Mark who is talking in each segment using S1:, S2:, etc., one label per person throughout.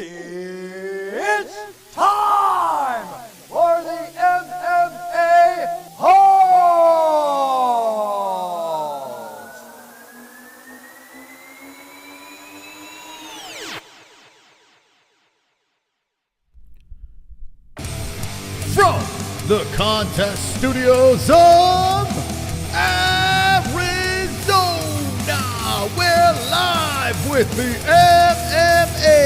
S1: It's time for the MMA-Holes!
S2: From the contest studios of Arizona, we're live with the MMA-Holes.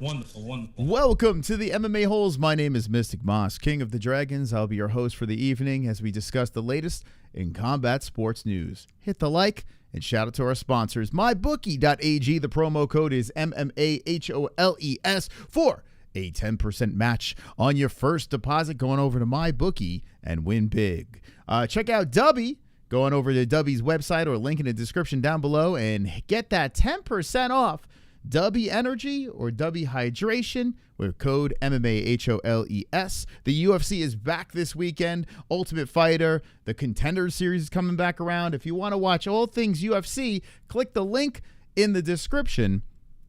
S3: Wonderful.
S2: Welcome to the MMA Holes. My name is Mystic Moss, King of the Dragons. I'll be your host for the evening as we discuss the latest in combat sports news. Hit the like and shout out to our sponsors, MyBookie.ag. The promo code is MMAHOLES for a 10% match on your first deposit going over to MyBookie and win big. Check out Dubby, going over to Dubby's website or link in the description down below and get that 10% off Dubby Energy or Dubby Hydration with code MMAHOLES. The UFC is back this weekend. Ultimate Fighter, the Contenders Series is coming back around. If you want to watch all things UFC, click the link in the description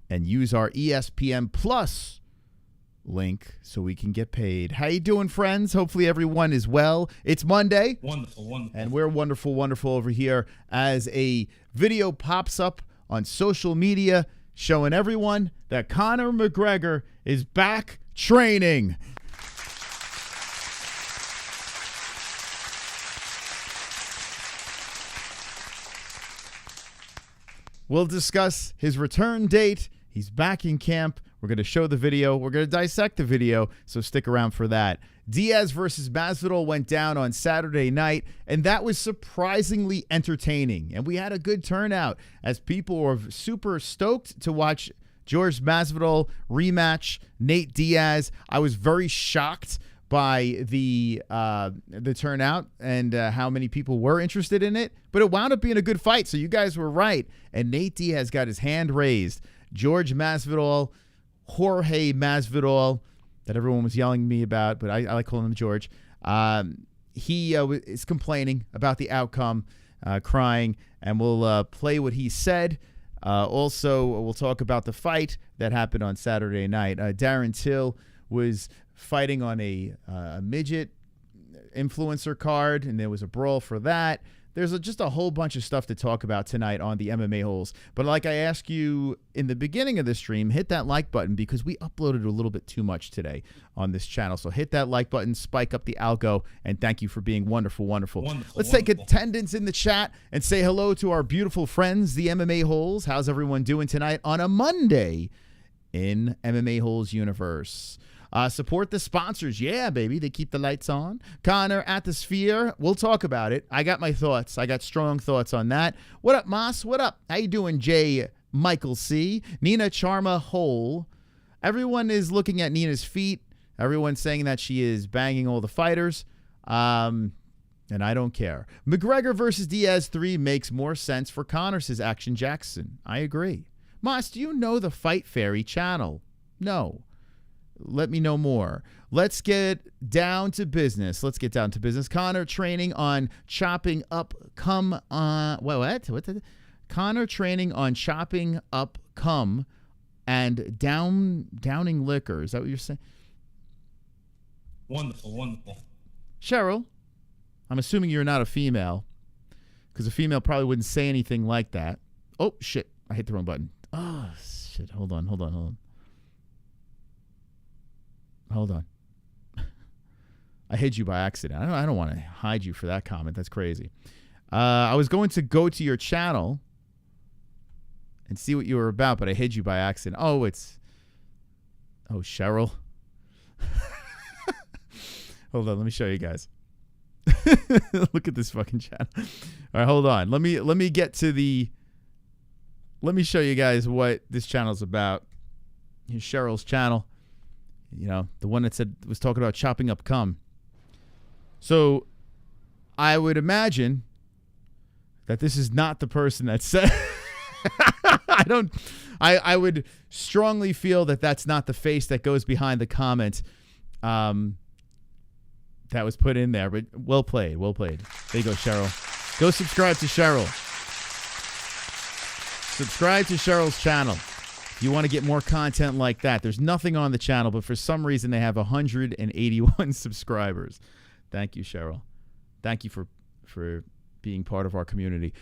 S2: and use our ESPN Plus link so we can get paid. How you doing, friends? Hopefully everyone is well. It's Monday.
S3: Wonderful.
S2: And we're wonderful over here as a video pops up on social media showing everyone that Conor McGregor is back training. We'll discuss his return date. He's back in camp. We're going to show the video. We're going to dissect the video, so stick around for that. Diaz versus Masvidal went down on Saturday night, and that was surprisingly entertaining. And we had a good turnout as people were super stoked to watch Jorge Masvidal rematch Nate Diaz. I was very shocked by the turnout and how many people were interested in it, but it wound up being a good fight, so you guys were right. And Nate Diaz got his hand raised. Jorge Masvidal, Jorge Masvidal, that everyone was yelling at me about, but I like calling him George. He is complaining about the outcome, crying, and we'll play what he said. Also, we'll talk about the fight that happened on Saturday night. Darren Till was fighting on a midget influencer card, and there was a brawl for that. There's just a whole bunch of stuff to talk about tonight on the MMA Holes. But like I asked you in the beginning of the stream, hit that like button because we uploaded a little bit too much today on this channel. So hit that like button, spike up the algo, and thank you for being wonderful. Let's take attendance in the chat and say hello to our beautiful friends, the MMA Holes. How's everyone doing tonight on a Monday in MMA Holes universe? Support the sponsors. Yeah, baby. They keep the lights on. Connor at the Sphere. We'll talk about it. I got my thoughts. I got strong thoughts on that. What up, Moss? What up? How you doing, Jay Michael C? Nina Charma Hole. Everyone is looking at Nina's feet. Everyone's saying that she is banging all the fighters. And I don't care. McGregor versus Diaz 3 makes more sense for Conor, says Action Jackson. I agree. Moss, do you know the Fight Fairy channel? No. Let me know more. Let's get down to business. Conor training on chopping up cum. What? Conor training on chopping up cum and downing liquor. Is that what you're saying?
S3: Wonderful.
S2: Cheryl, I'm assuming you're not a female because a female probably wouldn't say anything like that. Oh, shit. I hit the wrong button. Oh, shit. Hold on. I hid you by accident. I don't want to hide you for that comment. That's crazy. I was going to go to your channel and see what you were about, but I hid you by accident. Oh, Cheryl. Hold on, let me show you guys. Look at this fucking channel. All right, hold on. Let me get to the. Let me show you guys what this channel's about. Here's Cheryl's channel. You know, the one that was talking about chopping up cum. So I would imagine that this is not the person that said I would strongly feel that that's not the face that goes behind the comment. That that was put in there, but well played. Well played. There you go, Cheryl. Go subscribe to Cheryl. Subscribe to Cheryl's channel. If you want to get more content like that. There's nothing on the channel, but for some reason they have 181 subscribers. Thank you, Cheryl. Thank you for being part of our community.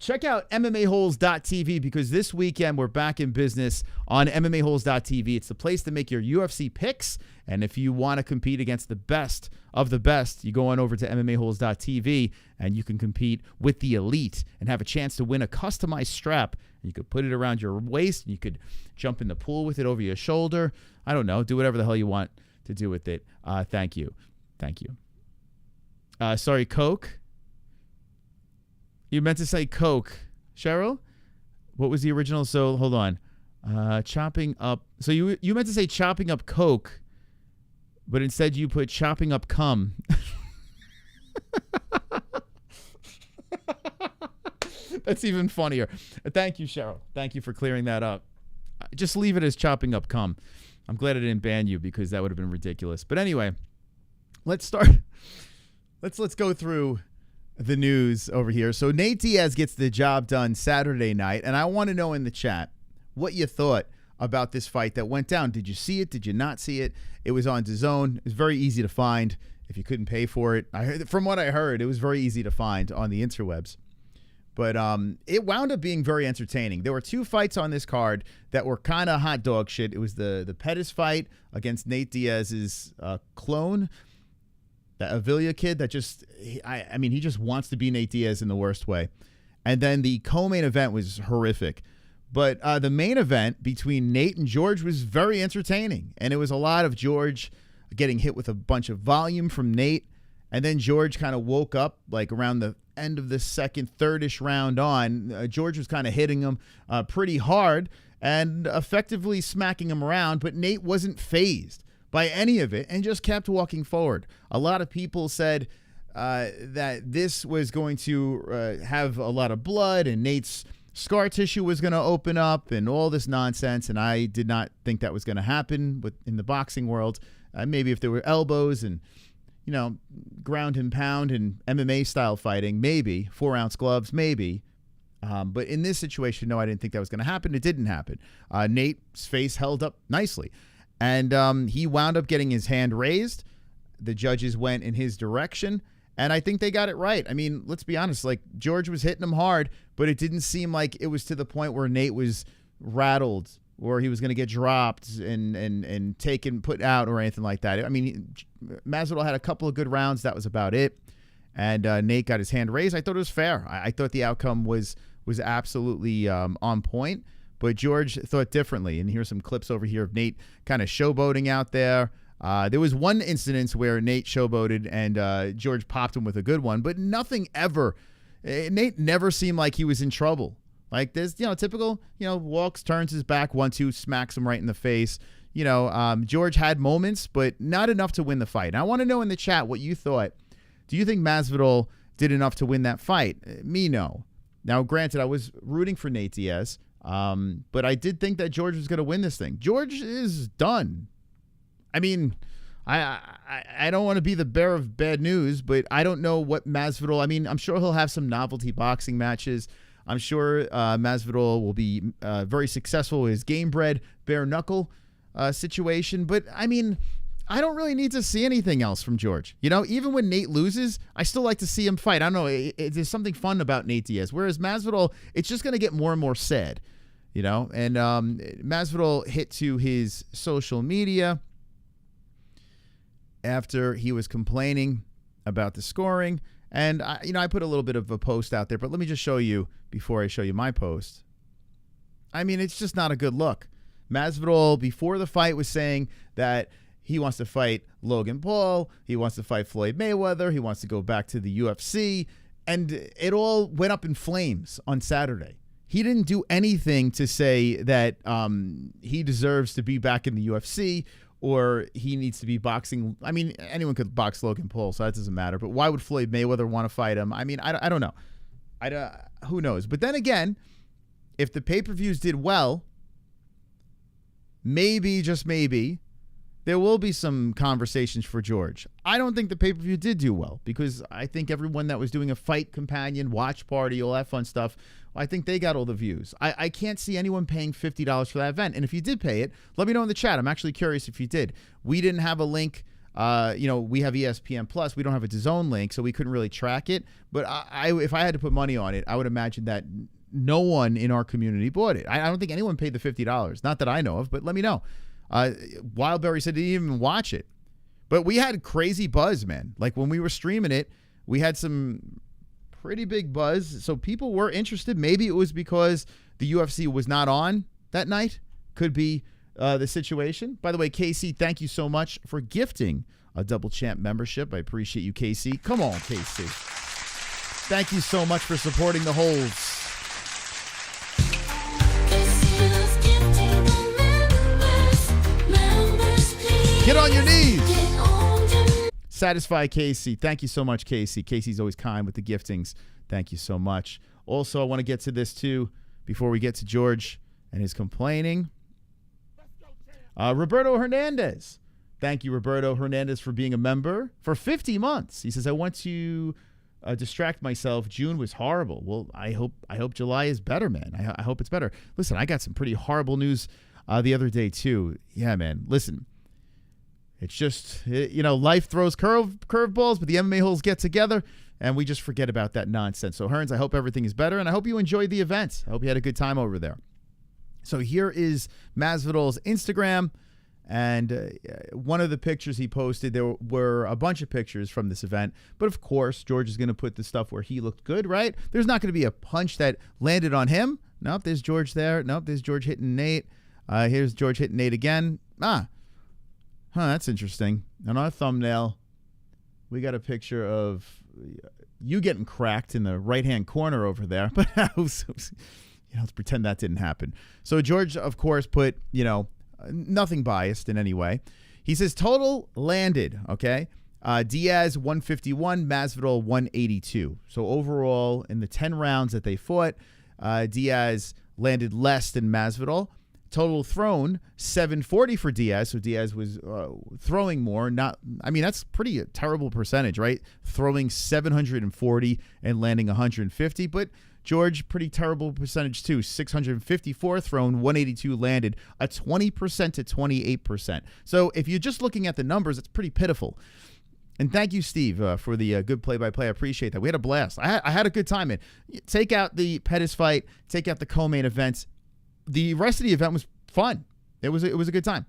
S2: Check out MMA-Holes.tv because this weekend we're back in business on MMA-Holes.tv. It's the place to make your UFC picks. And if you want to compete against the best of the best, you go on over to MMA-Holes.tv and you can compete with the elite and have a chance to win a customized strap. You could put it around your waist. And you could jump in the pool with it over your shoulder. I don't know. Do whatever the hell you want to do with it. Thank you. Thank you. Sorry, Coke. You meant to say Coke. Cheryl? What was the original? So, hold on. Chopping up. So, you meant to say chopping up Coke, but instead you put chopping up cum. That's even funnier. Thank you, Cheryl. Thank you for clearing that up. Just leave it as chopping up cum. I'm glad I didn't ban you because that would have been ridiculous. But anyway, let's start. Let's go through the news over here. So Nate Diaz gets the job done Saturday night, and I want to know in the chat what you thought about this fight that went down. Did you see it? Did you not see it? It was on DAZN. It was very easy to find if you couldn't pay for it. From what I heard, it was very easy to find on the interwebs. But it wound up being very entertaining. There were two fights on this card that were kind of hot dog shit. It was the Pettis fight against Nate Diaz's clone, that Avila kid that just, I mean, he just wants to be Nate Diaz in the worst way. And then the co-main event was horrific. But the main event between Nate and George was very entertaining. And it was a lot of George getting hit with a bunch of volume from Nate. And then George kind of woke up like around the end of the second, third-ish round on. George was kind of hitting him pretty hard and effectively smacking him around. But Nate wasn't fazed by any of it and just kept walking forward. A lot of people said that this was going to have a lot of blood and Nate's scar tissue was going to open up and all this nonsense, and I did not think that was going to happen in the boxing world. Maybe if there were elbows and, you know, ground and pound and MMA-style fighting, maybe. 4-ounce gloves, maybe. But in this situation, no, I didn't think that was going to happen. It didn't happen. Nate's face held up nicely. And he wound up getting his hand raised. The judges went in his direction, and I think they got it right. I mean, let's be honest. Like, George was hitting him hard, but it didn't seem like it was to the point where Nate was rattled or he was going to get dropped and taken, put out or anything like that. I mean, Masvidal had a couple of good rounds. That was about it. And Nate got his hand raised. I thought it was fair. I thought the outcome was absolutely on point. But George thought differently, and here's some clips over here of Nate kind of showboating out there. There was one incident where Nate showboated, and George popped him with a good one, but nothing ever. Nate never seemed like he was in trouble. Like this, typical, walks, turns his back, 1-2, smacks him right in the face. George had moments, but not enough to win the fight. And I want to know in the chat what you thought. Do you think Masvidal did enough to win that fight? Me, no. Now, granted, I was rooting for Nate Diaz. But I did think that George was going to win this thing. George is done. I mean, I don't want to be the bearer of bad news, but I don't know what Masvidal. I mean, I'm sure he'll have some novelty boxing matches. I'm sure Masvidal will be very successful with his game-bred bare knuckle situation. But I mean, I don't really need to see anything else from George. Even when Nate loses, I still like to see him fight. I don't know. There's something fun about Nate Diaz. Whereas Masvidal, it's just going to get more and more sad, And Masvidal hit to his social media after he was complaining about the scoring. And, I put a little bit of a post out there, but let me just show you before I show you my post. I mean, it's just not a good look. Masvidal, before the fight, was saying that he wants to fight Logan Paul. He wants to fight Floyd Mayweather. He wants to go back to the UFC. And it all went up in flames on Saturday. He didn't do anything to say that he deserves to be back in the UFC or he needs to be boxing. I mean, anyone could box Logan Paul, so that doesn't matter. But why would Floyd Mayweather want to fight him? I mean, I don't know. Who knows? But then again, if the pay-per-views did well, maybe, just maybe, there will be some conversations for George. I don't think the pay-per-view did do well because I think everyone that was doing a fight companion, watch party, all that fun stuff, I think they got all the views. I can't see anyone paying $50 for that event. And if you did pay it, let me know in the chat. I'm actually curious if you did. We didn't have a link. We have ESPN Plus. We don't have a DAZN link, so we couldn't really track it. But if I had to put money on it, I would imagine that no one in our community bought it. I don't think anyone paid the $50. Not that I know of, but let me know. Wildberry said he didn't even watch it. But we had crazy buzz, man. Like when we were streaming it, we had some pretty big buzz. So people were interested. Maybe it was because the UFC was not on that night. Could be the situation. By the way, KC, thank you so much for gifting a Double Champ membership. I appreciate you, KC. Come on, KC. Thank you so much for supporting the Holes. Get on your knees. Satisfy Casey. Thank you so much, Casey. Casey's always kind with the giftings. Thank you so much. Also, I want to get to this too before we get to George and his complaining. Roberto Hernandez. Thank you, Roberto Hernandez, for being a member for 50 months. He says, I want to distract myself. June was horrible. Well, I hope July is better, man. I hope it's better. Listen, I got some pretty horrible news the other day too. Yeah, man. Listen. It's just, life throws curveballs, but the MMA-Holes get together, and we just forget about that nonsense. So, Hearns, I hope everything is better, and I hope you enjoyed the event. I hope you had a good time over there. So, here is Masvidal's Instagram, and one of the pictures he posted, there were a bunch of pictures from this event, but of course, George is going to put the stuff where he looked good, right? There's not going to be a punch that landed on him. Nope, there's George there. Nope, there's George hitting Nate. Here's George hitting Nate again. That's interesting. On our thumbnail, we got a picture of you getting cracked in the right-hand corner over there. But let's pretend that didn't happen. So George, of course, put, nothing biased in any way. He says total landed, okay? Diaz 151, Masvidal 182. So overall, in the 10 rounds that they fought, Diaz landed less than Masvidal. Total thrown 740 for Diaz, so Diaz was throwing more. That's pretty terrible percentage, right? Throwing 740 and landing 150, but George, pretty terrible percentage too. 654 thrown, 182 landed, a 20% to 28%. So if you're just looking at the numbers, it's pretty pitiful. And thank you, Steve, for the good play-by-play. I appreciate that. We had a blast. I had a good time. Take out the Pettis fight, take out the co-main events. The rest of the event was fun. It was a good time,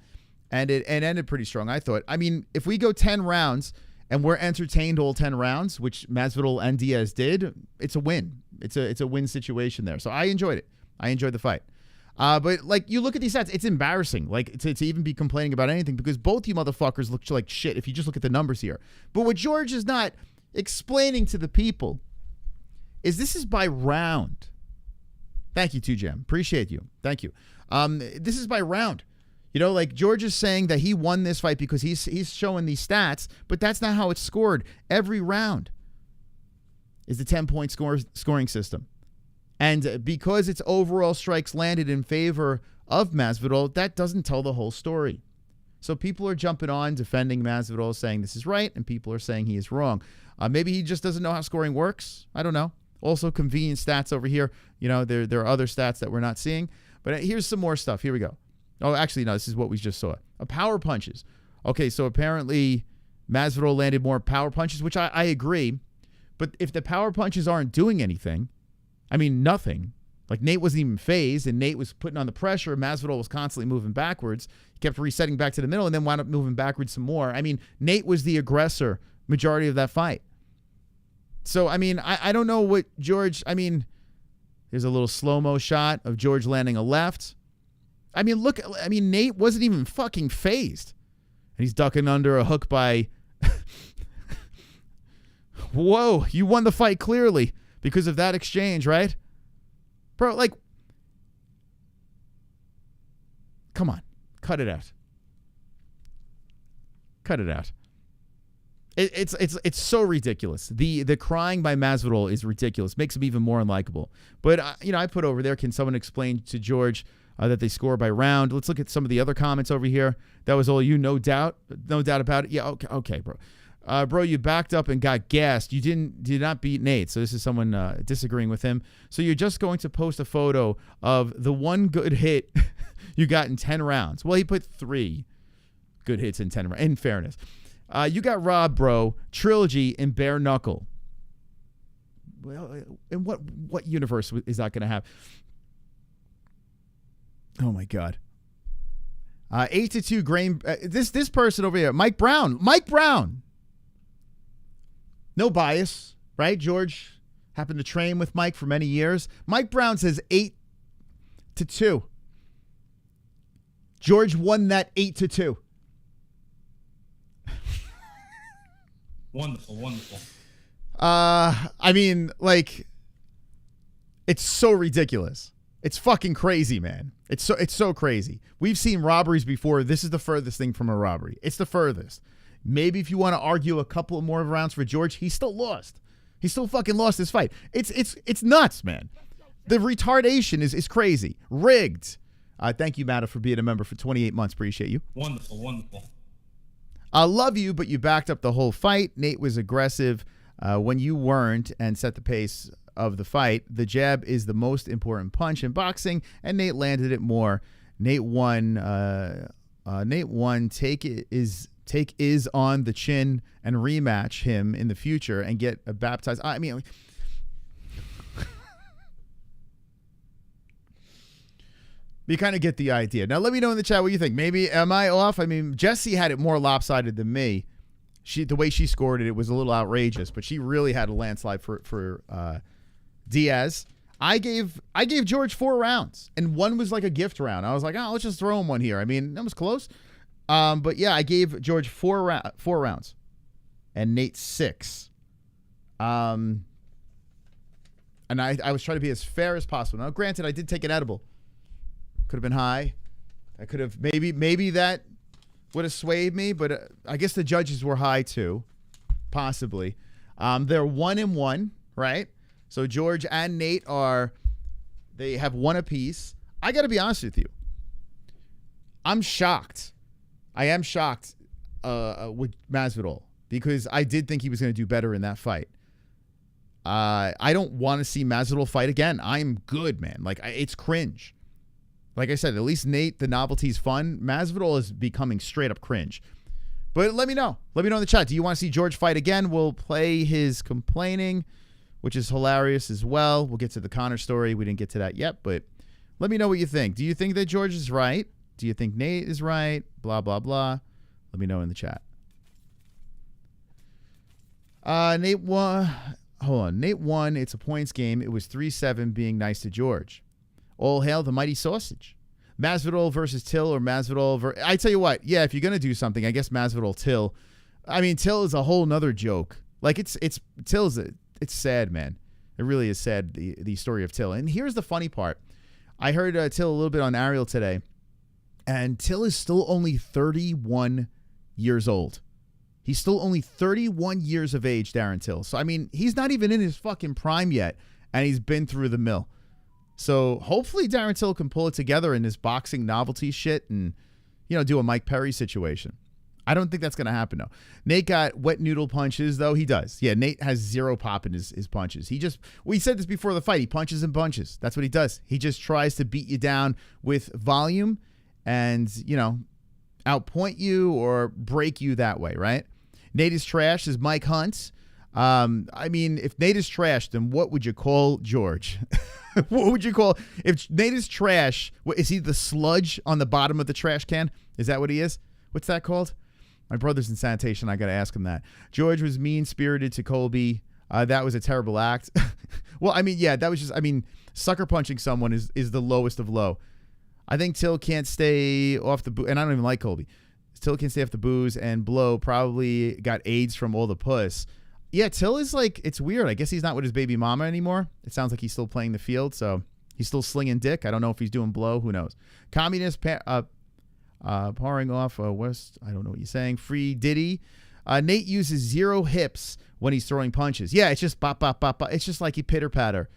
S2: and it ended pretty strong, I thought. If we go 10 rounds and we're entertained all 10 rounds, which Masvidal and Diaz did, it's a win. It's a win situation there. So I enjoyed it. I enjoyed the fight. But you look at these stats, it's embarrassing. To even be complaining about anything because both you motherfuckers look like shit if you just look at the numbers here. But what George is not explaining to the people is this is by round. Thank you, 2Jam. Appreciate you. Thank you. This is by round. George is saying that he won this fight because he's showing these stats, but that's not how it's scored. Every round is the 10-point scoring system. And because it's overall strikes landed in favor of Masvidal, that doesn't tell the whole story. So people are jumping on, defending Masvidal, saying this is right, and people are saying he is wrong. Maybe he just doesn't know how scoring works. I don't know. Also, convenient stats over here. There are other stats that we're not seeing. But here's some more stuff. Here we go. Oh, actually, no, this is what we just saw. Power punches. Okay, so apparently Masvidal landed more power punches, which I agree. But if the power punches aren't doing anything, nothing. Nate wasn't even phased, and Nate was putting on the pressure. Masvidal was constantly moving backwards. He kept resetting back to the middle and then wound up moving backwards some more. Nate was the aggressor majority of that fight. So, I don't know what George, there's a little slow-mo shot of George landing a left. Look, Nate wasn't even fucking phased. And he's ducking under a hook by, whoa, you won the fight clearly because of that exchange, right? Bro, come on, cut it out. Cut it out. It's so ridiculous. The crying by Masvidal is ridiculous. Makes him even more unlikable. But I put over there, can someone explain to George that they score by round. Let's look at some of the other comments over here. That was all you, no doubt about it. Yeah, okay, bro. Bro, you backed up and got gassed. You did not beat Nate. So this is someone disagreeing with him. So you're just going to post a photo of the one good hit you got in 10 rounds. Well, he put 3 good hits in 10 rounds, in fairness. You got robbed, bro. Trilogy and bare knuckle. Well, in what universe is that going to have? Oh, my God. 8-2 grain. This person over here, Mike Brown. No bias, right? George happened to train with Mike for many years. Mike Brown says 8-2. George won that 8-2.
S3: Wonderful.
S2: I mean, like, it's so ridiculous. It's fucking crazy, man. It's so crazy. We've seen robberies before. This is the furthest thing from a robbery. It's the furthest. Maybe if you want to argue a couple more rounds for George, he still lost. He still fucking lost this fight. It's nuts, man. The retardation is crazy. Rigged. Thank you, Matta, for being a member for 28 months. Appreciate you.
S3: Wonderful.
S2: I love you, but you backed up the whole fight. Nate was aggressive when you weren't and set the pace of the fight. The jab is the most important punch in boxing, and Nate landed it more. Nate won. Take is on the chin and rematch him in the future and get baptized. I mean, you kind of get the idea. Now, let me know in the chat what you think. Maybe, am I off? I mean, Jessie had it more lopsided than me. The way she scored it was a little outrageous, but she really had a landslide for Diaz. I gave George 4 rounds, and one was like a gift round. I was like, let's just throw him one here. I mean, that was close. But yeah, I gave George 4 rounds, and Nate 6. And I was trying to be as fair as possible. Now, granted, I did take an edible. Could have been high. I could have maybe that would have swayed me, but I guess the judges were high too, possibly. They're 1-1, right? So George and Nate they have 1 apiece. I got to be honest with you. I'm shocked. I am shocked with Masvidal because I did think he was going to do better in that fight. I don't want to see Masvidal fight again. I'm good, man. Like, it's cringe. Like I said, at least Nate, the novelty's fun. Masvidal is becoming straight up cringe. But let me know. Let me know in the chat. Do you want to see George fight again? We'll play his complaining, which is hilarious as well. We'll get to the Conor story. We didn't get to that yet, but let me know what you think. Do you think that George is right? Do you think Nate is right? Blah, blah, blah. Let me know in the chat. Nate won. Hold on. Nate won. It's a points game. It was 3-7 being nice to George. All hail the mighty sausage. Masvidal versus Till or Masvidal I tell you what. Yeah, if you're going to do something, I guess Masvidal Till. I mean, Till is a whole nother joke. Like, it's sad, man. It really is sad, the story of Till. And here's the funny part. I heard Till a little bit on Ariel today. And Till is still only 31 years old. He's still only 31 years of age, Darren Till. So, I mean, he's not even in his fucking prime yet, and he's been through the mill. So, hopefully Darren Till can pull it together in this boxing novelty shit and, do a Mike Perry situation. I don't think that's going to happen, though. Nate got wet noodle punches, though. He does. Yeah, Nate has zero pop in his punches. We said this before the fight. He punches and bunches. That's what he does. He just tries to beat you down with volume and, outpoint you or break you that way, right? Nate is trash is Mike Hunt. I mean, if Nate is trash, then what would you call George? What would you call if Nate is trash? Is he the sludge on the bottom of the trash can? Is that what he is? What's that called? My brother's in sanitation. I got to ask him that. George was mean-spirited to Colby. That was a terrible act. Well, I mean, yeah, that was just, sucker punching someone is the lowest of low. I think Till can't stay off the booze, and I don't even like Colby. Till can't stay off the booze, and Blow probably got AIDS from all the puss. Yeah, Till is like, it's weird. I guess he's not with his baby mama anymore. It sounds like he's still playing the field, so he's still slinging dick. I don't know if he's doing blow. Who knows? Communist pouring off West. I don't know what you're saying. Free Diddy. Nate uses 0 hips when he's throwing punches. Yeah, it's just bop, bop, bop, bop. It's just like he pitter-patter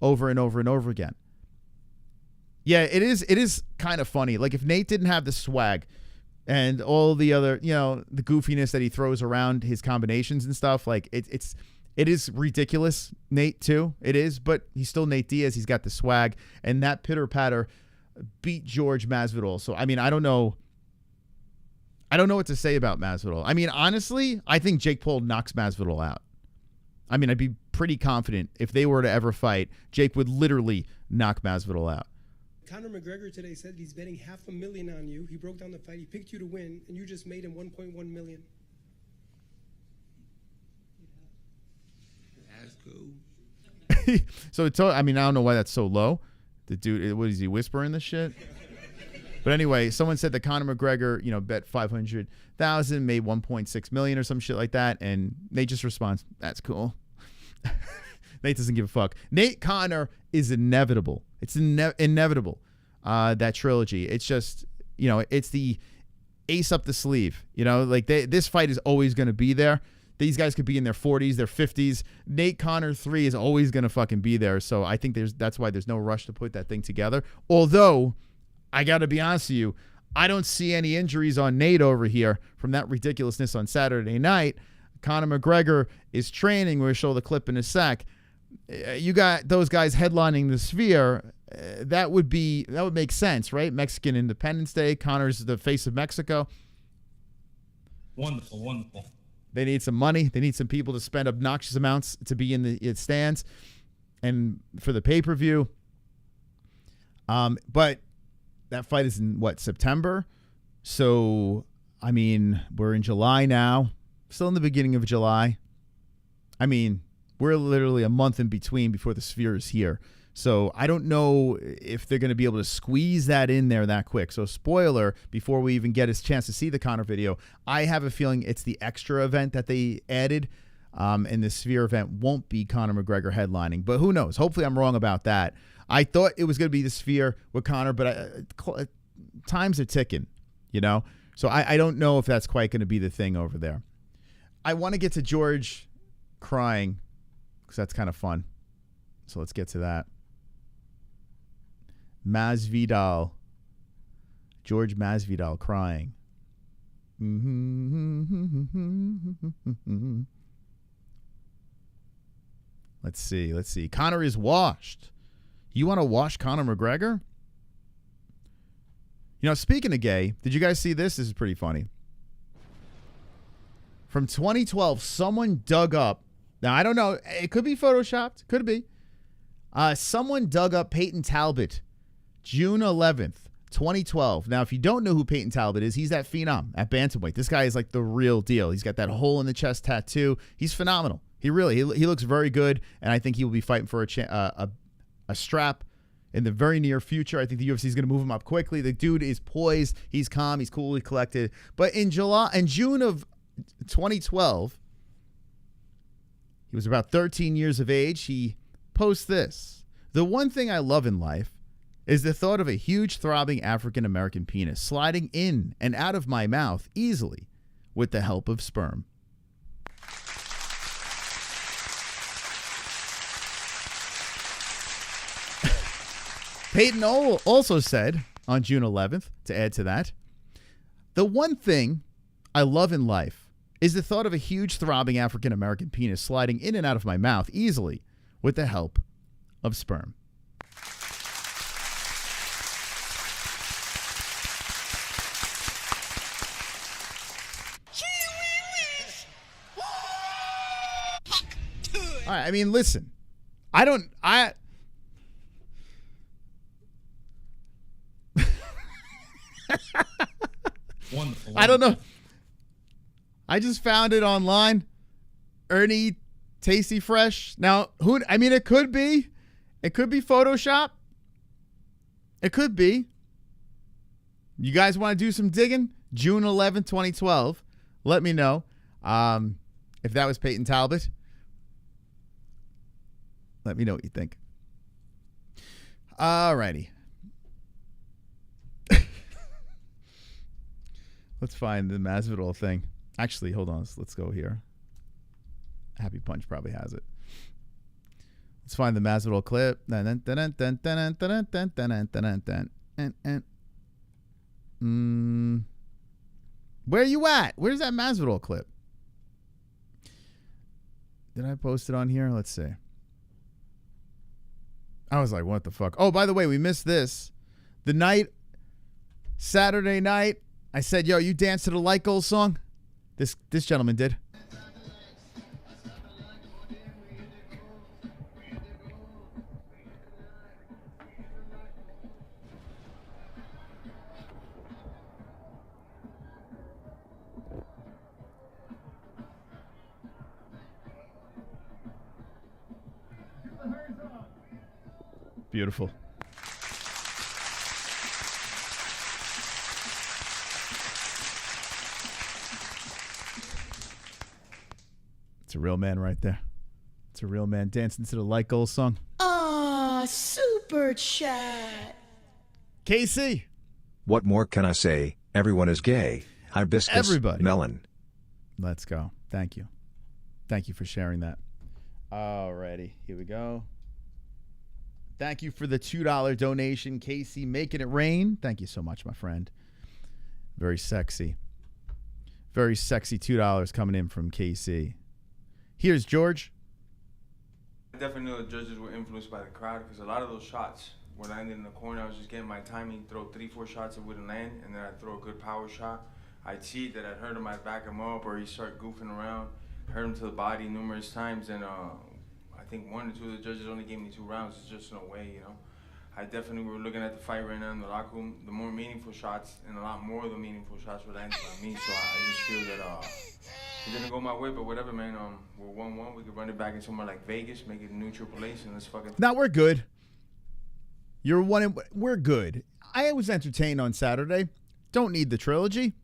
S2: over and over and over again. Yeah, it is. It is kind of funny. Like if Nate didn't have the swag and all the other, the goofiness that he throws around his combinations and stuff, like it is ridiculous. Nate too, it is, but he's still Nate Diaz. He's got the swag, and that pitter patter beat Jorge Masvidal. So I mean, I don't know what to say about Masvidal. I mean, honestly, I think Jake Paul knocks Masvidal out. I mean, I'd be pretty confident if they were to ever fight, Jake would literally knock Masvidal out.
S3: Conor McGregor today said he's betting $500,000 on you. He broke down the fight. He picked you to win, and you just made him $1.1 million.
S4: That's cool.
S2: So I mean, I don't know why that's so low. The dude, what is he whispering this shit? But anyway, someone said that Conor McGregor, bet 500,000, made 1.6 million or some shit like that, and Nate just responds, "That's cool." Nate doesn't give a fuck. Nate Conor is inevitable. It's inevitable. That trilogy. It's just, it's the ace up the sleeve. Like this fight is always going to be there. These guys could be in their 40s, their 50s. Nate Conor 3 is always going to fucking be there. So I think that's why there's no rush to put that thing together. Although, I got to be honest with you, I don't see any injuries on Nate over here from that ridiculousness on Saturday night. Conor McGregor is training. We'll show the clip in a sec. You got those guys headlining the Sphere. That would make sense, right? Mexican Independence Day. Conor's the face of Mexico.
S4: Wonderful, wonderful.
S2: They need some money. They need some people to spend obnoxious amounts to be in the stands and for the pay-per-view. But that fight is in, September? So, I mean, we're in July now. Still in the beginning of July. I mean, we're literally a month in between before the Sphere is here. So I don't know if they're going to be able to squeeze that in there that quick. So spoiler, before we even get a chance to see the Conor video, I have a feeling it's the extra event that they added. And the Sphere event won't be Conor McGregor headlining. But who knows? Hopefully I'm wrong about that. I thought it was going to be the Sphere with Conor, but times are ticking, So I don't know if that's quite going to be the thing over there. I want to get to George crying because that's kind of fun. So let's get to that. Masvidal. Jorge Masvidal crying. Let's see. Conor is washed. You want to wash Conor McGregor? Speaking of gay, did you guys see this? This is pretty funny. From 2012, someone dug up. Now, I don't know. It could be photoshopped. Could be. Someone dug up Payton Talbott, June 11th, 2012. Now, if you don't know who Payton Talbott is, he's that phenom at bantamweight. This guy is like the real deal. He's got that hole in the chest tattoo. He's phenomenal. He looks very good, and I think he will be fighting for a strap in the very near future. I think the UFC is going to move him up quickly. The dude is poised. He's calm. He's coolly collected. But in June of 2012, he was about 13 years of age. He posts this. The one thing I love in life is the thought of a huge throbbing African-American penis sliding in and out of my mouth easily with the help of sperm. Payton also said on June 11th, to add to that, the one thing I love in life is the thought of a huge throbbing African-American penis sliding in and out of my mouth easily with the help of sperm. All right, I mean, listen. Wonderful. I don't know. I just found it online. Ernie Tasty Fresh. Now, it could be. It could be Photoshop. It could be. You guys want to do some digging? June 11th, 2012. Let me know if that was Payton Talbott. Let me know what you think. All righty. Let's find the Masvidal thing. Actually, hold on. Let's go here. Happy Punch probably has it. Let's find the Masvidal clip. Where you at? Where's that Masvidal clip? Did I post it on here? Let's see. I was like, what the fuck? Oh, by the way, we missed this. The night, Saturday night, I said, yo, you dance to the Light Goals song? This gentleman did. Beautiful. It's a real man right there. It's a real man dancing to the Light Goals song.
S5: Super chat.
S2: KC.
S6: What more can I say? Everyone is gay. Hibiscus.
S2: Everybody.
S6: Melon.
S2: Let's go. Thank you. Thank you for sharing that. Alrighty. Here we go. Thank you for the $2 donation, Casey, making it rain. Thank you so much, my friend. Very sexy. Very sexy $2 coming in from KC. Here's George.
S7: I definitely know the judges were influenced by the crowd because a lot of those shots were landing in the corner. I was just getting my timing, throw 3-4 shots, it wouldn't land, and then I'd throw a good power shot. I'd see that I'd hurt him, I'd back him up, or he'd start goofing around, hurt him to the body numerous times, and I think 1 or 2 of the judges only gave me 2 rounds. It's just no way, you know. I definitely were looking at the fight right now in the locker room. The more meaningful shots and a lot more of the meaningful shots were landing on me. So I just feel that it didn't go my way, but whatever, man. We're 1-1. We could run it back in somewhere like Vegas, make it a neutral place, and let's fucking.
S2: Now we're good. You're one. We're good. I was entertained on Saturday. Don't need the trilogy.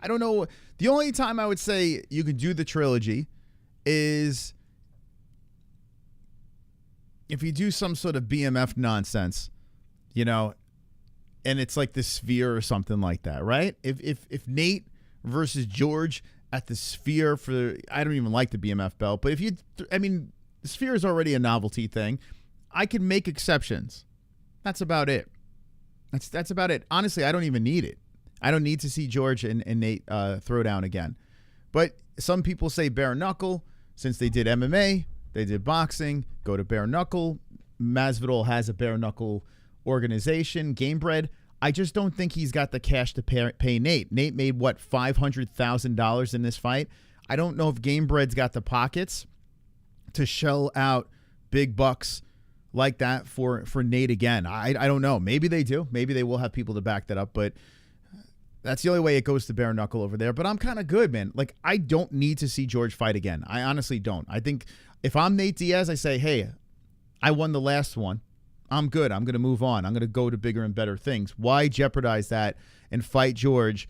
S2: I don't know. The only time I would say you could do the trilogy is if you do some sort of BMF nonsense, you know, and it's like the Sphere or something like that, right? If Nate versus George at the Sphere for, I don't even like the BMF belt, but if you, I mean, the Sphere is already a novelty thing. I can make exceptions. That's about it. That's about it. Honestly, I don't even need it. I don't need to see George and Nate throw down again. But some people say bare knuckle. Since they did MMA, they did boxing, go to bare knuckle. Masvidal has a bare knuckle organization, Gamebred. I just don't think he's got the cash to pay Nate. Nate made, what, $500,000 in this fight? I don't know if Gamebred's got the pockets to shell out big bucks like that for Nate again. I don't know. Maybe they do. Maybe they will have people to back that up, but that's the only way it goes to bare knuckle over there. But I'm kind of good, man. Like, I don't need to see George fight again. I honestly don't. I think if I'm Nate Diaz, I say, hey, I won the last one. I'm good. I'm going to move on. I'm going to go to bigger and better things. Why jeopardize that and fight George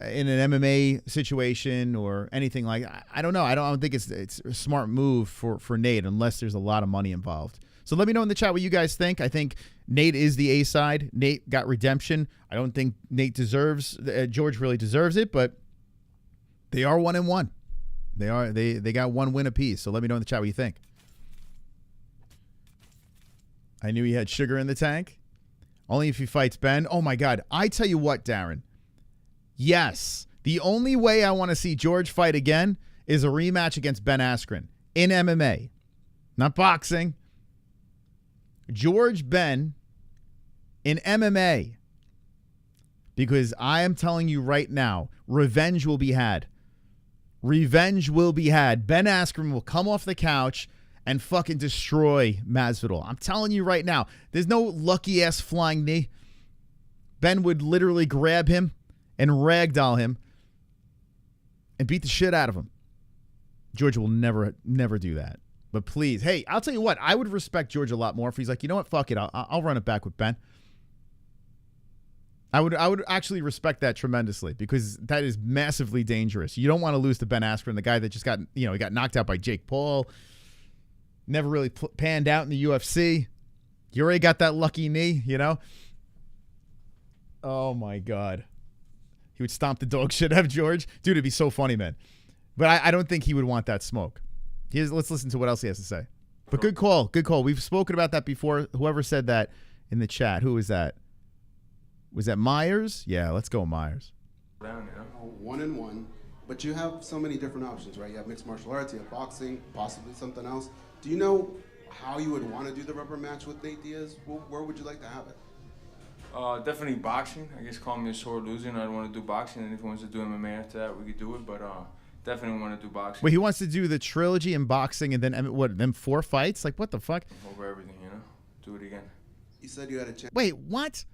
S2: in an MMA situation or anything like that? I don't know. I don't think it's a smart move for Nate unless there's a lot of money involved. So let me know in the chat what you guys think. I think Nate is the A side. Nate got redemption. I don't think Nate deserves, George really deserves it, but they are 1-1. They got 1 win apiece. So let me know in the chat what you think. I knew he had sugar in the tank. Only if he fights Ben. Oh my God. I tell you what, Darren. Yes. The only way I want to see George fight again is a rematch against Ben Askren in MMA. Not boxing. George Ben in MMA. Because I am telling you right now, revenge will be had. Revenge will be had. Ben Askren will come off the couch and fucking destroy Masvidal. I'm telling you right now, there's no lucky-ass flying knee. Ben would literally grab him and ragdoll him and beat the shit out of him. George will never do that. But please, hey, I'll tell you what, I would respect George a lot more if he's like, you know what, fuck it, I'll run it back with Ben. I would actually respect that tremendously because that is massively dangerous. You don't want to lose to Ben Askren, the guy that just got, he got knocked out by Jake Paul. Never really panned out in the UFC. You already got that lucky knee, Oh, my God. He would stomp the dog shit out of George. Dude, it'd be so funny, man. But I don't think he would want that smoke. Let's listen to what else he has to say. But good call. Good call. We've spoken about that before. Whoever said that in the chat. Who was that? Was that Myers? Yeah, let's go Myers.
S7: Down, you know?
S4: 1-1, but you have so many different options, right? You have mixed martial arts, you have boxing, possibly something else. Do you know how you would want to do the rubber match with Nate Diaz? Where would you like to have it?
S7: Definitely boxing. I guess call me a sore loser, and I'd want to do boxing. And if he wants to do MMA after that, we could do it. But definitely want to do boxing.
S2: Wait, he wants to do the trilogy in boxing and then what? Them 4 fights? Like what the fuck?
S7: Over everything, you know. Do it again.
S4: You said you had a chance.
S2: Wait, what?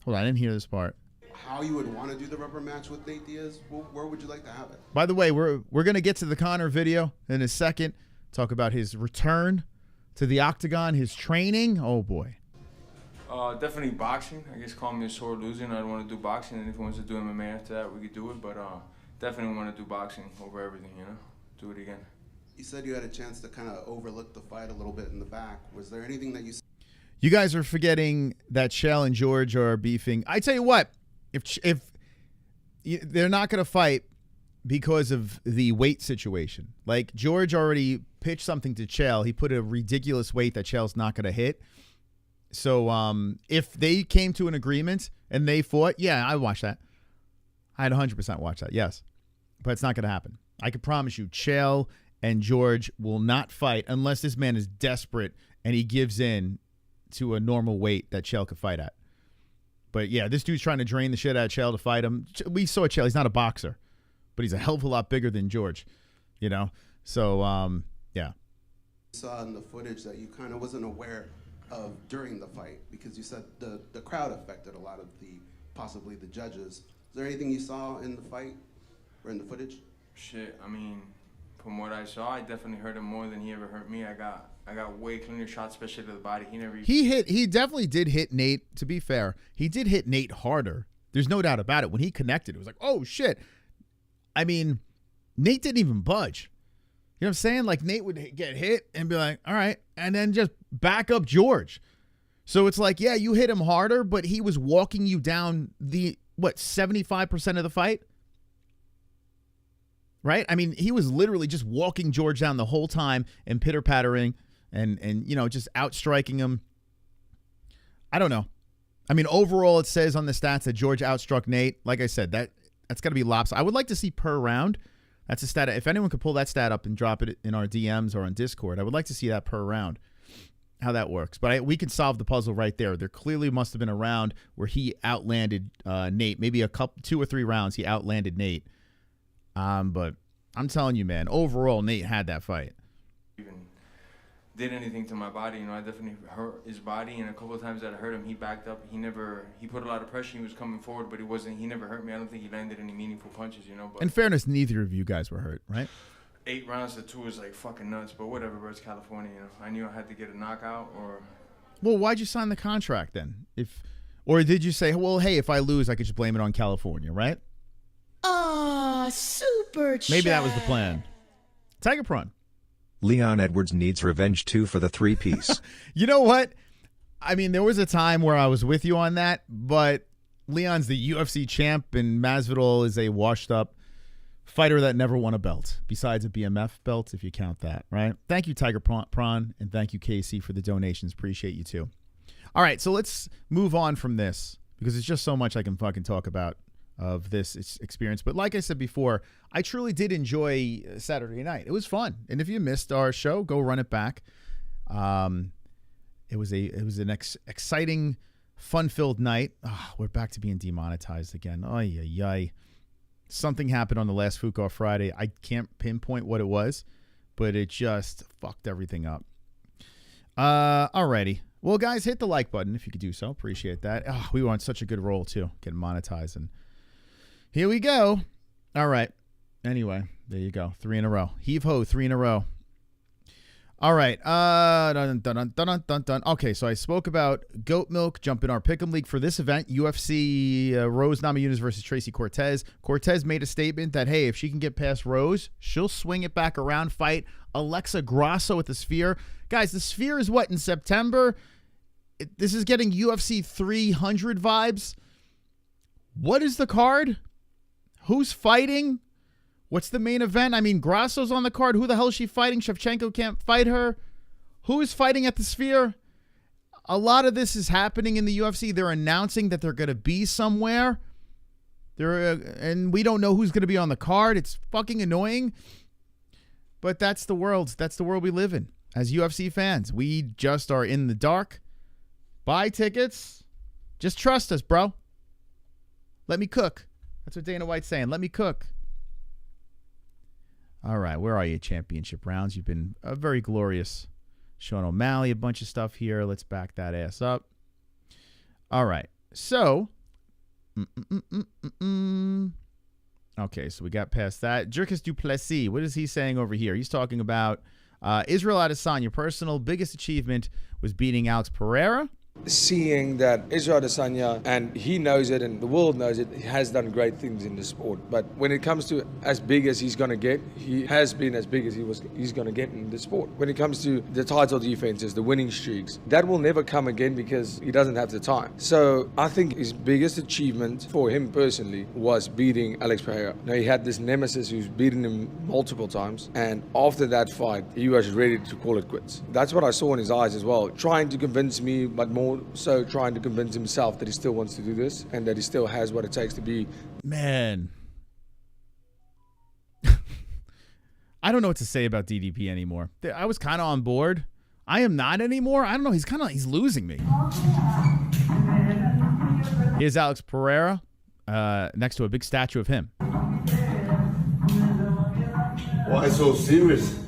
S2: Hold on, I didn't hear this part.
S4: How you would want to do the rubber match with Nate Diaz? Where would you like to have it?
S2: By the way, we're gonna get to the Conor video in a second. Talk about his return to the octagon, his training. Oh boy.
S7: Definitely boxing. I guess call me a sore loser, and I'd want to do boxing. And if he wants to do MMA after that, we could do it. But definitely want to do boxing over everything, you know. Do it again.
S4: You said you had a chance to kind of overlook the fight a little bit in the back. Was there anything that you?
S2: You guys are forgetting that Chael and George are beefing. I tell you what, if they're not going to fight because of the weight situation. Like George already pitched something to Chael. He put a ridiculous weight that Chael's not going to hit. So if they came to an agreement and they fought, yeah, I watched that. I'd 100% watch that, yes. But it's not going to happen. I can promise you, Chael and George will not fight unless this man is desperate and he gives in to a normal weight that Chael could fight at. But yeah, this dude's trying to drain the shit out of Chael to fight him. We saw Chael. He's not a boxer, but he's a hell of a lot bigger than George, you know? So, yeah.
S4: You saw in the footage that you kind of wasn't aware of during the fight because you said the crowd affected a lot of possibly the judges. Is there anything you saw in the fight or in the footage?
S7: Shit, I mean, from what I saw, I definitely hurt him more than he ever hurt me. I got way cleaner shots, especially to the body.
S2: He definitely did hit Nate, to be fair. He did hit Nate harder. There's no doubt about it. When he connected, it was like, oh shit. I mean, Nate didn't even budge. You know what I'm saying? Like Nate would get hit and be like, all right, and then just back up George. So it's like, yeah, you hit him harder, but he was walking you down 75% of the fight? Right? I mean, he was literally just walking George down the whole time and pitter-pattering and you know, just outstriking him. I don't know. I mean, overall, it says on the stats that George outstruck Nate. Like I said, that's got to be lopsided. I would like to see per round. That's a stat. If anyone could pull that stat up and drop it in our DMs or on Discord, I would like to see that per round, how that works. But we can solve the puzzle right there. There clearly must have been a round where he outlanded Nate. Maybe 2 or 3 rounds he outlanded Nate. But I'm telling you, man, overall, Nate had that fight.
S7: Even did anything to my body, you know, I definitely hurt his body, and a couple of times that I hurt him, he backed up. He put a lot of pressure. He was coming forward, but he never hurt me. I don't think he landed any meaningful punches, you know. But
S2: in fairness, neither of you guys were hurt, right?
S7: 8 rounds to 2 is like fucking nuts, but whatever, bro, it's California, you know. I knew I had to get a knockout or...
S2: Well, why'd you sign the contract then? Or did you say, well, hey, if I lose, I could just blame it on California, right?
S5: Super chat.
S2: Maybe that was the plan. Tiger Prawn.
S6: Leon Edwards needs revenge too for the 3-piece.
S2: You know what? I mean, there was a time where I was with you on that, but Leon's the UFC champ, and Masvidal is a washed-up fighter that never won a belt, besides a BMF belt, if you count that, right? Thank you, Tiger Prawn, and thank you, Casey, for the donations. Appreciate you, too. All right, so let's move on from this, because it's just so much I can fucking talk about of this experience. But like I said before, I truly did enjoy Saturday night. It was fun. And if you missed our show, go run it back. It was an exciting, fun-filled night. Oh, we're back to being demonetized again. Ay, ay, ay. Something happened on the last Fuko Friday. I can't pinpoint what it was, but it just fucked everything up. Alrighty. Well, guys, hit the like button if you could do so. Appreciate that. Oh, we were on such a good roll, too. Getting monetized. And here we go. All right. Anyway, there you go. 3 in a row. Heave ho, 3 in a row. All right. Okay, so I spoke about goat milk, jump in our pick'em league for this event. UFC Rose Namajunas versus Tracy Cortez. Cortez made a statement that, hey, if she can get past Rose, she'll swing it back around, fight Alexa Grasso with the Sphere. Guys, the Sphere is what, in September? This is getting UFC 300 vibes. What is the card? Who's fighting? What's the main event? I mean, Grasso's on the card. Who the hell is she fighting? Shevchenko can't fight her. Who is fighting at the Sphere? A lot of this is happening in the UFC. They're announcing that they're going to be somewhere. And we don't know who's going to be on the card. It's fucking annoying. But that's the world. That's the world we live in as UFC fans. We just are in the dark. Buy tickets. Just trust us, bro. Let me cook. That's what Dana White's saying. Let me cook. All right. Where are you, championship rounds? You've been very glorious. Sean O'Malley, a bunch of stuff here. Let's back that ass up. All right. So, okay, so we got past that. Jerkis Duplessis, what is he saying over here? He's talking about Israel Adesanya. Personal biggest achievement was beating Alex Pereira.
S8: Seeing that Israel Adesanya, and he knows it and the world knows it, he has done great things in the sport. But when it comes to as big as he's going to get, he has been as big as he's going to get in the sport. When it comes to the title defenses, the winning streaks, that will never come again because he doesn't have the time. So I think his biggest achievement for him personally was beating Alex Pereira. Now he had this nemesis who's beaten him multiple times, and after that fight, he was ready to call it quits. That's what I saw in his eyes as well, trying to convince me, but more so trying to convince himself that he still wants to do this and that he still has what it takes to be.
S2: Man. I don't know what to say about DDP anymore. I was kind of on board. I am not anymore. I don't know. He's losing me. Here's Alex Pereira next to a big statue of him.
S9: Why so serious?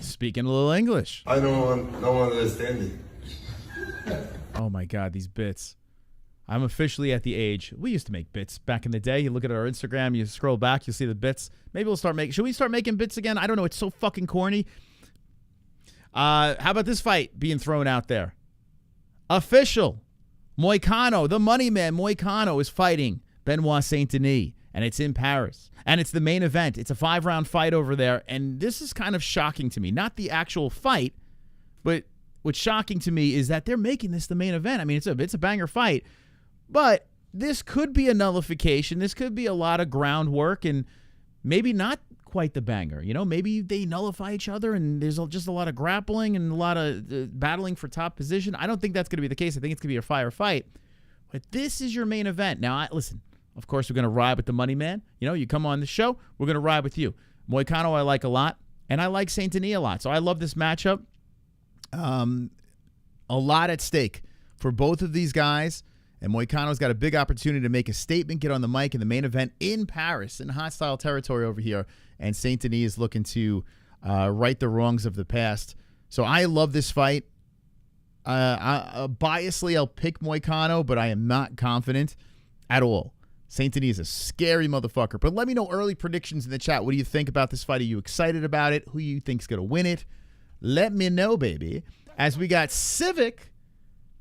S2: Speaking a little English.
S9: I don't understand it.
S2: Oh my God, these bits. I'm officially at the age. We used to make bits back in the day. You look at our Instagram, you scroll back, you'll see the bits. Maybe we'll start making. Should we start making bits again? I don't know. It's so fucking corny. How about this fight being thrown out there? Official. Moicano, the money man, Moicano is fighting Benoit Saint Denis, and it's in Paris. And it's the main event. It's a 5-round fight over there, and this is kind of shocking to me. Not the actual fight, but what's shocking to me is that they're making this the main event. I mean, it's a banger fight, but this could be a nullification. This could be a lot of groundwork and maybe not quite the banger. You know, maybe they nullify each other and there's just a lot of grappling and a lot of battling for top position. I don't think that's going to be the case. I think it's going to be a fire fight. But this is your main event. Now, listen, of course, we're going to ride with the money man. You know, you come on the show, we're going to ride with you. Moicano I like a lot, and I like Saint Denis a lot. So I love this matchup. A lot at stake for both of these guys, and Moicano's got a big opportunity to make a statement, get on the mic in the main event in Paris, in hostile territory over here, and Saint Denis is looking to right the wrongs of the past. So I love this fight. Biasly, I'll pick Moicano, but I am not confident at all. Saint Denis is a scary motherfucker. But let me know early predictions in the chat. What do you think about this fight? Are you excited about it? Who you think's going to win it? Let me know, baby. As we got Civic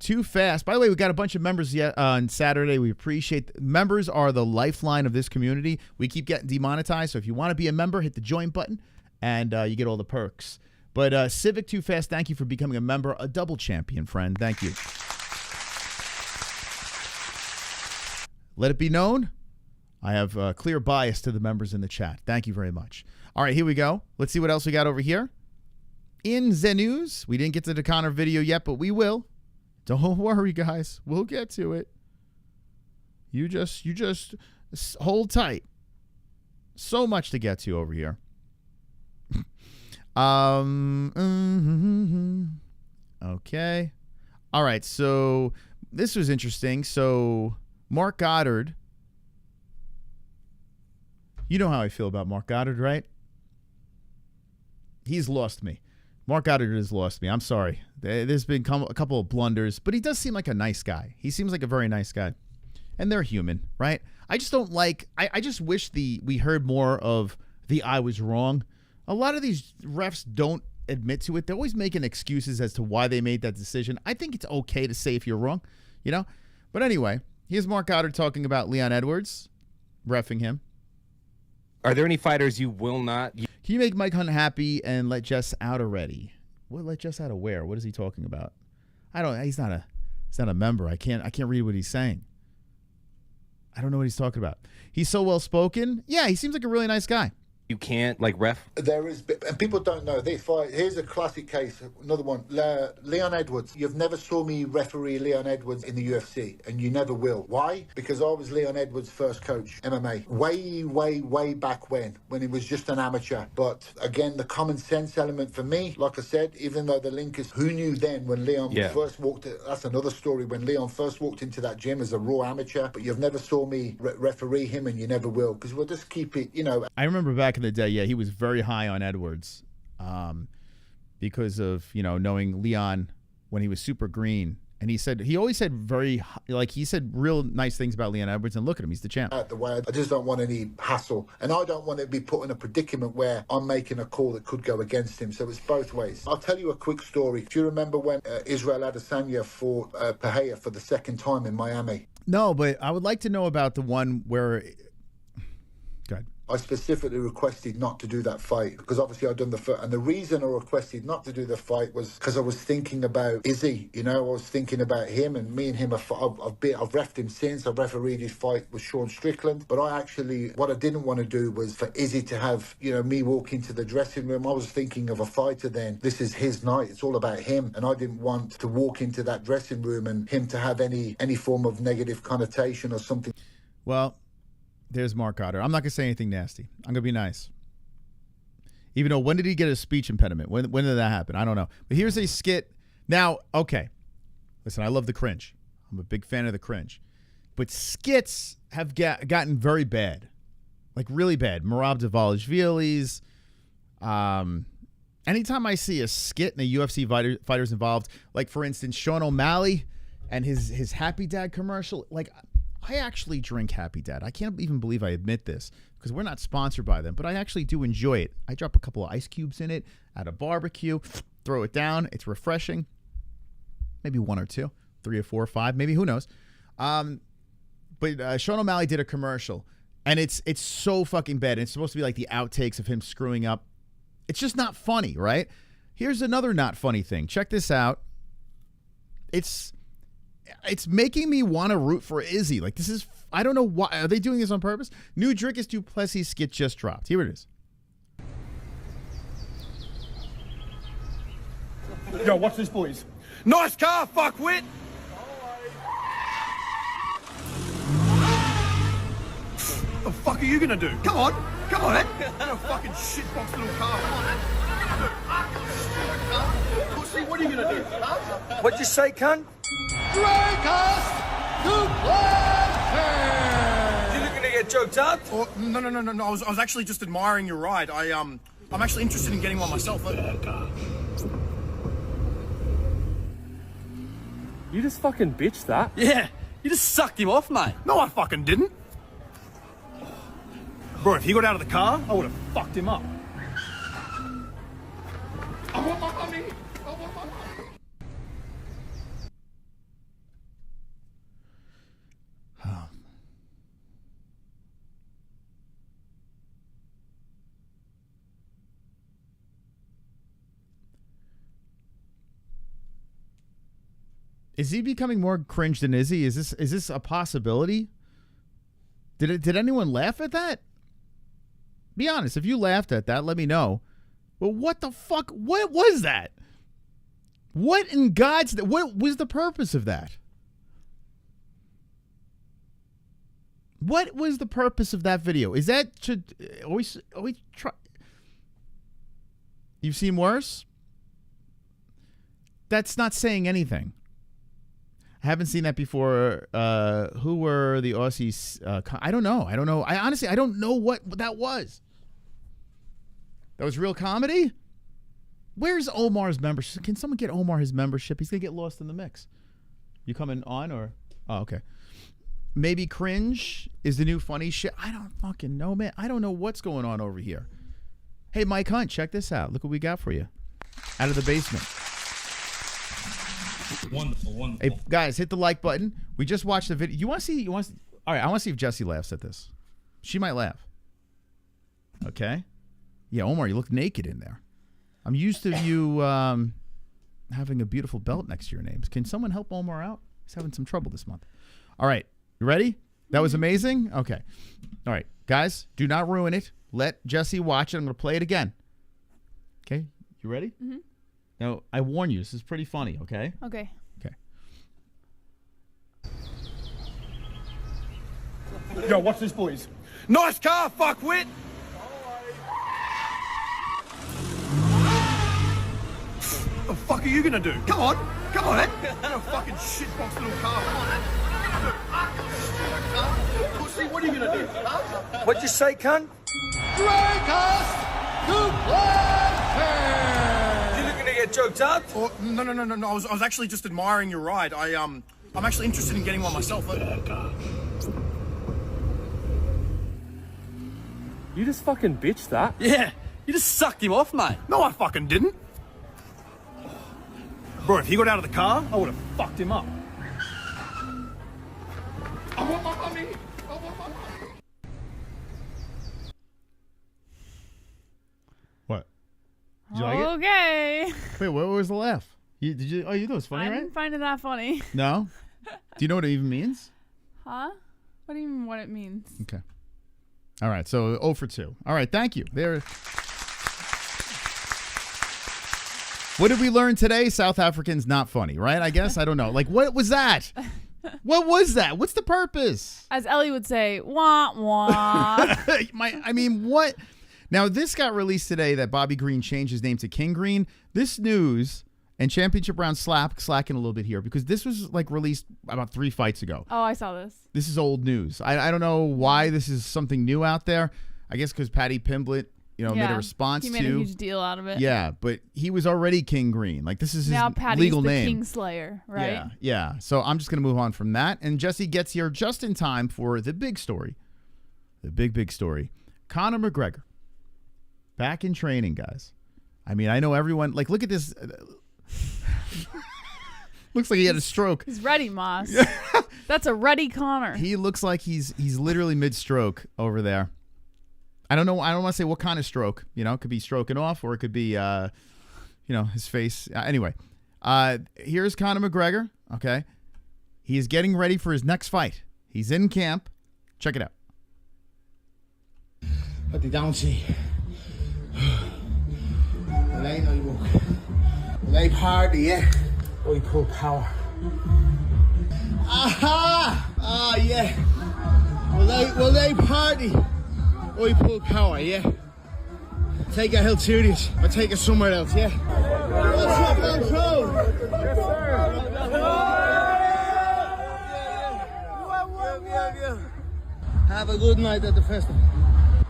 S2: Too Fast. By the way, we got a bunch of members yet on Saturday. We appreciate members are the lifeline of this community. We keep getting demonetized, so if you want to be a member, hit the join button, and you get all the perks. But Civic Too Fast, thank you for becoming a member, a double champion, friend. Thank you. Let it be known, I have a clear bias to the members in the chat. Thank you very much. All right, here we go. Let's see what else we got over here. In the news, we didn't get to the Conor video yet, but we will. Don't worry, guys. We'll get to it. You just hold tight. So much to get to over here. Okay. All right, so this was interesting. So Mark Goddard. You know how I feel about Mark Goddard, right? He's lost me. Mark Goddard has lost me. I'm sorry. There's been a couple of blunders, but he does seem like a nice guy. He seems like a very nice guy. And they're human, right? I just don't like, I just wish we heard more of the I was wrong. A lot of these refs don't admit to it. They're always making excuses as to why they made that decision. I think it's okay to say if you're wrong, you know? But anyway, here's Mark Goddard talking about Leon Edwards, reffing him.
S10: Are there any fighters you will not?
S2: Can you make Mike Hunt happy and let Jess out already? What, let Jess out of where? What is he talking about? He's not a member. I can't read what he's saying. I don't know what he's talking about. He's so well spoken. Yeah, he seems like a really nice guy.
S10: You can't, like, ref?
S11: There is, and people don't know this. Here's a classic case, another one. Leon Edwards. You've never saw me referee Leon Edwards in the UFC, and you never will. Why? Because I was Leon Edwards' first coach, MMA, way back when he was just an amateur. But again, the common sense element for me, like I said, even though the link is, who knew then when Leon first walked, that's another story, when Leon first walked into that gym as a raw amateur, but you've never saw me referee him, and you never will, because we'll just keep it, you know.
S2: I remember back in the day, yeah, he was very high on Edwards because of, you know, knowing Leon when he was super green. And he always said he said real nice things about Leon Edwards, and look at him, he's the champ.
S11: The way I just don't want any hassle, and I don't want to be put in a predicament where I'm making a call that could go against him. So it's both ways. I'll tell you a quick story. Do you remember when Israel Adesanya fought Pereira for the second time in Miami?
S2: No, but I would like to know about the one where. Go ahead.
S11: I specifically requested not to do that fight because obviously I'd done the fight. And the reason I requested not to do the fight was because I was thinking about Izzy. You know, I was thinking about him, and me and him, I've refed him since. I've refereed his fight with Sean Strickland. But what I didn't want to do was for Izzy to have, you know, me walk into the dressing room. I was thinking of a fighter then. This is his night. It's all about him. And I didn't want to walk into that dressing room and him to have any form of negative connotation or something.
S2: Well, there's Mark Otter. I'm not going to say anything nasty. I'm going to be nice. Even though, when did he get a speech impediment? When did that happen? I don't know. But here's a skit. Now, okay. Listen, I love the cringe. I'm a big fan of the cringe. But skits have gotten very bad. Like, really bad. Merab Dvalishvili's. Anytime I see a skit and a UFC fighter's involved, like, for instance, Sean O'Malley and his Happy Dad commercial, like, I actually drink Happy Dad. I can't even believe I admit this because we're not sponsored by them, but I actually do enjoy it. I drop a couple of ice cubes in it at a barbecue, throw it down. It's refreshing. Maybe 1 or 2, 3 or 4 or 5, maybe, who knows. But Sean O'Malley did a commercial, and it's so fucking bad. It's supposed to be like the outtakes of him screwing up. It's just not funny, right? Here's another not funny thing. Check this out. It's making me want to root for Izzy. Like, this is, I don't know why. Are they doing this on purpose? New Drickus du Plessis skit just dropped. Here it is.
S12: Yo, watch this, boys. Nice car, fuckwit! What the fuck are you gonna do? Come on, man. You fucking shitbox little car. Come on, man. Pussy, what are you gonna do? Huh? What'd you say, cunt?
S1: Drickus du Plessis!
S12: You looking to get choked up? Oh, no. I was actually just admiring your ride. I'm actually interested in getting one myself.
S13: You just fucking bitched that?
S12: Yeah, you just sucked him off, mate. No, I fucking didn't. Bro, if he got out of the car, I would have fucked him up. I want my money.
S2: Is he becoming more cringe than Izzy? Is this a possibility? Did anyone laugh at that? Be honest. If you laughed at that, let me know. But what the fuck? What was that? What in God's... What was the purpose of that? What was the purpose of that video? Is that... Are we try... You've seen worse? That's not saying anything. I haven't seen that before. Who were the Aussies? I don't know. I honestly don't know what that was. That was real comedy? Where's Omar's membership? Can someone get Omar his membership? He's going to get lost in the mix. You coming on or? Oh, okay. Maybe cringe is the new funny shit. I don't fucking know, man. I don't know what's going on over here. Hey, Mike Hunt, check this out. Look what we got for you. Out of the basement.
S14: Wonderful.
S2: Hey, guys, hit the like button. We just watched the video. You want to see? All right, I want to see if Jessie laughs at this. She might laugh. Okay. Yeah, Omar, you look naked in there. I'm used to you having a beautiful belt next to your name. Can someone help Omar out? He's having some trouble this month. All right, you ready? That was amazing? Okay. All right, guys, do not ruin it. let Jesse watch it. I'm going to play it again. Okay, you ready?
S14: Mm-hmm.
S2: Now, I warn you, this is pretty funny, okay?
S14: Okay.
S2: Okay.
S12: Yo, watch this, boys. Nice car, fuckwit! What the fuck are you gonna do? Come on, eh? What a fucking shitbox little car. Come on, eh? Pussy, what are you gonna do? Huh? What'd you say, cunt?
S1: Dragos Duplantis!
S12: You looking to get choked up? Oh, no. I was actually just admiring your ride. I'm actually interested in getting one myself.
S13: You just fucking bitched that.
S12: Yeah, you just sucked him off, mate. No, I fucking didn't. Bro, if he got out of the car, I would have fucked him up. I want my money.
S2: What? Did you like it?
S14: Okay.
S2: Wait, what was the laugh? You thought it was funny,
S14: I
S2: right?
S14: didn't find it that funny.
S2: No? Do you know what it even means?
S14: Huh? What do you mean what it means?
S2: Okay. All right, so 0 for 2. All right, thank you. There. What did we learn today? South African's not funny, right? I guess. I don't know. Like, what was that? What was that? What's the purpose?
S14: As Ellie would say, wah, wah.
S2: I mean, what? Now, this got released today that Bobby Green changed his name to King Green. This news and championship round slacking a little bit here because this was like released about 3 fights ago.
S14: Oh, I saw this.
S2: This is old news. I don't know why this is something new out there. I guess because Patty Pimblett, made a response to.
S14: He made a huge deal out of it.
S2: Yeah, but he was already King Green. Like, this is his
S14: now Patty's
S2: legal
S14: the
S2: name.
S14: Kingslayer, right?
S2: Yeah. So I'm just going to move on from that. And Jesse gets here just in time for the big story. The big story. Conor McGregor. Back in training, guys. I mean, I know everyone. Like, look at this. Looks like he had a stroke.
S14: He's ready, Moss. That's a ready Conor.
S2: He looks like he's literally mid-stroke over there. I don't know. I don't want to say what kind of stroke. It could be stroking off, or it could be, his face. Anyway, here's Conor McGregor. Okay, he is getting ready for his next fight. He's in camp. Check it out.
S15: But they don't see. Well, they know you walk. Well, they party, yeah. Or you pull power. Aha! Ah, yeah. Well, they party. Or you pull power, yeah. Take a hill serious, or take it somewhere else, yeah. What's up, Have a good night at the festival.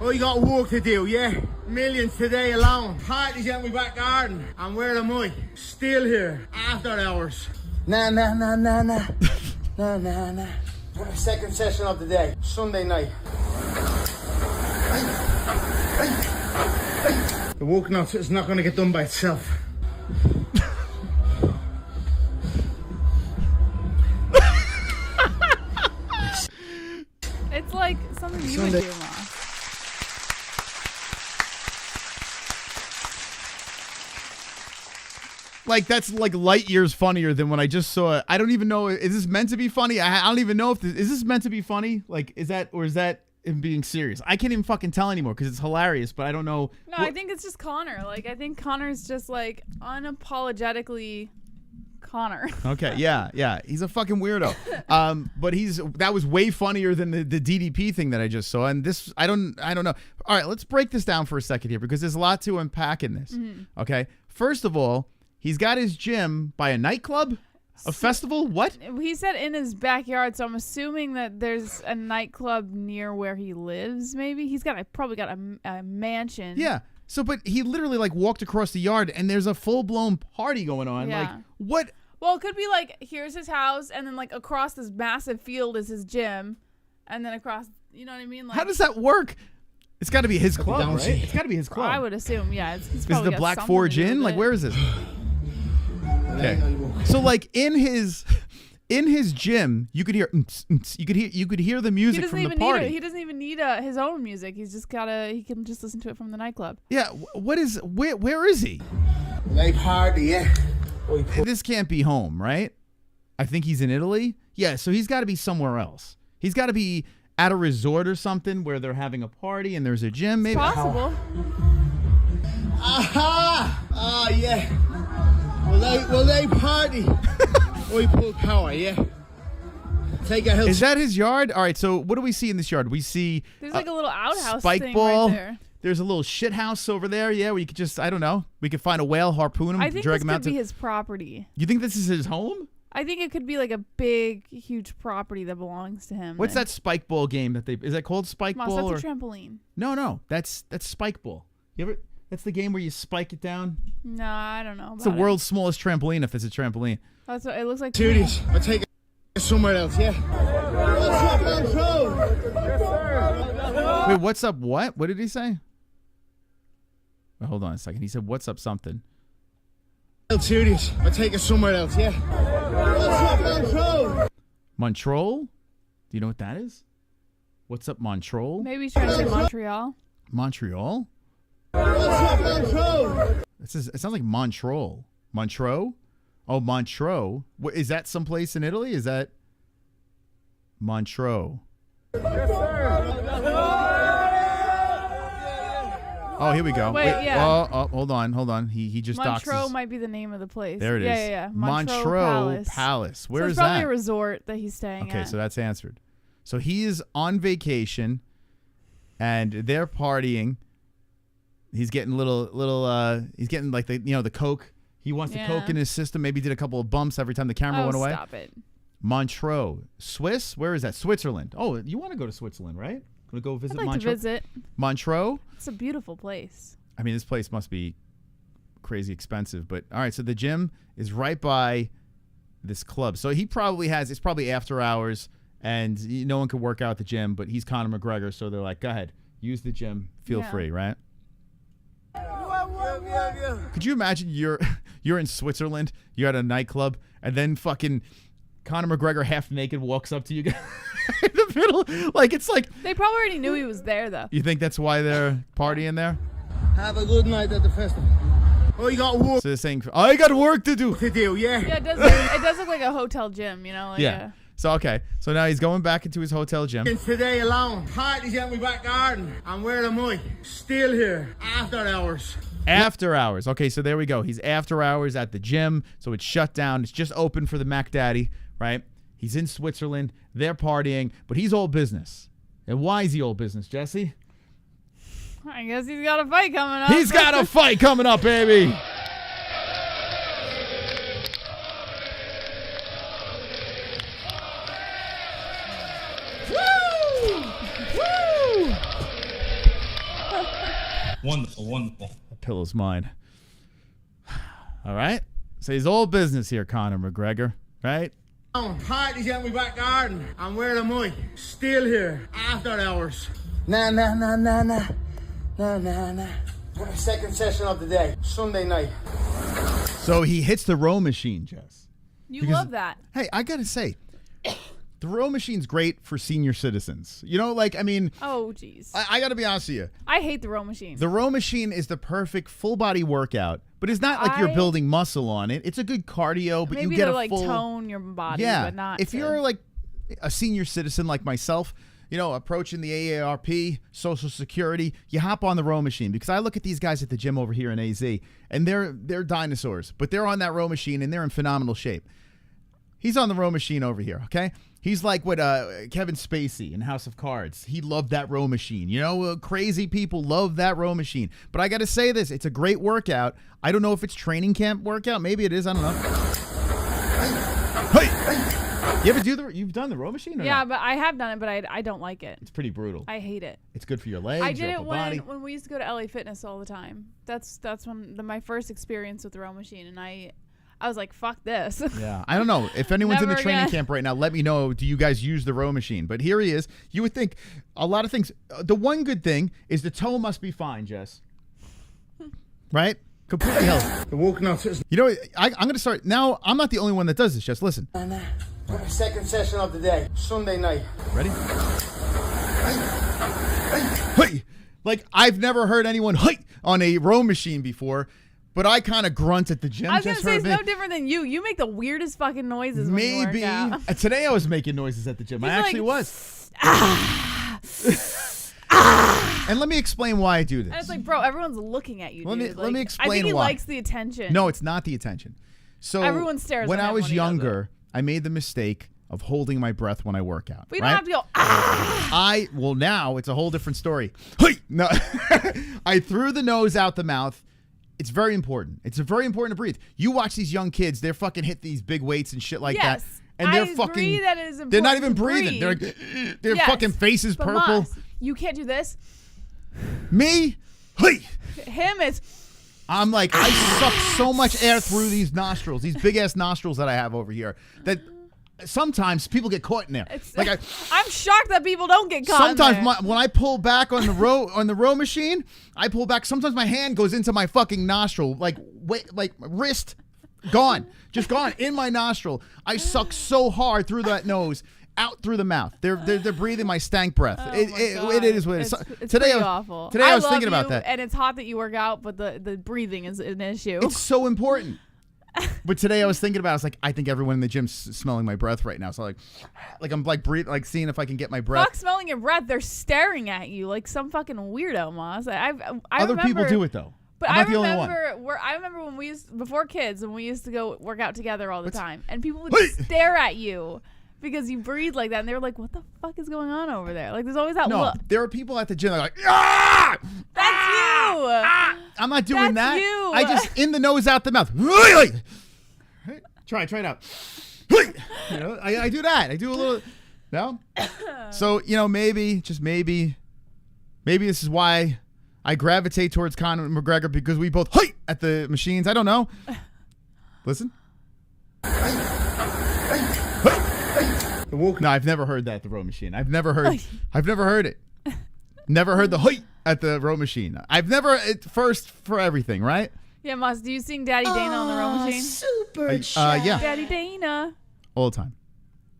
S15: Oh, you got work to do, yeah? Millions today alone. Parties out my back garden. And where am I? Still here, after hours. Nah. Second session of the day, Sunday night. The walk nut is not going to get done by itself.
S14: It's like something you would do, Moss.
S2: Like, that's like light years funnier than when I just saw it. I don't even know. Is this meant to be funny? I don't even know if is this meant to be funny? Like, is that him being serious? I can't even fucking tell anymore because it's hilarious, but I don't know.
S14: No, I think it's just Conor. Like, I think Conor's just like unapologetically Conor.
S2: Okay, yeah. He's a fucking weirdo. But that was way funnier than the DDP thing that I just saw. And this, I don't know. All right, let's break this down for a second here because there's a lot to unpack in this.
S14: Mm-hmm.
S2: Okay, first of all, he's got his gym by a nightclub, a festival. What?
S14: He said in his backyard, so I'm assuming that there's a nightclub near where he lives. Maybe he's probably got a mansion.
S2: Yeah. So, but he literally like walked across the yard and there's a full blown party going on.
S14: Yeah.
S2: Like, what?
S14: Well, it could be like, here's his house, and then like across this massive field is his gym, and then across, you know what I mean? Like,
S2: how does that work? It's got to be his club, right? It's got to be his club.
S14: I would assume, yeah. He's
S2: is
S14: probably
S2: the
S14: got
S2: Black
S14: something
S2: Forge
S14: to do
S2: Inn?
S14: with
S2: Like,
S14: it.
S2: where is this? Okay. So like in his gym, you could hear the music from the party.
S14: He doesn't even need his own music. He's just he can just listen to it from the nightclub.
S2: Yeah. Where is he?
S15: They party, yeah.
S2: This can't be home, right? I think he's in Italy. Yeah. So he's got to be somewhere else. He's got to be at a resort or something where they're having a party and there's a gym. Maybe
S14: Possible.
S15: Aha! Oh, yeah. Will they party? We pull power, yeah. Take a hill.
S2: Is that his yard? All right, so what do we see in this yard? We see
S14: There's like a little outhouse
S2: spike
S14: thing
S2: ball.
S14: right there.
S2: There's a little shit house over there. Yeah, where you could just, I don't know. We could find a whale, harpoon him,
S14: I think
S2: drag
S14: this
S2: him
S14: could
S2: out
S14: be
S2: to.
S14: his property.
S2: You think this is his home?
S14: I think it could be like a big, huge property that belongs to him.
S2: What's that spike ball game that they? Is that called spike
S14: Moss,
S2: ball?
S14: that's
S2: or?
S14: a trampoline.
S2: No, that's spike ball. You ever? That's the game where you spike it down.
S14: No, I don't know.
S2: It's the world's smallest trampoline if it's a trampoline.
S14: That's what it looks like.
S15: Serious. I take it somewhere else, yeah.
S2: Wait, what's up? What? What did he say? Wait, hold on a second. He said, "What's up?" Something.
S15: Serious. I take it somewhere else, yeah.
S2: Montreal? Do you know what that is? What's up, Montreal?
S14: Maybe he's trying to say Montreal.
S2: Montreal? It sounds like Montreal. Montreux? Oh, Montreux. What, is that someplace in Italy? Is that Montreux? Oh, here we go.
S14: Wait, yeah.
S2: Oh, hold on. He just doxed
S14: Montreux
S2: his-
S14: might be the name of the place.
S2: There it is.
S14: Yeah.
S2: Montreux Palace. Where
S14: so
S2: is
S14: it's probably
S2: that?
S14: a resort that he's staying at.
S2: Okay, so that's answered. So he is on vacation, and they're partying. He's getting he's getting like the coke. He wants the coke in his system. Maybe did a couple of bumps every time the camera went away.
S14: Stop it.
S2: Montreux, Swiss. Where is that? Switzerland. Oh, you want to go to Switzerland, right? Want to go visit
S14: I'd like
S2: Montreux?
S14: to visit.
S2: Montreux.
S14: It's a beautiful place.
S2: I mean, this place must be crazy expensive. But all right, so the gym is right by this club. So he probably it's probably after hours, and no one can work out at the gym. But he's Conor McGregor, so they're like, go ahead, use the gym, feel free, right? Could you imagine you're in Switzerland, you're at a nightclub, and then fucking Conor McGregor half naked walks up to you guys in the middle? Like, it's like
S14: They probably already knew he was there, though.
S2: You think that's why they're partying there?
S15: Have a good night at the festival. Oh, you got work.
S2: So they're saying, I got work to do.
S14: Yeah, it does look like a hotel gym, you know? Like
S2: Yeah. So, okay. So now he's going back into his hotel gym.
S15: And today alone, parties out in my back garden. And where am I? Still here. After hours.
S2: After hours. Okay, so there we go. He's after hours at the gym, so it's shut down. It's just open for the Mac Daddy, right? He's in Switzerland. They're partying, but he's all business. And why is he all business, Jesse?
S14: I guess he's got a fight coming up.
S2: He's got a fight coming up, baby.
S16: Wonderful.
S2: The pillow's mine. All right. So he's all business here, Conor McGregor, right?
S15: Parties out in my back garden. And where am I? Still here. After hours. Nah. Second session of the day. Sunday night.
S2: So he hits the row machine, Jess.
S14: You love that.
S2: Hey, I got to say, the row machine's great for senior citizens. You know, like, I mean...
S14: Oh, jeez.
S2: I got to be honest with you.
S14: I hate the row machine.
S2: The row machine is the perfect full-body workout, but it's not like you're building muscle on it. It's a good cardio, but
S14: Maybe
S2: you get
S14: to,
S2: a
S14: like,
S2: full...
S14: tone your body,
S2: yeah.
S14: but not
S2: If
S14: to...
S2: you're, like, a senior citizen like myself, you know, approaching the AARP, Social Security, you hop on the row machine. Because I look at these guys at the gym over here in AZ, and they're dinosaurs, but they're on that row machine, and they're in phenomenal shape. He's on the row machine over here, okay? He's like what Kevin Spacey in House of Cards. He loved that row machine. You know, crazy people love that row machine. But I got to say this. It's a great workout. I don't know if it's training camp workout. Maybe it is. I don't know. Hey! You ever you've done the row machine or
S14: Yeah,
S2: not?
S14: but I have done it, but I don't like it.
S2: It's pretty brutal.
S14: I hate it.
S2: It's good for your legs,
S14: I did
S2: your
S14: it
S2: upper body.
S14: when we used to go to LA Fitness all the time. That's when my first experience with the row machine, and I was like, fuck this.
S2: Yeah, I don't know. If anyone's in the
S14: Never
S2: training
S14: again.
S2: camp right now, let me know. Do you guys use the row machine? But here he is. You would think a lot of things. The one good thing is the toe must be fine, Jess. Right? Completely healthy.
S15: The walking out.
S2: You know, I'm going to start. Now, I'm not the only one that does this, Jess. Listen.
S15: Second session of the day. Sunday night.
S2: Ready? Hey! Like, I've never heard anyone on a row machine before. But I kind of grunt at the gym.
S14: I was going to
S2: just
S14: say,
S2: heard
S14: it's
S2: me.
S14: no different than you. You make the weirdest fucking noises when you
S2: Maybe.
S14: work out.
S2: Today I was making noises at the gym. I actually was. And let me explain why I do this.
S14: And it's like, bro, everyone's looking at you, dude.
S2: Let me explain
S14: I think he
S2: why.
S14: likes the attention.
S2: No, it's not the attention. So
S14: Everyone stares
S2: when
S14: at
S2: I
S14: him
S2: was
S14: when he does
S2: younger, I made the mistake of holding my breath when I work out.
S14: But you don't
S2: right?
S14: have to go,
S2: Well, now it's a whole different story. Hey! No, I threw the nose out the mouth. It's very important. It's very important to breathe. You watch these young kids, they're fucking hit these big weights and shit like that. And they're
S14: I
S2: fucking
S14: agree that it is
S2: they're not even
S14: important to
S2: breathing. They're
S14: breathe.
S2: like, their
S14: Yes,
S2: fucking faces
S14: but
S2: purple.
S14: Moss, you can't do this.
S2: Me? Hey!
S14: Him is.
S2: I'm like, I suck so much air through these nostrils, these big ass nostrils that I have over here, that sometimes people get caught in there.
S14: I'm shocked that people don't get caught.
S2: Sometimes
S14: in there.
S2: when I pull back on the row machine, I pull back. Sometimes my hand goes into my fucking nostril, like wrist, gone, just gone in my nostril. I suck so hard through that nose. Out through the mouth. They're breathing my stank breath. It is what it is.
S14: It's
S2: Today,
S14: pretty awful.
S2: Today I was
S14: love
S2: thinking about
S14: you,
S2: that.
S14: And it's hot that you work out, but the breathing is an issue.
S2: It's so important. But today I was thinking about it. I was like, I think everyone in the gym's smelling my breath right now. So I'm breathing, seeing if I can get my breath.
S14: Fuck smelling your breath. They're staring at you like some fucking weirdo, Moss.
S2: Other people do it though.
S14: But
S2: I'm not the only one.
S14: I remember when we used before kids, when we used to go work out together all the time, and people would
S2: Hey!
S14: stare at you because you breathe like that, and they were like, "What the fuck is going on over there?" Like, there's always that look.
S2: There are people at the gym that are like, ah!
S14: That's you.
S2: I'm not doing
S14: That's
S2: that.
S14: you.
S2: I just in the nose, out the mouth. Really? Try it out. You know, I do that. I do a little. No. So maybe, just maybe this is why I gravitate towards Conor McGregor, because we both at the machines. I don't know. Listen. No, I've never heard that at the row machine. I've never heard it. Never heard the at the row machine. I've never first for everything, right?
S14: Yeah, Moss, do you sing Daddy Dana on the row machine?
S5: Super
S2: yeah.
S14: Daddy Dana.
S2: All the time.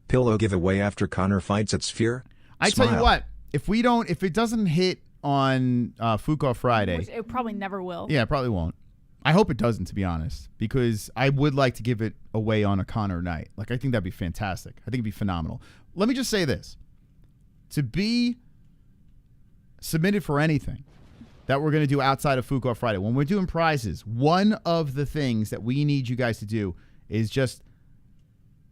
S6: Pillow giveaway after Conor fights at Sphere.
S2: I tell you what, if it doesn't hit on Fuko Friday,
S14: Which it probably never will.
S2: Yeah, it probably won't. I hope it doesn't, to be honest, because I would like to give it away on a Conor night. Like, I think that'd be fantastic. I think it'd be phenomenal. Let me just say this. To be submitted for anything that we're going to do outside of Fuko Friday, when we're doing prizes, one of the things that we need you guys to do is just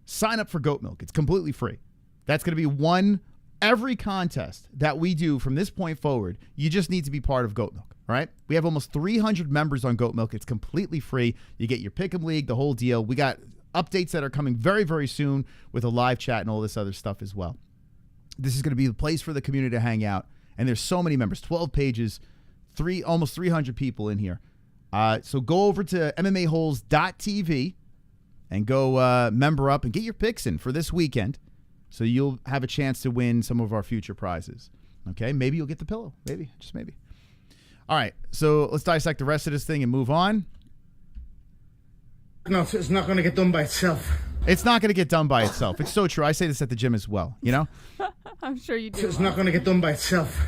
S2: sign up for Goat Milk. It's completely free. That's going to be every contest that we do from this point forward. You just need to be part of Goat Milk. All right. We have almost 300 members on Goat Milk. It's completely free. You get your Pick'em League, the whole deal. We got updates that are coming very, very soon with a live chat and all this other stuff as well. This is going to be the place for the community to hang out. And there's so many members, 12 pages, almost 300 people in here. So go over to MMAHoles.tv and go member up and get your picks in for this weekend. So you'll have a chance to win some of our future prizes. Okay. Maybe you'll get the pillow. Maybe. Just maybe. All right, so let's dissect the rest of this thing and move on.
S15: No, it's not going to get done by itself.
S2: It's not going to get done by itself. It's so true. I say this at the gym as well, you know?
S14: I'm sure you do.
S15: It's not going to get done by itself.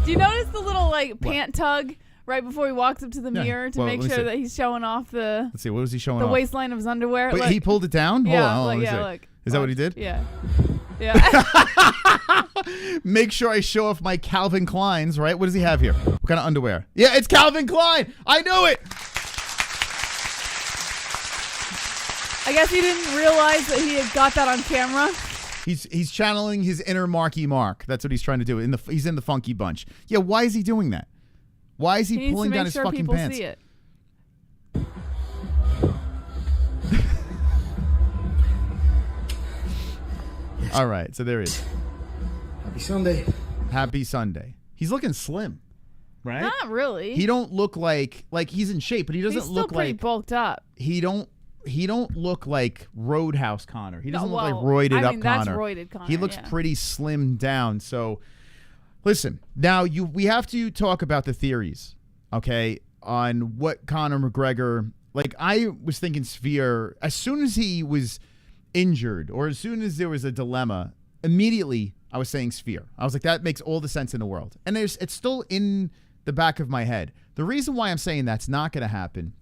S14: Do you notice the little, pant tug right before he walks up to the mirror to make sure that he's showing off the...
S2: Let's see, what was he showing
S14: off?
S2: The
S14: waistline of his underwear.
S2: Wait, he pulled it down?
S14: Yeah,
S2: hold on.
S14: look.
S2: Is that what he did?
S14: Yeah. Yeah.
S2: Make sure I show off my Calvin Kleins, right? What does he have here? What kind of underwear? Yeah, it's Calvin Klein. I knew it.
S14: I guess he didn't realize that he had got that on camera.
S2: He's channeling his inner Marky Mark. That's what he's trying to do. He's in the Funky Bunch. Yeah, why is he doing that? Why is he pulling down his fucking pants?
S14: See it.
S2: All right, so there he is.
S15: Happy Sunday.
S2: Happy Sunday. He's looking slim, right?
S14: Not really.
S2: He don't look like he's in shape, but he doesn't look
S14: pretty bulked up.
S2: He don't look like Roadhouse Conor. He doesn't look like
S14: roided
S2: up
S14: that's
S2: Conor.
S14: Roided Conor.
S2: He looks pretty slimmed down. So, listen. Now we have to talk about the theories, okay, on what Conor McGregor. Like, I was thinking Sphere, as soon as he was injured or as soon as there was a dilemma, immediately I was saying Sphere. I was like, that makes all the sense in the world. And it's still in the back of my head. The reason why I'm saying that's not going to happen,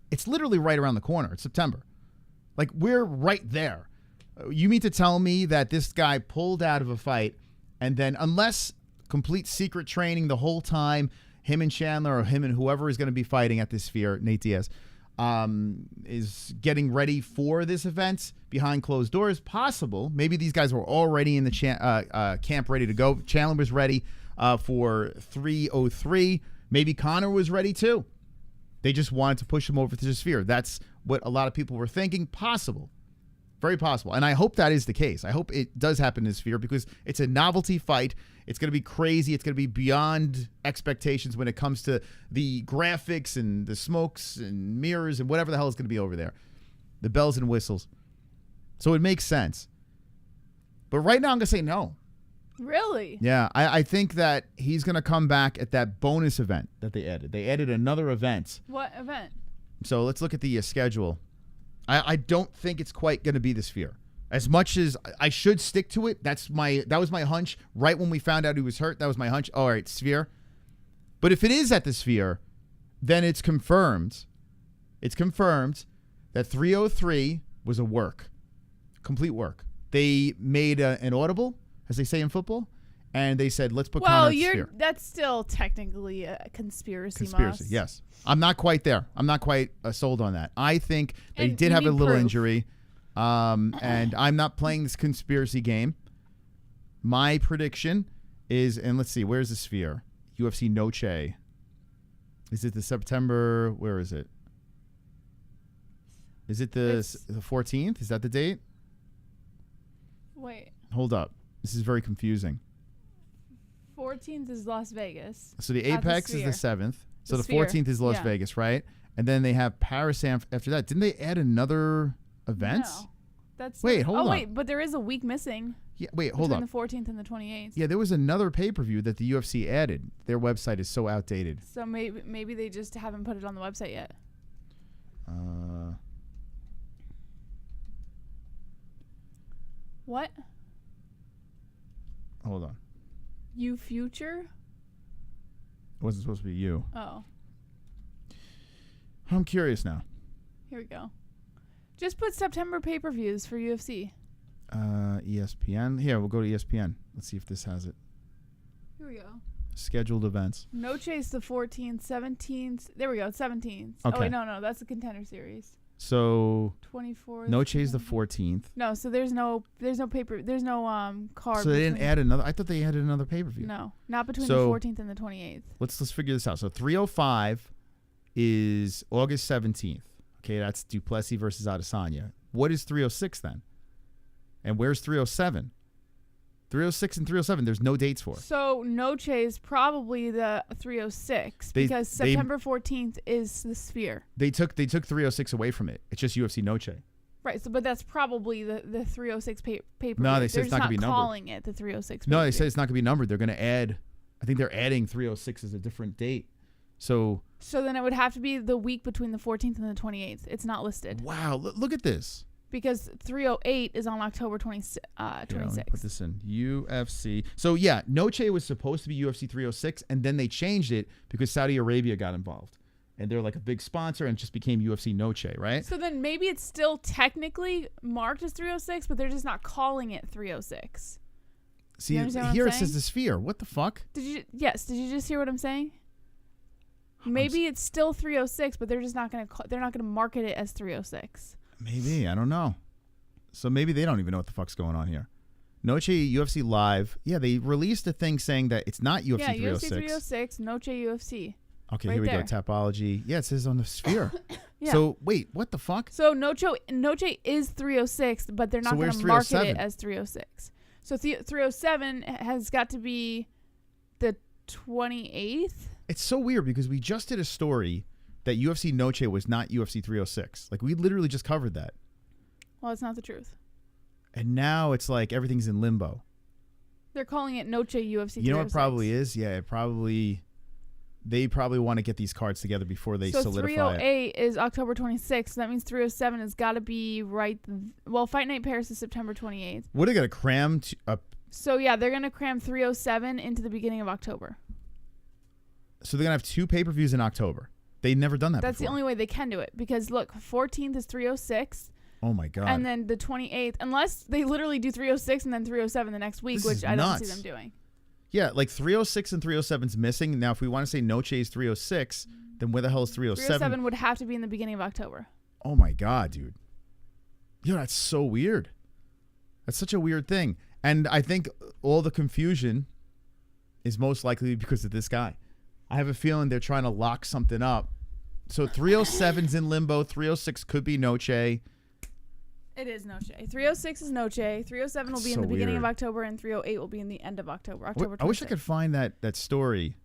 S2: it's literally right around the corner. It's September. Like, we're right there. You mean to tell me that this guy pulled out of a fight and then, unless complete secret training the whole time, him and Chandler or him and whoever is going to be fighting at this Sphere, Nate Diaz, is getting ready for this event behind closed doors? Possible. Maybe these guys were already in the camp ready to go. Chandler was ready for 303. Maybe Conor was ready too. They just wanted to push him over to the Sphere. That's what a lot of people were thinking. Possible. Very possible. And I hope that is the case. I hope it does happen in the Sphere because it's a novelty fight. It's going to be crazy. It's going to be beyond expectations when it comes to the graphics and the smokes and mirrors and whatever the hell is going to be over there. The bells and whistles. So it makes sense. But right now I'm going to say no.
S14: Really?
S2: Yeah, I think that he's going to come back at that bonus event that they added. They added another event.
S14: What event?
S2: So let's look at the schedule. I don't think it's quite going to be the Sphere. As much as I should stick to it, that was my hunch. Right when we found out he was hurt, that was my hunch. All right, Sphere. But if it is at the Sphere, then it's confirmed. It's confirmed that 303 was a work. Complete work. They made an audible, as they say in football, and they said, let's put Conor at the Sphere.
S14: That's still technically a conspiracy.
S2: Conspiracy, yes. I'm not quite there. I'm not quite sold on that. I think they did have a little
S14: proof.
S2: injury, and I'm not playing this conspiracy game. My prediction is, and let's see, where's the Sphere? UFC Noche. Is it the September? Where is it? Is it the 14th? Is that the date?
S14: Wait.
S2: Hold up. This is very confusing.
S14: 14th is Las Vegas.
S2: So the Apex is the 7th. So the
S14: Sphere.
S2: 14th is Las Vegas, right? And then they have Paris after that. Didn't they add another event?
S14: No. That's
S2: wait, hold on.
S14: Oh, wait, but there is a week missing.
S2: Yeah, wait, hold on.
S14: Between the 14th and the 28th.
S2: Yeah, there was another pay-per-view that the UFC added. Their website is so outdated.
S14: So maybe they just haven't put it on the website yet. What?
S2: Hold on.
S14: You Future?
S2: It wasn't supposed to be you.
S14: Oh.
S2: I'm curious now.
S14: Here we go. Just put September pay-per-views for UFC.
S2: ESPN. Here, we'll go to ESPN. Let's see if this has it.
S14: Here we go.
S2: Scheduled events.
S14: Noche is the 14th, 17th. There we go, 17th.
S2: Okay.
S14: Oh, wait, no, that's the Contender Series.
S2: So
S14: 24th.
S2: Noche is the 14th.
S14: No, so there's no card.
S2: So they didn't add another. I thought they added another pay-per-view.
S14: No, not between the 14th and the 28th.
S2: Let's figure this out. So 305 is August 17th. Okay, that's Duplessis versus Adesanya. What is 306 then? And where's 307? 306 and 307, there's no dates for.
S14: So Noche is probably the 306 because September 14th is the Sphere.
S2: They took 306 away from it. It's just UFC Noche.
S14: Right, so but that's probably the 306 pay-per-view.
S2: No, they said it's not going to be numbered.
S14: Calling it the 306
S2: No, they said it's not going to be numbered. They're going to add, I think they're adding 306 as a different date. So
S14: then it would have to be the week between the 14th and the 28th. It's not listed.
S2: Wow, look at this.
S14: Because 308 is on October 26th.
S2: Let me put this in. UFC. So, yeah, Noche was supposed to be UFC 306, and then they changed it because Saudi Arabia got involved. And they're like a big sponsor, and it just became UFC Noche, right?
S14: So then maybe it's still technically marked as 306, but they're just not calling it 306.
S2: See, here it says the Sphere. What the fuck?
S14: Did you just hear what I'm saying? Maybe it's still 306, but they're just not going to market it as 306.
S2: Maybe. I don't know. So maybe they don't even know what the fuck's going on here. Noche UFC Live. Yeah, they released a thing saying that it's not UFC 306.
S14: UFC 306, Noche UFC.
S2: Okay,
S14: right
S2: here we
S14: there.
S2: go. Topology. Yeah, it says on the Sphere.
S14: Yeah.
S2: So, wait, what the fuck?
S14: So Noche is 306, but they're not going to market it as 306. So 307 has got to be the 28th.
S2: It's so weird because we just did a story that UFC Noche was not UFC 306. Like, we literally just covered that.
S14: Well, it's not the truth.
S2: And now it's like everything's in limbo.
S14: They're calling it Noche UFC 306.
S2: You know what probably is? Yeah, they probably want to get these cards together before they solidify it.
S14: So 308 is October 26th. So that means 307 has got to be right. Well, Fight Night Paris is September 28th.
S2: What are they going to cram up?
S14: So, yeah, they're going to cram 307 into the beginning of October.
S2: So they're going to have 2 pay-per-views in October. They've never done that
S14: That's
S2: before.
S14: the only way they can do it. Because, look, 14th is 306.
S2: Oh my God.
S14: And then the 28th, unless they literally do 306 and then 307 the next week, which I don't see them doing.
S2: Yeah, like 306 and 307 is missing. Now, if we want to say Noche is 306, then where the hell is 307?
S14: 307 would have to be in the beginning of October.
S2: Oh my God, dude. Yo, that's so weird. That's such a weird thing. And I think all the confusion is most likely because of this guy. I have a feeling they're trying to lock something up. So 307's in limbo. 306 could be Noche.
S14: It is Noche. 306 is Noche. 307 will be in the beginning of October, and 308 will be in the end of October. October 26th.
S2: I wish I could find that story.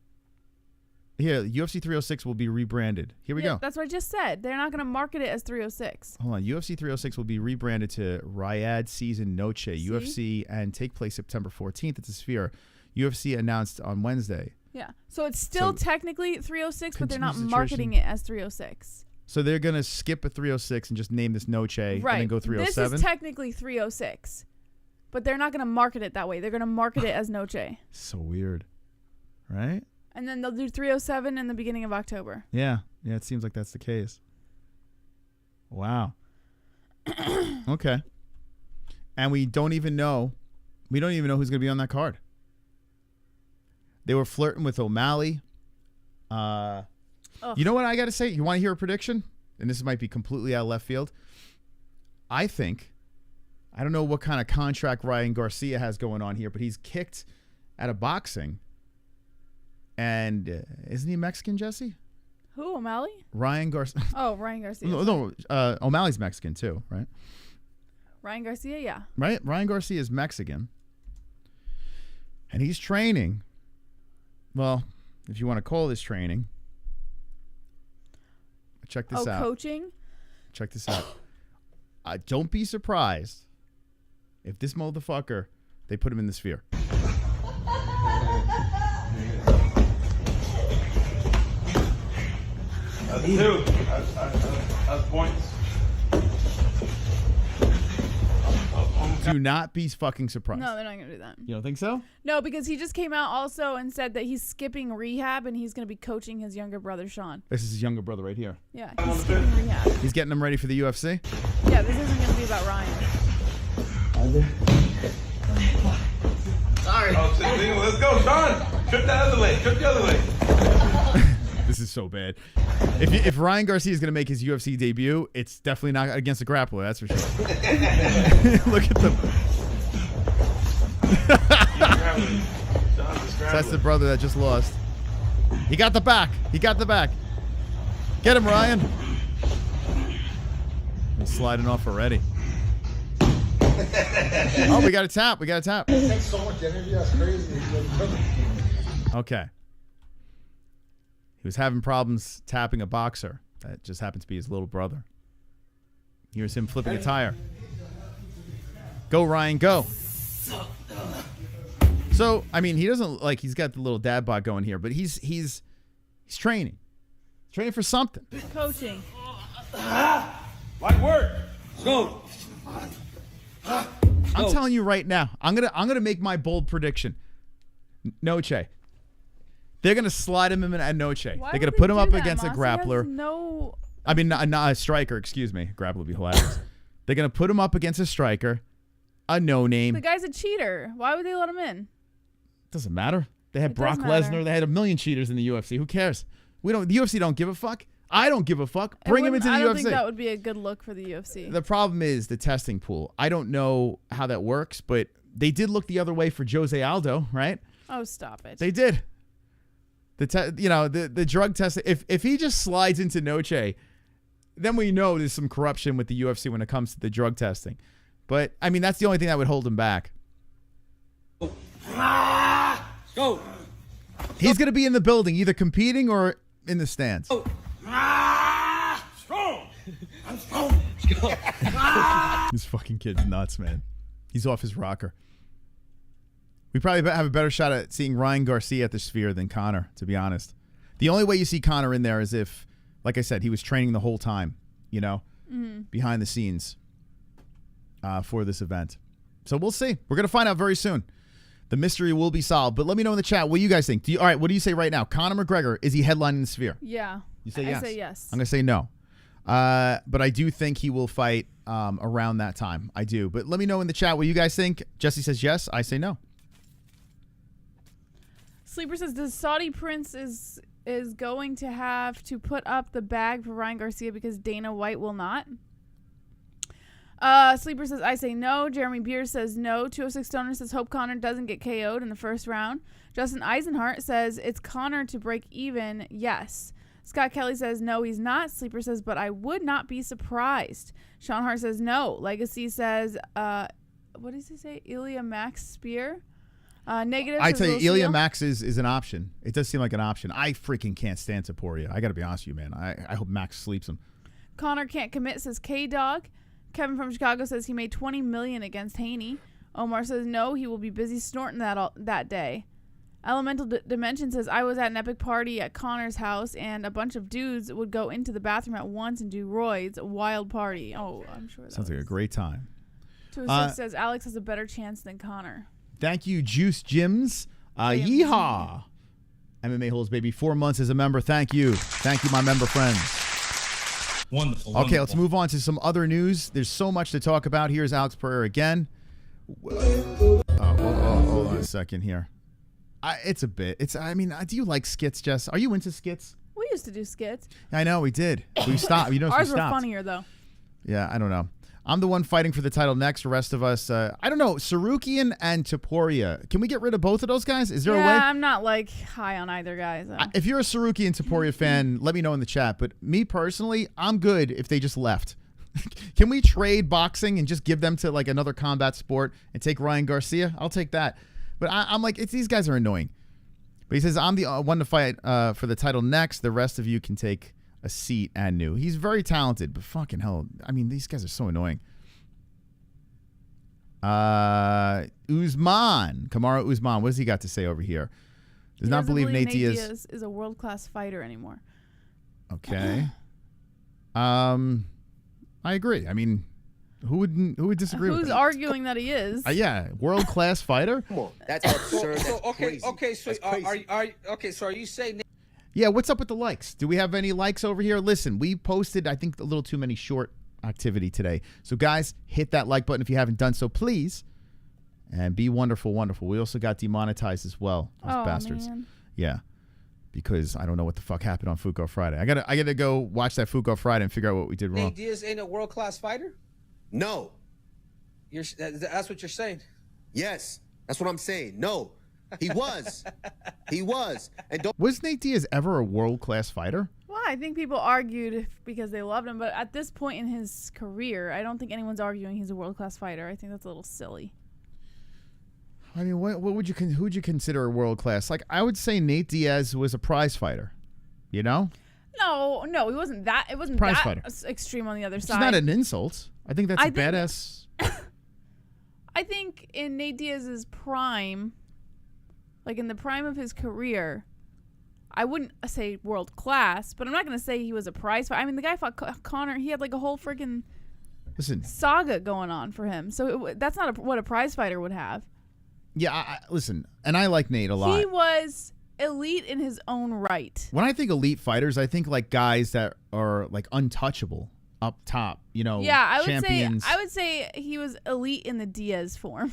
S2: Here, UFC 306 will be rebranded. Here we go.
S14: That's what I just said. They're not going to market it as 306.
S2: Hold on. UFC 306 will be rebranded to Riyadh Season Noche. UFC and take place September 14th at the Sphere. UFC announced on Wednesday.
S14: Yeah. So it's still technically 306, but they're not marketing it as 306.
S2: So they're going to skip a 306 and just name this Noche and then go 307?
S14: This is technically 306, but they're not going to market it that way. They're going to market it as Noche.
S2: So weird. Right?
S14: And then they'll do 307 in the beginning of October.
S2: Yeah. Yeah, it seems like that's the case. Wow. Okay. And we don't even know who's going to be on that card. They were flirting with O'Malley. You know what I got to say? You want to hear a prediction? And this might be completely out of left field. I don't know what kind of contract Ryan Garcia has going on here, but he's kicked out of boxing. And isn't he Mexican, Jesse?
S14: Who, O'Malley?
S2: Ryan Garcia.
S14: Oh, Ryan Garcia.
S2: No, O'Malley's Mexican too, right?
S14: Ryan Garcia, yeah.
S2: Right? Ryan Garcia is Mexican. And he's training. Well, if you want to call this training. Check this out.
S14: Coaching?
S2: Check this out. Don't be surprised if this motherfucker, they put him in the Sphere.
S7: That's two. That's points.
S2: Do not be fucking surprised.
S14: No, they're not going to do that.
S2: You don't think so?
S14: No, because he just came out also and said that he's skipping rehab and he's going to be coaching his younger brother, Sean.
S2: This is his younger brother right here.
S14: Yeah, he's skipping rehab.
S2: He's getting him ready for the UFC?
S14: Yeah, this isn't going to be about Ryan.
S7: Sorry. Oh, let's go, Sean. Trip the other way. Trip the other way.
S2: This is so bad. If Ryan Garcia is going to make his UFC debut, it's definitely not against a grappler. That's for sure. Look at them. That's the brother that just lost. He got the back. Get him, Ryan. He's sliding off already. Oh, we got a tap.
S11: It takes so much energy. That's crazy.
S2: Okay. He was having problems tapping a boxer. That just happened to be his little brother. Here's him flipping a tire. Go, Ryan, go. So, I mean, he doesn't he's got the little dad bod going here, but he's training. Training for something.
S14: Coaching.
S7: Light work. Go.
S2: I'm telling you right now, I'm gonna make my bold prediction. Noche. They're going to slide him in at Noche. They're going to put him up against a grappler. Not a striker, excuse me. Grappler would be hilarious. They're going to put him up against a striker, a no-name.
S14: The guy's a cheater. Why would they let him in?
S2: Doesn't matter. They had Brock Lesnar. They had a million cheaters in the UFC. Who cares? The UFC don't give a fuck. I don't give a fuck. Bring him into the UFC.
S14: I don't think that would be a good look for the UFC.
S2: The problem is the testing pool. I don't know how that works, but they did look the other way for Jose Aldo, right?
S14: Oh, stop it.
S2: They did. The drug test. If he just slides into Noche, then we know there's some corruption with the UFC when it comes to the drug testing. But I mean, that's the only thing that would hold him back.
S7: Go.
S2: He's gonna be in the building, either competing or in the stands.
S7: Strong. I'm strong. Let's go.
S2: This fucking kid's nuts, man. He's off his rocker. We probably have a better shot at seeing Ryan Garcia at the Sphere than Conor, to be honest. The only way you see Conor in there is if, like I said, he was training the whole time, behind the scenes for this event. So we'll see. We're going to find out very soon. The mystery will be solved. But let me know in the chat what you guys think. All right, what do you say right now? Conor McGregor, is he headlining the Sphere?
S14: Yeah.
S2: You say yes?
S14: I say yes.
S2: I'm going to say no. But I do think he will fight around that time. I do. But let me know in the chat what you guys think. Jesse says yes. I say no.
S14: Sleeper says, does Saudi Prince is going to have to put up the bag for Ryan Garcia because Dana White will not? Sleeper says, I say no. Jeremy Beers says no. 206 Stoner says, hope Conor doesn't get KO'd in the first round. Justin Eisenhart says, it's Conor to break even. Yes. Scott Kelly says, no, he's not. Sleeper says, but I would not be surprised. Sean Hart says, no. Legacy says, what does he say? Ilya Max Spear? Negative.
S2: I tell you, Ilya Max is an option. It does seem like an option. I freaking can't stand Topuria. I got to be honest with you, man. I hope Max sleeps him.
S14: Conor can't commit, says K-Dog. Kevin from Chicago says he made $20 million against Haney. Omar says no, he will be busy snorting that day. Elemental Dimension says, I was at an epic party at Conor's house and a bunch of dudes would go into the bathroom at once and do roids. A wild party. Oh, I'm sure that
S2: sounds like a great time.
S14: 206 says Alex has a better chance than Conor.
S2: Thank you, Juice Gyms. Yeehaw. MMA-Holes, baby. 4 months as a member. Thank you. Thank you, my member friends.
S16: Wonderful.
S2: Okay, let's move on to some other news. There's so much to talk about. Here's Alex Pereira again. Hold on a second here. It's a bit. I mean, do you like skits, Jess? Are you into skits?
S14: We used to do skits.
S2: I know, we did. We stopped. You know,
S14: ours
S2: we
S14: were
S2: stopped.
S14: funnier, though.
S2: Yeah, I don't know. I'm the one fighting for the title next. The rest of us, I don't know. Tsarukyan and Topuria. Can we get rid of both of those guys? Is there a way?
S14: Yeah, I'm not like high on either guy. So.
S2: If you're a Tsarukyan Topuria fan, let me know in the chat. But me personally, I'm good if they just left. Can we trade boxing and just give them to like another combat sport and take Ryan Garcia? I'll take that. But I'm like, these guys are annoying. But he says, I'm the one to fight for the title next. The rest of you can take a seat and new. He's very talented, but fucking hell. I mean, these guys are so annoying. Usman. Kamaru Usman. What has he got to say over here? Does not believe Nate Diaz
S14: is a world-class fighter anymore.
S2: Okay. I agree. I mean, who would disagree with that?
S14: Who's arguing that he is?
S2: Yeah, world-class fighter?
S17: Come on, that's absurd.
S18: So are you saying?
S2: Yeah, what's up with the likes? Do we have any likes over here? Listen, we posted, I think, a little too many short activity today. So, guys, hit that like button if you haven't done so, please. And be wonderful, wonderful. We also got demonetized as well, those bastards.
S14: Man.
S2: Yeah, because I don't know what the fuck happened on Fuko Friday. I gotta go watch that Fuko Friday and figure out what we did wrong.
S18: Nate Diaz ain't a world-class fighter?
S17: No.
S18: That's what you're saying?
S17: Yes, that's what I'm saying. No. He was. He was. And
S2: was Nate Diaz ever a world-class fighter?
S14: Well, I think people argued because they loved him, but at this point in his career, I don't think anyone's arguing he's a world-class fighter. I think that's a little silly.
S2: I mean, who would you consider a world-class? Like, I would say Nate Diaz was a prize fighter. You know?
S14: No, he wasn't that. It wasn't
S2: prize
S14: that
S2: fighter.
S14: Extreme on the other side.
S2: It's not an insult. I think that's badass.
S14: I think in Nate Diaz's prime, like in the prime of his career, I wouldn't say world class, but I'm not going to say he was a prize fighter. I mean, the guy fought Conor. He had like a whole freaking saga going on for him. So that's not what a prize fighter would have.
S2: Yeah, listen, and I like Nate a lot.
S14: He was elite in his own right.
S2: When I think elite fighters, I think like guys that are like untouchable up top, you know,
S14: yeah,
S2: champions.
S14: I would say he was elite in the Diaz form.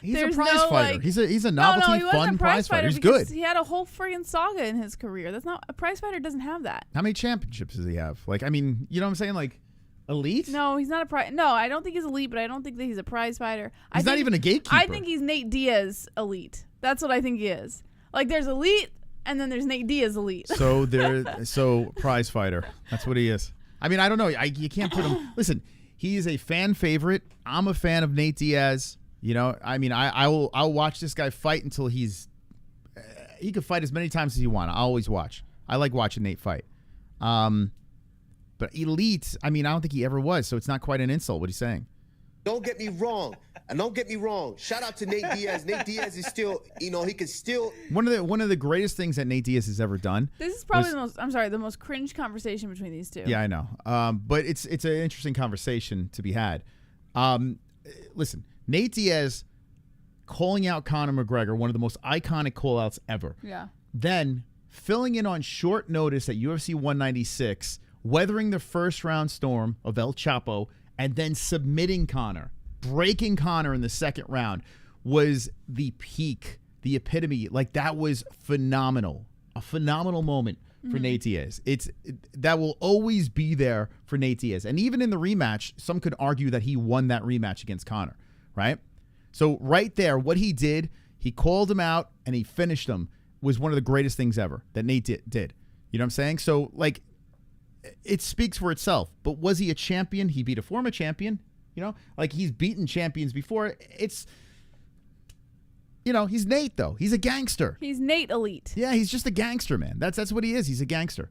S2: He's a prize fighter. Like, he's a novelty, fun prize fighter. He's good.
S14: He had a whole friggin' saga in his career. That's not a prize fighter. Doesn't have that.
S2: How many championships does he have? Like, I mean, you know what I'm saying? Like, elite?
S14: No, he's not a prize. No, I don't think he's elite, but I don't think that he's a prize fider.
S2: He's not even a gatekeeper.
S14: I think he's Nate Diaz elite. That's what I think he is. Like, there's elite, and then there's Nate Diaz elite.
S2: So prize fighter. That's what he is. I mean, I don't know. You can't put him. Listen, he is a fan favorite. I'm a fan of Nate Diaz. You know, I mean, I'll watch this guy fight until he could fight as many times as you want. I always watch. I like watching Nate fight. But elite, I mean, I don't think he ever was. So it's not quite an insult. What he's saying.
S17: Don't get me wrong. And don't get me wrong. Shout out to Nate Diaz. Nate Diaz is still, you know, he can still.
S2: One of the greatest things that Nate Diaz has ever done.
S14: This is probably the most cringe conversation between these two.
S2: Yeah, I know. But it's an interesting conversation to be had. Listen, Nate Diaz calling out Conor McGregor, one of the most iconic call-outs ever.
S14: Yeah.
S2: Then filling in on short notice at UFC 196 weathering the first round storm of El Chapo, and then submitting Conor, breaking Conor in the second round was the peak, the epitome. Like, that was phenomenal. A phenomenal moment for Nate Diaz. That will always be there for Nate Diaz. And even in the rematch, some could argue that he won that rematch against Conor, right? So right there, what he did, he called him out and he finished him, was one of the greatest things ever that Nate did. You know what I'm saying? So, like, it speaks for itself. But was he a champion? He beat a former champion. You know, like, he's beaten champions before. It's, you know, he's Nate, though. He's a gangster.
S14: He's Nate elite.
S2: Yeah, he's just a gangster, man. That's what he is. He's a gangster.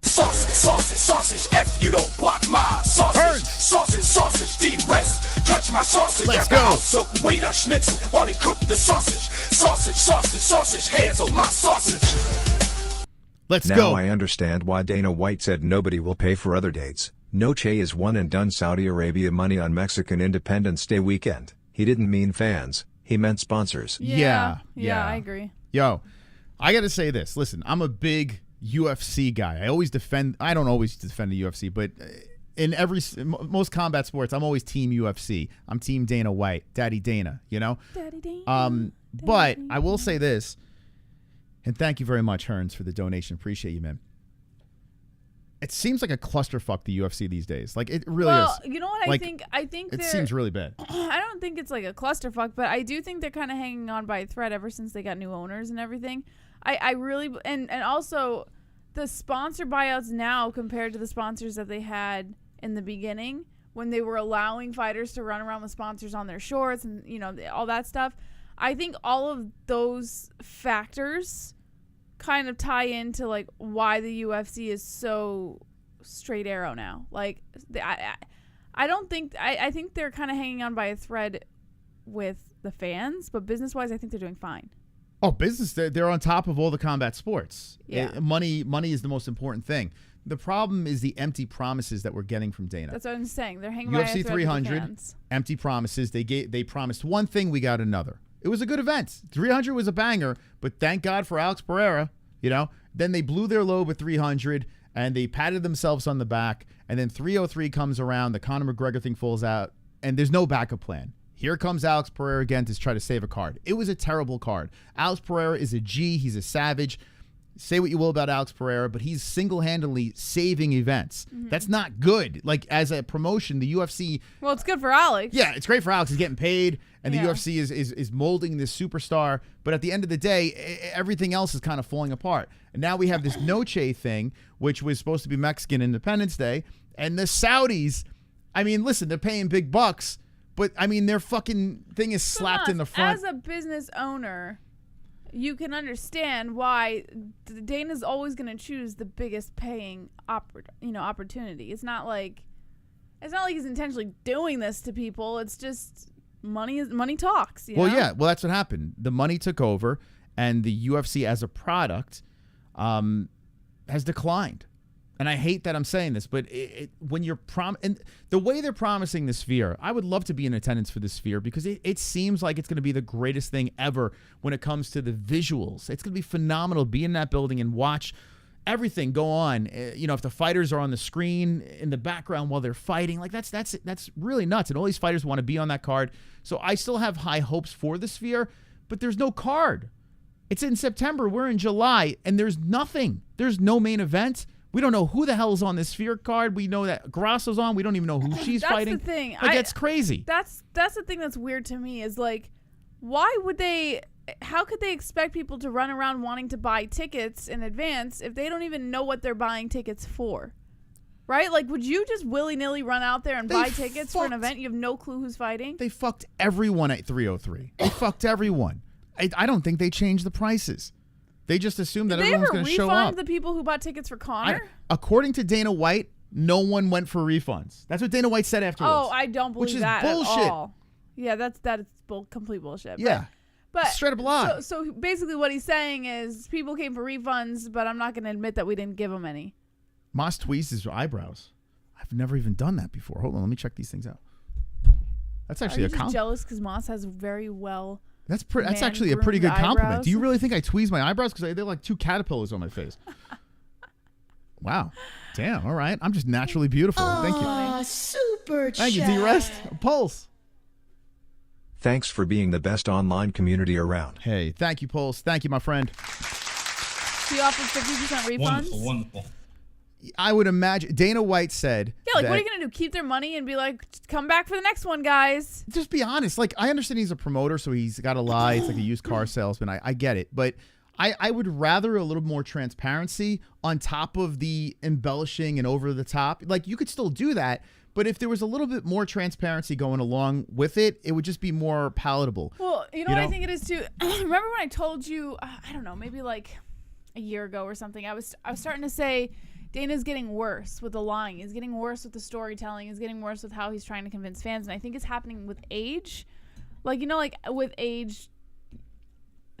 S1: Sausage, sausage, sausage, F you don't block my sausage.
S2: Burn.
S1: Sausage, sausage, D-West. Touch my sausage.
S2: Let's
S1: at
S2: go.
S1: The house of waiter schnitzel while he cook the sausage. Sausage, sausage, sausage, hands on my sausage.
S2: Let's
S6: now
S2: go.
S6: I understand why Dana White said nobody will pay for other dates. Noche is one and done. Saudi Arabia money on Mexican Independence Day weekend. He didn't mean fans. He meant sponsors.
S14: Yeah, I agree.
S2: Yo, I got to say this. Listen, I'm a big UFC guy. I don't always defend the UFC, but in most combat sports, I'm always team UFC. I'm team Dana White, Daddy Dana, you know?
S14: Daddy Dana.
S2: But I will say this, and thank you very much, Hearns, for the donation. Appreciate you, man. It seems like a clusterfuck, the UFC these days. Like, it really is.
S14: Well, you know what?
S2: Like,
S14: I think
S2: it seems really bad.
S14: I don't think it's like a clusterfuck, but I do think they're kind of hanging on by a thread ever since they got new owners and everything. I really and also the sponsor buyouts now compared to the sponsors that they had in the beginning when they were allowing fighters to run around with sponsors on their shorts and, you know, all that stuff. I think all of those factors kind of tie into like why the UFC is so straight arrow now. Like, I think they're kind of hanging on by a thread with the fans, but business wise, I think they're doing fine.
S2: Oh, business, they're on top of all the combat sports.
S14: Yeah.
S2: Money is the most important thing. The problem is the empty promises that we're getting from Dana.
S14: That's what I'm saying. They're hanging by a
S2: UFC
S14: thread
S2: 300,
S14: with the fans.
S2: empty promises. They promised one thing, we got another. It was a good event. 300 was a banger, but thank God for Alex Pereira, you know. Then they blew their load with 300, and they patted themselves on the back, and then 303 comes around, the Conor McGregor thing falls out, and there's no backup plan. Here comes Alex Pereira again to try to save a card. It was a terrible card. Alex Pereira is a G. He's a savage. Say what you will about Alex Pereira, but he's single-handedly saving events. Mm-hmm. That's not good. Like, as a promotion, the UFC...
S14: Well, it's good for Alex.
S2: Yeah, it's great for Alex. He's getting paid, and the UFC is molding this superstar. But at the end of the day, everything else is kind of falling apart. And now we have this Noche thing, which was supposed to be Mexican Independence Day. And the Saudis, I mean, listen, they're paying big bucks, but, I mean, their fucking thing is slapped in the front.
S14: As a business owner, you can understand why Dana's always going to choose the biggest paying opportunity. It's not like he's intentionally doing this to people. It's just money talks. You know?
S2: Yeah. Well, that's what happened. The money took over, and the UFC as a product has declined. And I hate that I'm saying this, but when you're and the way they're promising the Sphere, I would love to be in attendance for the Sphere because it seems like it's going to be the greatest thing ever when it comes to the visuals. It's going to be phenomenal to be in that building and watch everything go on. You know, if the fighters are on the screen in the background while they're fighting, like that's really nuts. And all these fighters want to be on that card. So I still have high hopes for the Sphere, but there's no card. It's in September. We're in July, and there's nothing. There's no main event. We don't know who the hell is on this Sphere card. We know that Grasso's on. We don't even know who she's fighting.
S14: That's the thing.
S2: Like, that's crazy.
S14: That's the thing that's weird to me is, like, how could they expect people to run around wanting to buy tickets in advance if they don't even know what they're buying tickets for? Right? Like, would you just willy-nilly run out there and buy tickets for an event? You have no clue who's fighting?
S2: They fucked everyone at 303. They fucked everyone. I don't think they changed the prices. They just assumed that everyone's going to show up.
S14: Did they ever refund the people who bought tickets for Conor?
S2: According to Dana White, no one went for refunds. That's what Dana White said afterwards.
S14: Oh, I don't believe that at all. Yeah, that is complete bullshit.
S2: Yeah.
S14: But
S2: straight up lie.
S14: So basically what he's saying is people came for refunds, but I'm not going to admit that we didn't give them any.
S2: Moss tweezed his eyebrows. I've never even done that before. Hold on, let me check these things out. That's actually
S14: a compliment. Jealous because Moss has very well...
S2: That's actually a pretty good compliment. Do you really think I tweeze my eyebrows? Because they're like two caterpillars on my face. Wow. Damn. All right. I'm just naturally beautiful. Thank you.
S5: Super
S2: Thank you,
S5: chat.
S2: D-Rest. Pulse.
S6: Thanks for being the best online community around.
S2: Hey, thank you, Pulse. Thank you, my friend.
S14: He offered 50% refunds.
S16: Wonderful.
S2: I would imagine Dana White said.
S14: Yeah, like
S2: that,
S14: what are you gonna do? Keep their money and be like, come back for the next one, guys?
S2: Just be honest. Like, I understand he's a promoter, so he's got to lie. It's like a used car salesman. I get it, but I would rather a little more transparency on top of the embellishing and over the top. Like, you could still do that, but if there was a little bit more transparency going along with it, it would just be more palatable.
S14: Well, you know what I think it is too. Remember when I told you? I don't know, maybe like a year ago or something. I was starting to say Dana's getting worse with the lying. He's getting worse with the storytelling. He's getting worse with how he's trying to convince fans. And I think it's happening with age. Like, you know, like with age,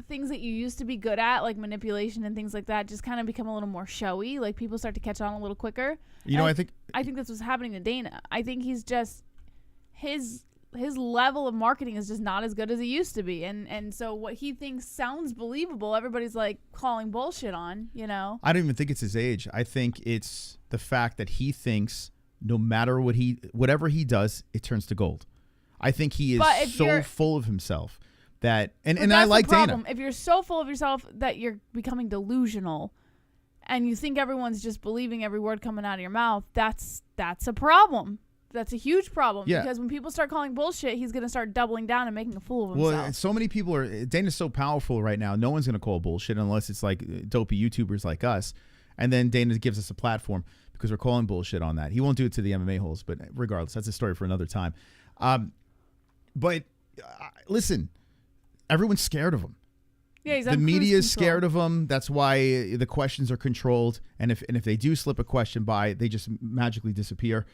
S14: things that you used to be good at, like manipulation and things like that, just kind of become a little more showy. Like, people start to catch on a little quicker.
S2: You know, I think
S14: that's what's happening to Dana. I think he's just his level of marketing is just not as good as it used to be, and so what he thinks sounds believable, everybody's like calling bullshit on, you know.
S2: I don't even think it's his age. I think it's the fact that he thinks no matter whatever he does, it turns to gold. I think he is so full of himself that, and I like Dana.
S14: If you're so full of yourself that you're becoming delusional, and you think everyone's just believing every word coming out of your mouth, that's a problem. That's a huge problem, because when people start calling bullshit, he's going to start doubling down and making a fool of himself.
S2: Well, so many people are. Dana's so powerful right now. No one's going to call bullshit unless it's like dopey YouTubers like us. And then Dana gives us a platform because we're calling bullshit on that. He won't do it to the MMA-Holes, but regardless, that's a story for another time. But listen, everyone's scared of him.
S14: Yeah, he's
S2: the media is scared of him. That's why the questions are controlled. And if they do slip a question by, they just magically disappear.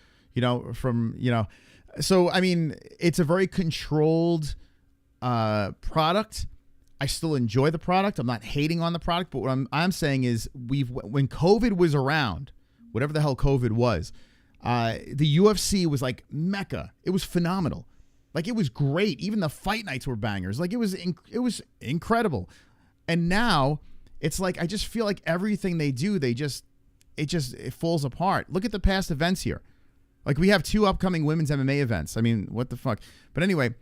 S2: So, I mean, it's a very controlled product. I still enjoy the product. I'm not hating on the product, but what I'm saying is when COVID was around, whatever the hell COVID was, the UFC was like Mecca. It was phenomenal. Like, it was great. Even the fight nights were bangers. Like, it was incredible. And now it's like, I just feel like everything they do, it falls apart. Look at the past events here. Like, we have 2 upcoming women's MMA events. I mean, what the fuck? But anyway,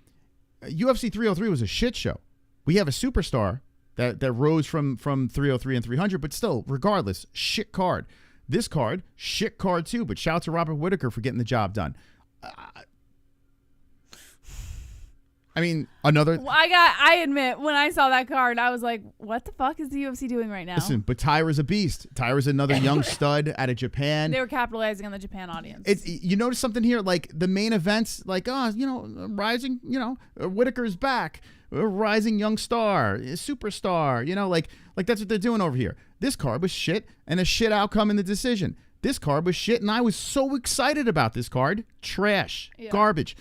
S2: UFC 303 was a shit show. We have a superstar that rose from 303 and 300, but still, regardless, shit card. This card, shit card too, but shout out to Robert Whittaker for getting the job done. I mean, another...
S14: Well, I admit, when I saw that card, I was like, what the fuck is the UFC doing right now?
S2: Listen, but Tyra's a beast. Tyra's another young stud out of Japan.
S14: They were capitalizing on the Japan audience.
S2: You notice something here? Like, the main events, like, rising, Whittaker's back. Rising young star, superstar, like that's what they're doing over here. This card was shit, and a shit outcome in the decision. This card was shit, and I was so excited about this card. Trash. Yeah. Garbage.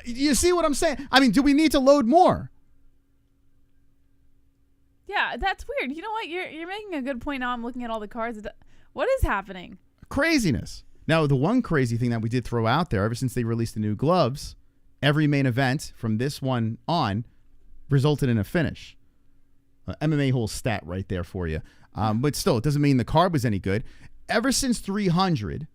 S2: You see what I'm saying? I mean, do we need to load more?
S14: Yeah, that's weird. You know what? You're making a good point now. I'm looking at all the cards. What is happening?
S2: Craziness. Now, the one crazy thing that we did throw out there, ever since they released the new gloves, every main event from this one on resulted in a finish. MMA-Holes stat right there for you. But still, it doesn't mean the card was any good. Ever since 300...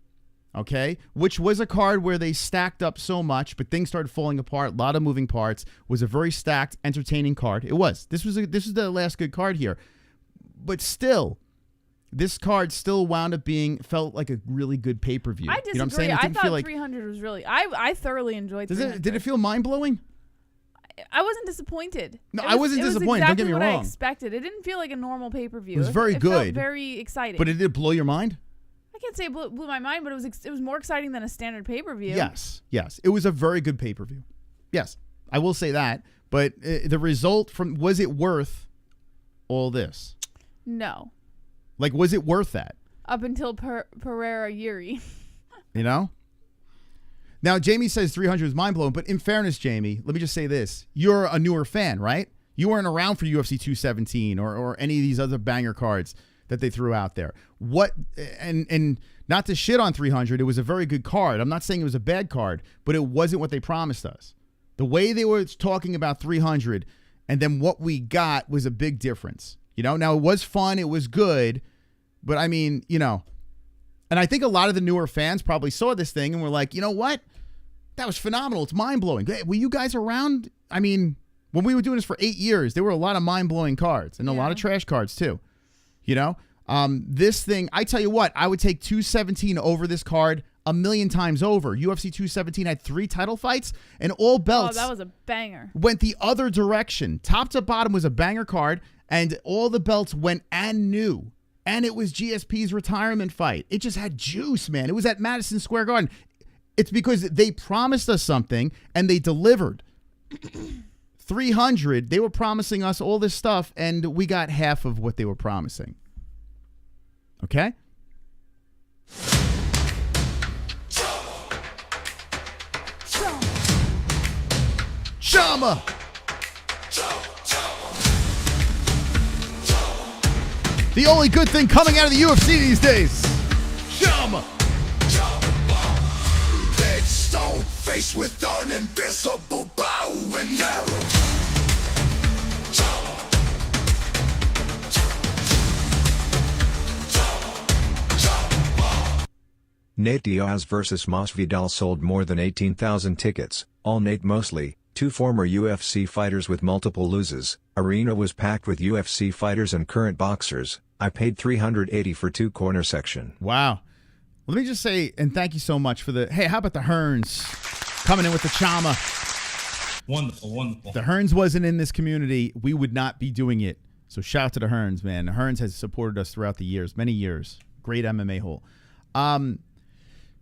S2: okay, which was a card where they stacked up so much, but things started falling apart, a lot of moving parts, was a very stacked, entertaining card. It was. This was the last good card here. But still, this card still wound up felt like a really good pay-per-view.
S14: I disagree.
S2: You know what I'm saying?
S14: I thought 300 was really... I thoroughly enjoyed 300.
S2: Did it feel mind-blowing?
S14: I wasn't disappointed.
S2: No, I wasn't disappointed. Don't get me wrong.
S14: It was exactly what I expected. It didn't feel like a normal pay-per-view.
S2: It was very good.
S14: It felt very exciting.
S2: But did it blow your mind?
S14: I can't say it blew my mind, but it was more exciting than a standard pay-per-view.
S2: Yes. It was a very good pay-per-view. Yes, I will say that. But the result was it worth all this?
S14: No.
S2: Like, was it worth that?
S14: Up until Pereira Yuri.
S2: Now, Jamie says 300 is mind-blowing, but in fairness, Jamie, let me just say this. You're a newer fan, right? You weren't around for UFC 217 or any of these other banger cards that they threw out there. And not to shit on 300, it was a very good card. I'm not saying it was a bad card, but it wasn't what they promised us. The way they were talking about 300 And then what we got was a big difference. You know, now it was fun. It was good. But I mean, you know, and I think a lot of the newer fans probably saw this thing and were like, you know what? That was phenomenal. It's mind-blowing. Hey, were you guys around? I mean, when we were doing this for 8 years, there were a lot of mind-blowing cards and a lot of trash cards too. You know, this thing, I tell you what, I would take 217 over this card a million times over. UFC 217 had 3 title fights and all belts.
S14: Oh, that was a banger.
S2: Went the other direction. Top to bottom was a banger card, and all the belts went and new. And it was GSP's retirement fight. It just had juice, man. It was at Madison Square Garden. It's because they promised us something and they delivered. 300, they were promising us all this stuff, and we got half of what they were promising. Okay? Chama! The only good thing coming out of the UFC these days. Chama!
S1: Dead stone face with an invisible bow and arrow.
S6: Nate Diaz vs. Masvidal sold more than 18,000 tickets, all Nate mostly, 2 former UFC fighters with multiple loses. Arena was packed with UFC fighters and current boxers. I paid $380 for 2 corner section.
S2: Wow. Let me just say, and thank you so much for the, hey, how about the Hearns coming in with the Chama?
S16: Wonderful, wonderful.
S2: If the Hearns wasn't in this community, we would not be doing it. So shout out to the Hearns, man. The Hearns has supported us throughout the years, many years. Great MMA hole.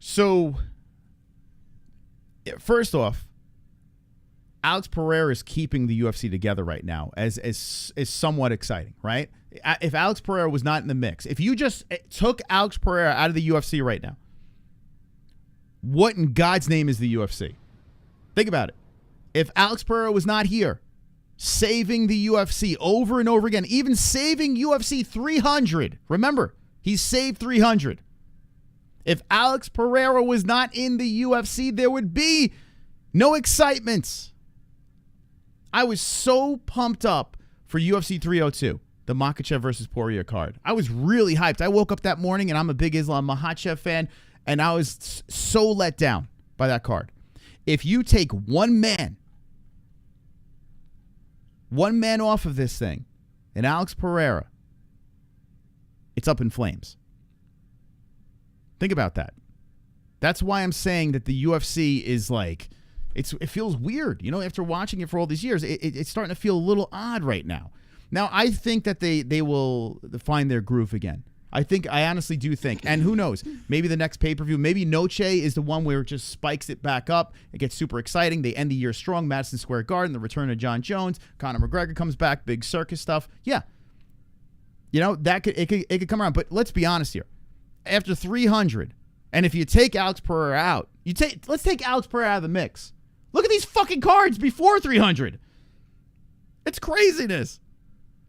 S2: So, first off, Alex Pereira is keeping the UFC together right now as somewhat exciting, right? If Alex Pereira was not in the mix, if you just took Alex Pereira out of the UFC right now, what in God's name is the UFC? Think about it. If Alex Pereira was not here, saving the UFC over and over again, even saving UFC 300, remember, he saved 300. If Alex Pereira was not in the UFC, there would be no excitement. I was so pumped up for UFC 302, the Makhachev versus Poirier card. I was really hyped. I woke up that morning, and I'm a big Islam Makhachev fan, and I was so let down by that card. If you take one man off of this thing, and Alex Pereira, it's up in flames. Think about that. That's why I'm saying that the UFC is like, it feels weird, you know, after watching it for all these years. It's starting to feel a little odd right now. Now, I think that they will find their groove again. I honestly do think, and who knows, maybe the next pay-per-view, maybe Noche is the one where it just spikes it back up. It gets super exciting. They end the year strong. Madison Square Garden, the return of John Jones, Conor McGregor comes back, big circus stuff. Yeah. You know, it could come around. But let's be honest here. After 300, and if you take Alex Pereira out, let's take Alex Pereira out of the mix. Look at these fucking cards before 300. It's craziness.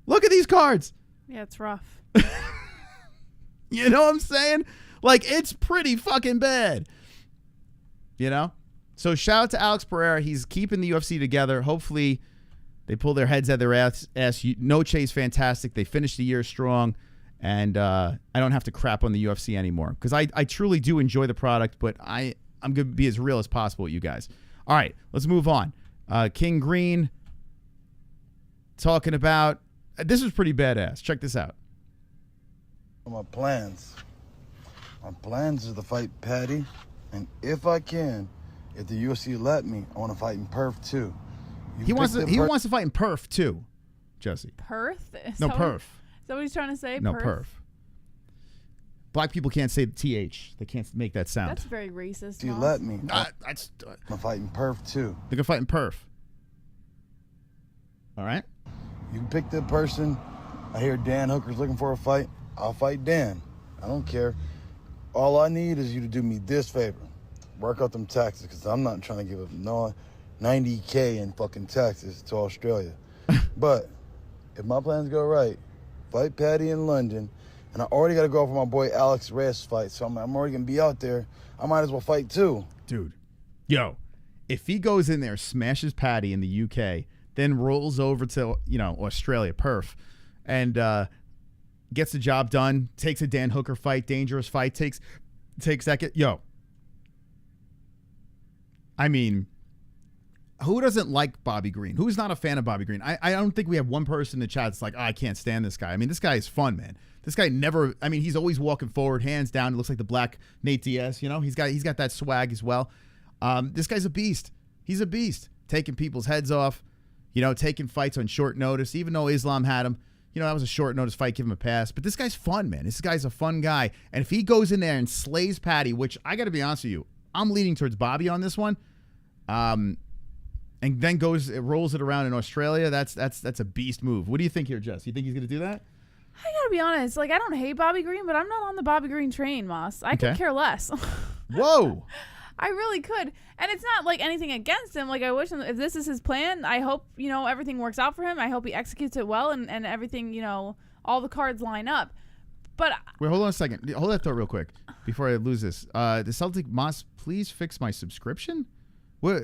S2: Look at these cards.
S14: Yeah, it's rough.
S2: You know what I'm saying? Like, it's pretty fucking bad. You know? So shout out to Alex Pereira. He's keeping the UFC together. Hopefully they pull their heads out of their ass. Noche's fantastic. They finished the year strong. And I don't have to crap on the UFC anymore because I truly do enjoy the product, but I'm going to be as real as possible with you guys. All right, let's move on. King Green talking about, this is pretty badass. Check this out.
S19: My plans is to fight Patty, and if I can, if the UFC let me, I want to fight in Perth too.
S2: He wants to fight in Perth too, Jesse.
S14: Perth?
S2: No, Perth.
S14: Is that what he's trying to say?
S2: No, Perf. Black people can't say the TH. They can't make that sound.
S14: That's very racist.
S19: You let me.
S2: I'm
S19: fighting Perf too.
S2: They're going to fight in Perf. All right.
S19: You can pick the person. I hear Dan Hooker's looking for a fight. I'll fight Dan. I don't care. All I need is you to do me this favor. Work out them taxes because I'm not trying to give up no $90K in fucking taxes to Australia. But if my plans go right, fight Patty in London, and I already got to go for my boy Alex Reyes' fight, so I'm already going to be out there. I might as well fight too.
S2: Dude, if he goes in there, smashes Patty in the UK, then rolls over to, Australia, Perth, and gets the job done, takes a Dan Hooker fight, dangerous fight, takes that. I mean, who doesn't like Bobby Green? Who's not a fan of Bobby Green? I don't think we have one person in the chat that's like, I can't stand this guy. I mean, this guy is fun, man. This guy he's always walking forward, hands down. It looks like the black Nate Diaz, He's got that swag as well. This guy's a beast. He's a beast. Taking people's heads off, taking fights on short notice. Even though Islam had him, that was a short notice fight, give him a pass. But this guy's fun, man. This guy's a fun guy. And if he goes in there and slays Patty, which I got to be honest with you, I'm leaning towards Bobby on this one. And then rolls it around in Australia. That's a beast move. What do you think here, Jess? You think he's going to do that?
S14: I gotta be honest. I don't hate Bobby Green, but I'm not on the Bobby Green train, Moss. I could care less.
S2: Whoa.
S14: I really could. And it's not anything against him. I wish him, if this is his plan, I hope, everything works out for him. I hope he executes it well and everything, all the cards line up. But
S2: wait, hold on a second. Hold that thought real quick before I lose this. The Celtic Moss, please fix my subscription.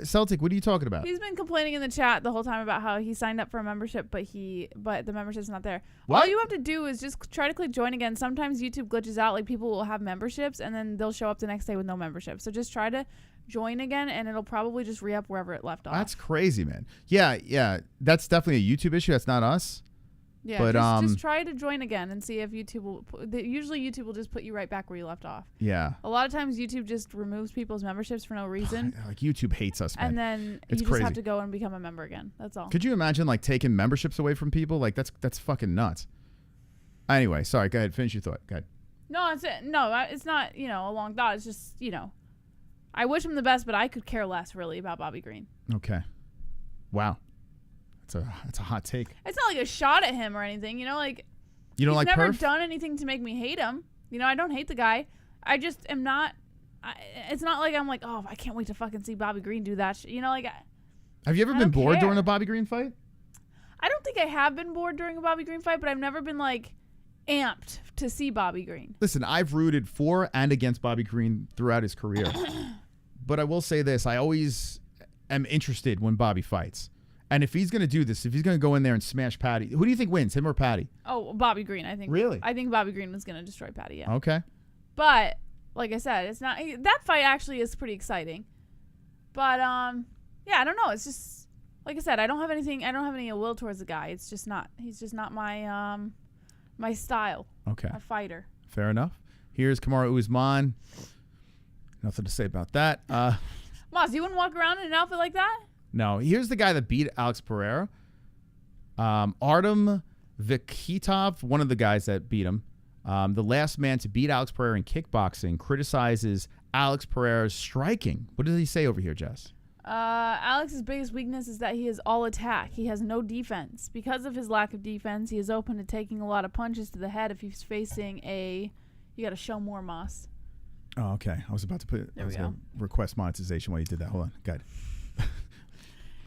S2: Celtic, what are you talking about?
S14: He's been complaining in the chat the whole time about how he signed up for a membership, but the membership's not there.
S2: What?
S14: All you have to do is just try to click join again. Sometimes YouTube glitches out. People will have memberships, and then they'll show up the next day with no membership. So just try to join again, and it'll probably just re-up wherever it left off.
S2: That's crazy, man. Yeah. That's definitely a YouTube issue. That's not us.
S14: Yeah,
S2: but,
S14: just try to join again and see if YouTube will. Usually YouTube will just put you right back where you left off.
S2: Yeah.
S14: A lot of times YouTube just removes people's memberships for no reason.
S2: YouTube hates us, man.
S14: And then
S2: it's
S14: you just have to go and become a member again. That's all.
S2: Could you imagine taking memberships away from people? That's fucking nuts. Anyway, sorry. Go ahead. Finish your thought. Go ahead.
S14: No, it's not a long thought. It's just I wish him the best, but I could care less really about Bobby Green.
S2: Okay. Wow. That's a hot take.
S14: It's not a shot at him or anything, you don't
S2: he's
S14: never
S2: Perf?
S14: done anything to make me hate him. I don't hate the guy. I just am not. It's not I'm oh, I can't wait to fucking see Bobby Green do that.
S2: Have you ever been bored during a Bobby Green fight?
S14: I don't think I have been bored during a Bobby Green fight, but I've never been amped to see Bobby Green.
S2: Listen, I've rooted for and against Bobby Green throughout his career, but I will say this: I always am interested when Bobby fights. And if he's going to do this, if he's going to go in there and smash Patty, who do you think wins, him or Patty?
S14: Oh, Bobby Green, I think.
S2: Really?
S14: I think Bobby Green was going to destroy Patty, yeah.
S2: Okay.
S14: But, like I said, it's not... That fight actually is pretty exciting. But, yeah, I don't know. It's just... Like I said, I don't have any ill will towards the guy. It's just not... He's just not my, my style.
S2: Okay.
S14: A fighter.
S2: Fair enough. Here's Kamaru Usman. Nothing to say about that.
S14: Moss, you wouldn't walk around in an outfit like that?
S2: No, here's the guy that beat Alex Pereira. Artem Vikitov, one of the guys that beat him. The last man to beat Alex Pereira in kickboxing, criticizes Alex Pereira's striking. What does he say over here, Jess?
S14: Alex's biggest weakness is that he is all attack. He has no defense. Because of his lack of defense, he is open to taking a lot of punches to the head if he's facing a... You got to show more, Moss.
S2: Oh, okay. I was about to put... I was going to request monetization while you did that. Hold on. Good.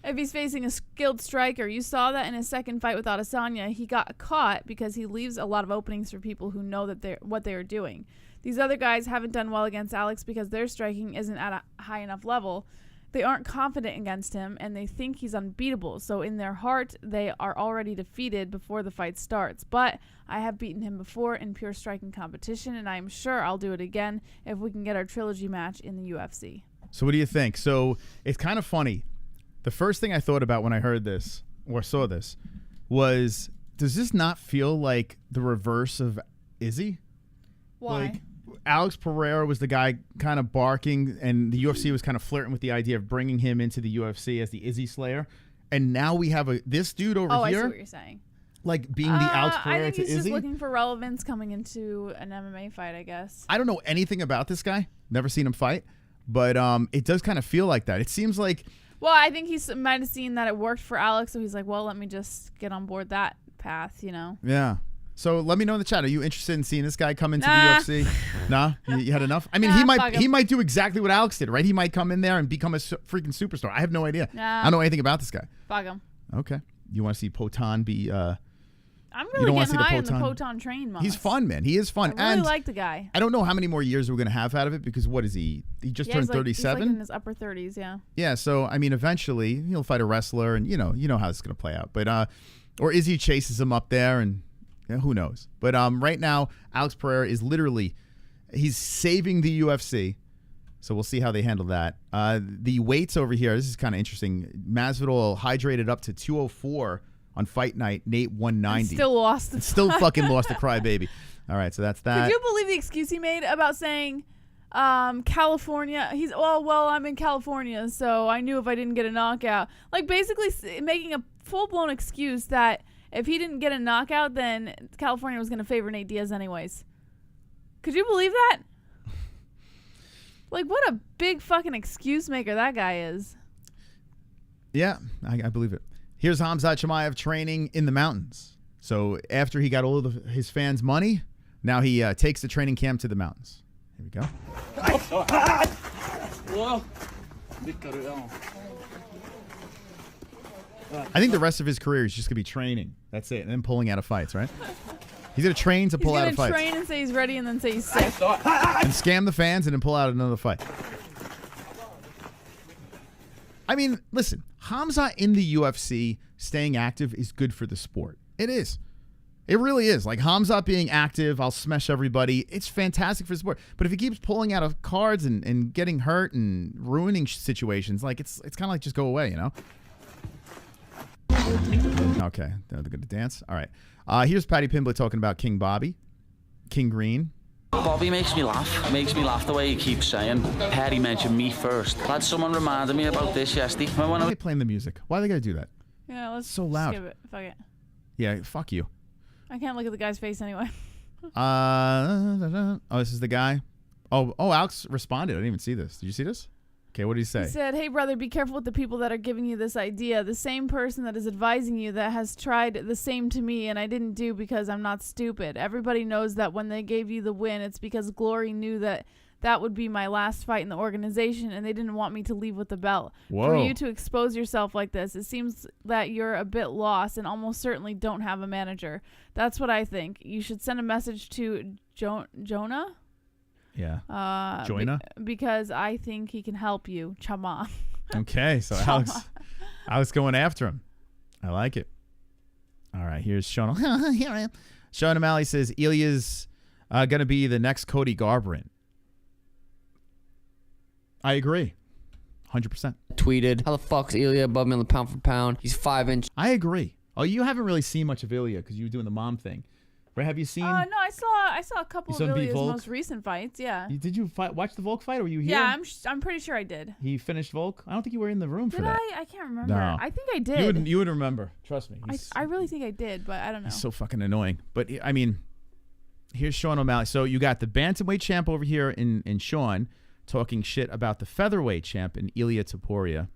S14: If he's facing a skilled striker, you saw that in his second fight with Adesanya, he got caught because he leaves a lot of openings for people who know that what they are doing. These other guys haven't done well against Alex because their striking isn't at a high enough level. They aren't confident against him, and they think he's unbeatable. So in their heart, they are already defeated before the fight starts. But I have beaten him before in pure striking competition, and I am sure I'll do it again if we can get our trilogy match in the UFC.
S2: So what do you think? So it's kind of funny. The first thing I thought about when I heard this or saw this was, does this not feel like the reverse of Izzy?
S14: Why?
S2: Alex Pereira was the guy kind of barking, and the UFC was kind of flirting with the idea of bringing him into the UFC as the Izzy Slayer. And now we have this dude over here.
S14: I see what you're saying.
S2: Being the Alex Pereira to Izzy.
S14: I think he's just looking for relevance coming into an MMA fight, I guess.
S2: I don't know anything about this guy. Never seen him fight. But it does kind of feel like that. It seems like...
S14: Well, I think he might have seen that it worked for Alex, so he's like, well, let me just get on board that path,
S2: Yeah. So let me know in the chat. Are you interested in seeing this guy come into the UFC? Nah? You had enough? I mean, he might do exactly what Alex did, right? He might come in there and become a freaking superstar. I have no idea. I don't know anything about this guy.
S14: Fuck him.
S2: Okay. You want to see Potan be
S14: I'm
S2: You don't
S14: really
S2: wanna
S14: getting
S2: see the
S14: high on the
S2: Poton?
S14: Poton train, Moss.
S2: He's fun, man. He is fun.
S14: I really
S2: and
S14: like the guy.
S2: I don't know how many more years we're going to have out of it because what is he? He just turned
S14: he's like
S2: 37?
S14: in his upper 30s, yeah.
S2: Yeah, so, I mean, eventually he'll fight a wrestler and, you know how it's going to play out. But, or Izzy chases him up there and who knows. But right now, Alex Pereira is literally, he's saving the UFC. So we'll see how they handle that. The weights over here, this is kind of interesting. Masvidal hydrated up to 204 on fight night. Nate 190.
S14: And still lost.
S2: And still fucking lost the crybaby. All right, so that's that.
S14: Could you believe the excuse he made about saying California? He's, well, I'm in California, so I knew if I didn't get a knockout. Like, basically making a full-blown excuse that if he didn't get a knockout, then California was going to favor Nate Diaz anyways. Could you believe that? Like, what a big fucking excuse maker that guy is.
S2: Yeah, I believe it. Here's Khamzat Chimaev training in the mountains. So after he got all of his fans' money, now he takes the training camp to the mountains. Here we go. I think the rest of his career is just going to be training. That's it. And then pulling out of fights, right? He's going to train to pull out of fights.
S14: He's going to train and say he's ready and then say he's sick.
S2: And scam the fans and then pull out another fight. I mean, listen, Khamzat in the UFC staying active is good for the sport. It is. It really is. Like, Khamzat being active, I'll smash everybody. It's fantastic for the sport. But if he keeps pulling out of cards and getting hurt and ruining situations, like, it's kind of like just go away, you know? Okay, they're going to dance. All right. Here's Patty Pimblett talking about King Bobby, King Green.
S20: Bobby makes me laugh. Makes me laugh the way he keeps saying, Patty mentioned me first. Glad someone reminded me about this yesterday.
S2: Why are they playing the music? Why are they going to do that?
S14: Yeah, let's
S2: so loud.
S14: skip it. Fuck it.
S2: Yeah, fuck you.
S14: I can't look at the guy's face anyway.
S2: Oh, this is the guy. Oh, Alex responded. I didn't even see this. Did you see this? Okay, what did he say?
S14: He said, hey, brother, be careful with the people that are giving you this idea. The same person that is advising you that has tried the same to me, and I didn't do because I'm not stupid. Everybody knows that when they gave you the win, it's because Glory knew that that would be my last fight in the organization, and they didn't want me to leave with the belt.
S2: Whoa.
S14: For you to expose yourself like this, it seems that you're a bit lost and almost certainly don't have a manager. That's what I think. You should send a message to Jonah?
S2: Yeah. Joyner?
S14: Because I think he can help you. Chama.
S2: Okay, so Alex going after him. I like it. All right, here's Sean. Here I am. Sean O'Malley says Ilya's going to be the next Cody Garbrandt. I agree. 100%.
S21: Tweeted, how the fuck's Ilya above me on the pound for pound? He's 5 inches.
S2: I agree. Oh, you haven't really seen much of Ilya because you were doing the mom thing. Right? Have you seen?
S14: No, I saw a couple of Ilya's
S2: Volk?
S14: most recent fights. Yeah.
S2: Did you watch the Volk fight, or were you here?
S14: Yeah, I'm pretty sure I did.
S2: He finished Volk. I don't think you were in the room for that.
S14: Did I? I can't remember.
S2: No.
S14: I think I did.
S2: You would remember. Trust me.
S14: I really think I did, but I don't know.
S2: He's so fucking annoying. But I mean, here's Sean O'Malley. So you got the bantamweight champ over here in Sean talking shit about the featherweight champ in Ilya Topuria.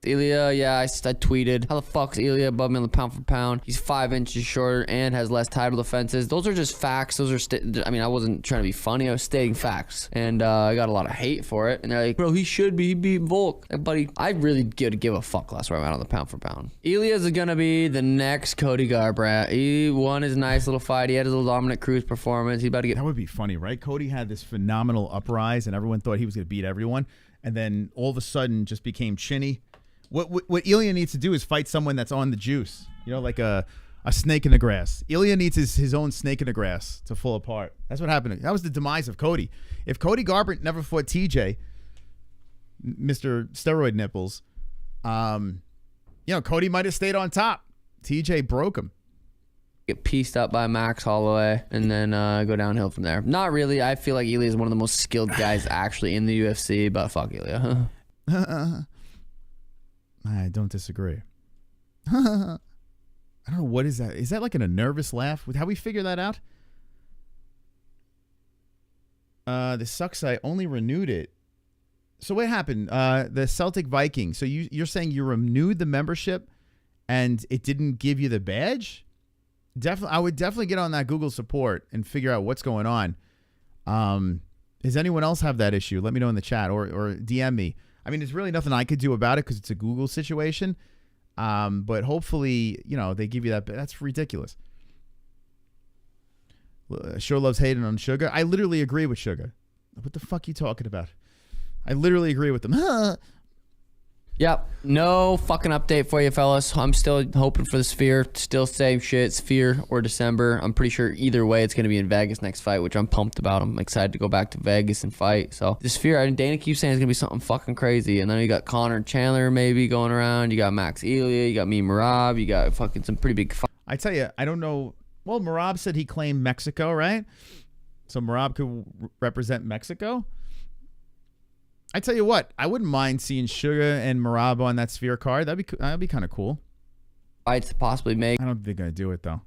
S21: Ilya, yeah, I tweeted, how the fuck's Ilya above me on the pound for pound? He's 5 inches shorter and has less title defenses. Those are just facts. Those are, I wasn't trying to be funny. I was stating facts. And I got a lot of hate for it. And they're like, bro, he should be. He beat Volk. Like, buddy, I really give a fuck less where I'm at on the pound for pound. Ilya's going to be the next Cody Garbrandt. He won his nice little fight. He had his little dominant cruise performance. He's about to get...
S2: That would be funny, right? Cody had this phenomenal uprise and everyone thought he was going to beat everyone. And then all of a sudden just became chinny. What Ilya needs to do is fight someone that's on the juice. You know, like a snake in the grass. Ilya needs his own snake in the grass to fall apart. That's what happened. That was the demise of Cody. If Cody Garbrandt never fought TJ, Mr. Steroid Nipples, Cody might have stayed on top. TJ broke him.
S21: Get pieced up by Max Holloway and then go downhill from there. Not really. I feel like Ilya is one of the most skilled guys actually in the UFC, but fuck Ilya.
S2: I don't disagree. I don't know. What is that? Is that like a nervous laugh? How we figure that out? The suck site only renewed it. So what happened? The Celtic Vikings. So you're saying you renewed the membership and it didn't give you the badge? I would definitely get on that Google support and figure out what's going on. Does anyone else have that issue? Let me know in the chat or DM me. I mean, there's really nothing I could do about it because it's a Google situation. But hopefully, you know, they give you that. That's ridiculous. Sure loves hating on Sugar. I literally agree with Sugar. What the fuck you talking about? I literally agree with them.
S21: Yep. No fucking update for you, fellas. I'm still hoping for the Sphere. Still same shit. Sphere or December. I'm pretty sure either way it's going to be in Vegas next fight, which I'm pumped about. I'm excited to go back to Vegas and fight. So the Sphere, and Dana keeps saying it's going to be something fucking crazy. And then you got Conor and Chandler maybe going around. You got Max Elia. You got me, Marab. You got fucking some pretty big
S2: I tell you, I don't know. Well, Marab said he claimed Mexico, right? So Marab could represent Mexico. I tell you what, I wouldn't mind seeing Sugar and Marab on that Sphere card. That'd be kind of cool.
S21: fights to possibly make.
S2: I don't think they're gonna do it though.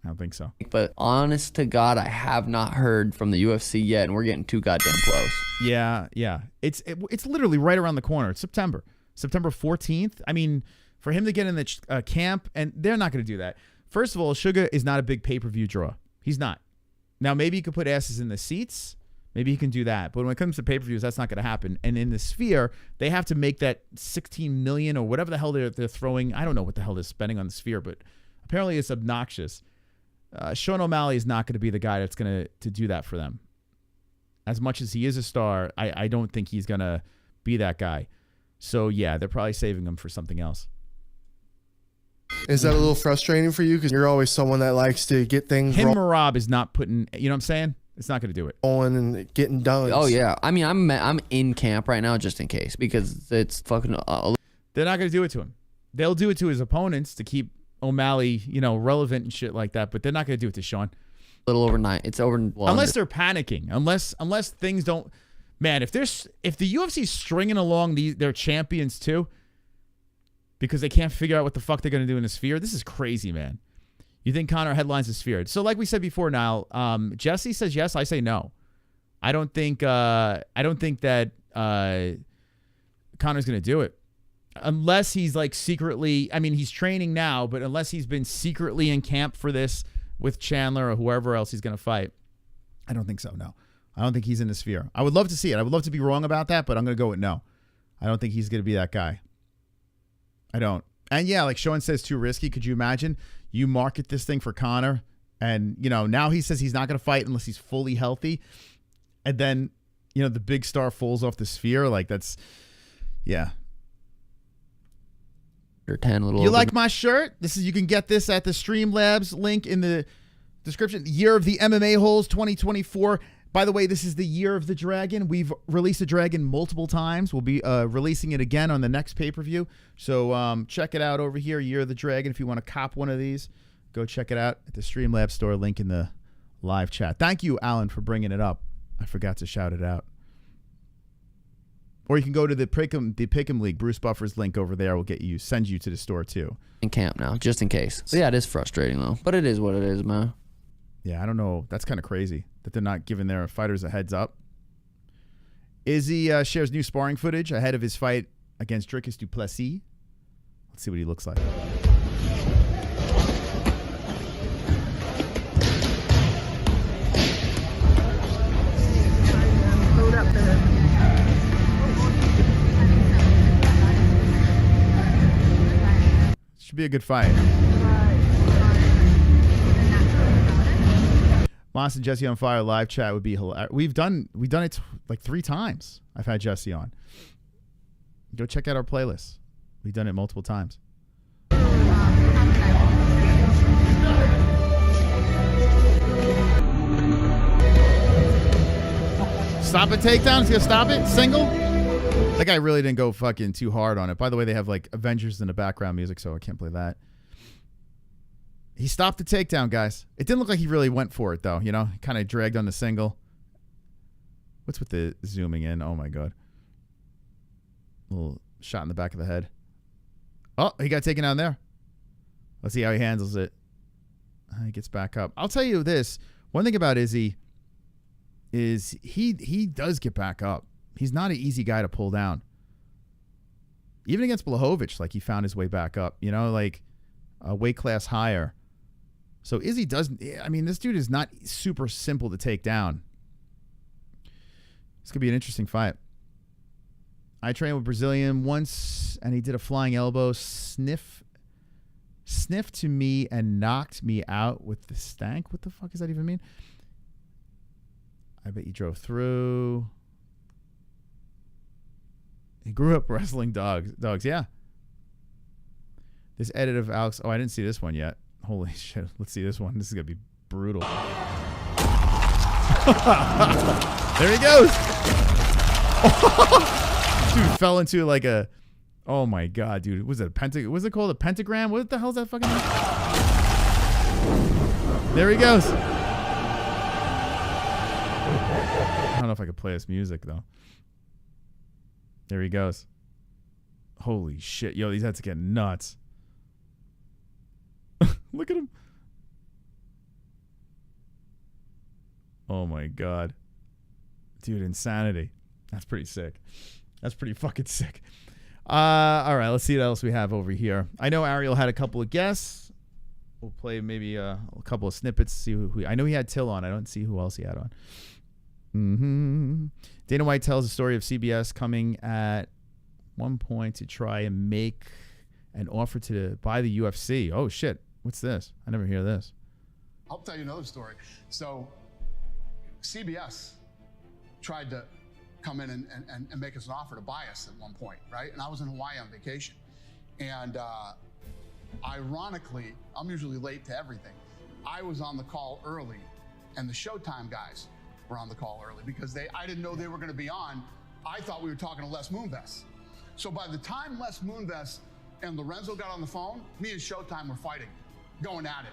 S2: I don't think so.
S21: But honest to God, I have not heard from the UFC yet, and we're getting too goddamn close.
S2: Yeah. It's literally right around the corner. It's September 14th. I mean, for him to get in the camp, and they're not gonna do that. First of all, Sugar is not a big pay-per-view draw. He's not. Now maybe he could put asses in the seats. Maybe he can do that. But when it comes to pay-per-views, that's not going to happen. And in the Sphere, they have to make that $16 million or whatever the hell they're throwing. I don't know what the hell they're spending on the Sphere, but apparently it's obnoxious. Sean O'Malley is not going to be the guy that's going to do that for them. As much as he is a star, I don't think he's going to be that guy. So, yeah, they're probably saving him for something else.
S3: Is that a little frustrating for you? Because you're always someone that likes to get things wrong.
S2: Marab is not putting, you know what I'm saying? It's not going to do it.
S3: On and getting done.
S21: Oh yeah, I mean I'm in camp right now just in case because it's fucking.
S2: They're not going to do it to him. They'll do it to his opponents to keep O'Malley, you know, relevant and shit like that. But they're not going to do it to Sean.
S21: Little overnight. It's over.
S2: Unless they're panicking. Unless things don't. Man, if the UFC's stringing along their champions too, because they can't figure out what the fuck they're going to do in the Sphere, this is crazy, man. You think Conor headlines the Sphere? So, like we said before, now Jesse says yes. I say no. I don't think that Conor's going to do it unless he's like secretly. I mean, he's training now, but unless he's been secretly in camp for this with Chandler or whoever else he's going to fight, I don't think so. No, I don't think he's in the Sphere. I would love to see it. I would love to be wrong about that, but I'm going to go with no. I don't think he's going to be that guy. I don't. And yeah, like Sean says, too risky. Could you imagine? You market this thing for Conor, and, you know, now he says he's not going to fight unless he's fully healthy. And then, you know, the big star falls off the Sphere. Like, that's, yeah. You like my shirt? You can get this at the Streamlabs link in the description. Year of the MMA-Holes 2024. By the way, this is the Year of the Dragon. We've released the Dragon multiple times. We'll be releasing it again on the next pay-per-view. So check it out over here, Year of the Dragon. If you want to cop one of these, go check it out at the Streamlabs store, link in the live chat. Thank you, Alan, for bringing it up. I forgot to shout it out. Or you can go to the Pick'em League. Bruce Buffer's link over there will send you to the store too.
S21: In camp now, just in case. So yeah, it is frustrating though, but it is what it is, man.
S2: Yeah, I don't know. That's kind of crazy that they're not giving their fighters a heads up. Izzy shares new sparring footage ahead of his fight against Dricus du Plessis. Let's see what he looks like. Should be a good fight. Moss and Jesse on Fire live chat would be hilarious. We've done it like 3 times. I've had Jesse on. Go check out our playlist. We've done it multiple times. Stop a takedown. He's gonna stop it. Single. That guy really didn't go fucking too hard on it. By the way, they have like Avengers in the background music, so I can't play that. He stopped the takedown, guys. It didn't look like he really went for it, though. You know, kind of dragged on the single. What's with the zooming in? Oh, my God. Little shot in the back of the head. Oh, he got taken down there. Let's see how he handles it. He gets back up. I'll tell you this. One thing about Izzy is he does get back up. He's not an easy guy to pull down. Even against Blachowicz, like, he found his way back up. You know, like, a weight class higher. So Izzy doesn't, I mean, this dude is not super simple to take down. This could be an interesting fight. I trained with Brazilian once, and he did a flying elbow, sniffed to me and knocked me out with the stank. What the fuck does that even mean? I bet you drove through. He grew up wrestling dogs. Yeah. This edit of Alex. Oh, I didn't see this one yet. Holy shit. Let's see this one. This is going to be brutal. There he goes. Dude fell into like a. Oh my god, dude. Was it a was it called a pentagram? What the hell is that fucking thing? There he goes. I don't know if I could play this music though. There he goes. Holy shit. Yo, these heads get nuts. Look at him. Oh my god. Dude, insanity. That's pretty sick. That's pretty fucking sick. All right, let's see what else we have over here. I know Ariel had a couple of guests. We'll play maybe a couple of snippets. See who I know he had Till on. I don't see who else he had on. Dana White tells the story of CBS coming at one point to try and make an offer to buy the UFC. Oh shit, what's this? I never hear this.
S4: I'll tell you another story. So CBS tried to come in and make us an offer to buy us at one point, right? And I was in Hawaii on vacation. And ironically, I'm usually late to everything. I was on the call early, and the Showtime guys were on the call early because I didn't know they were gonna be on. I thought we were talking to Les Moonves. So by the time Les Moonves and Lorenzo got on the phone, me and Showtime were fighting, going at it.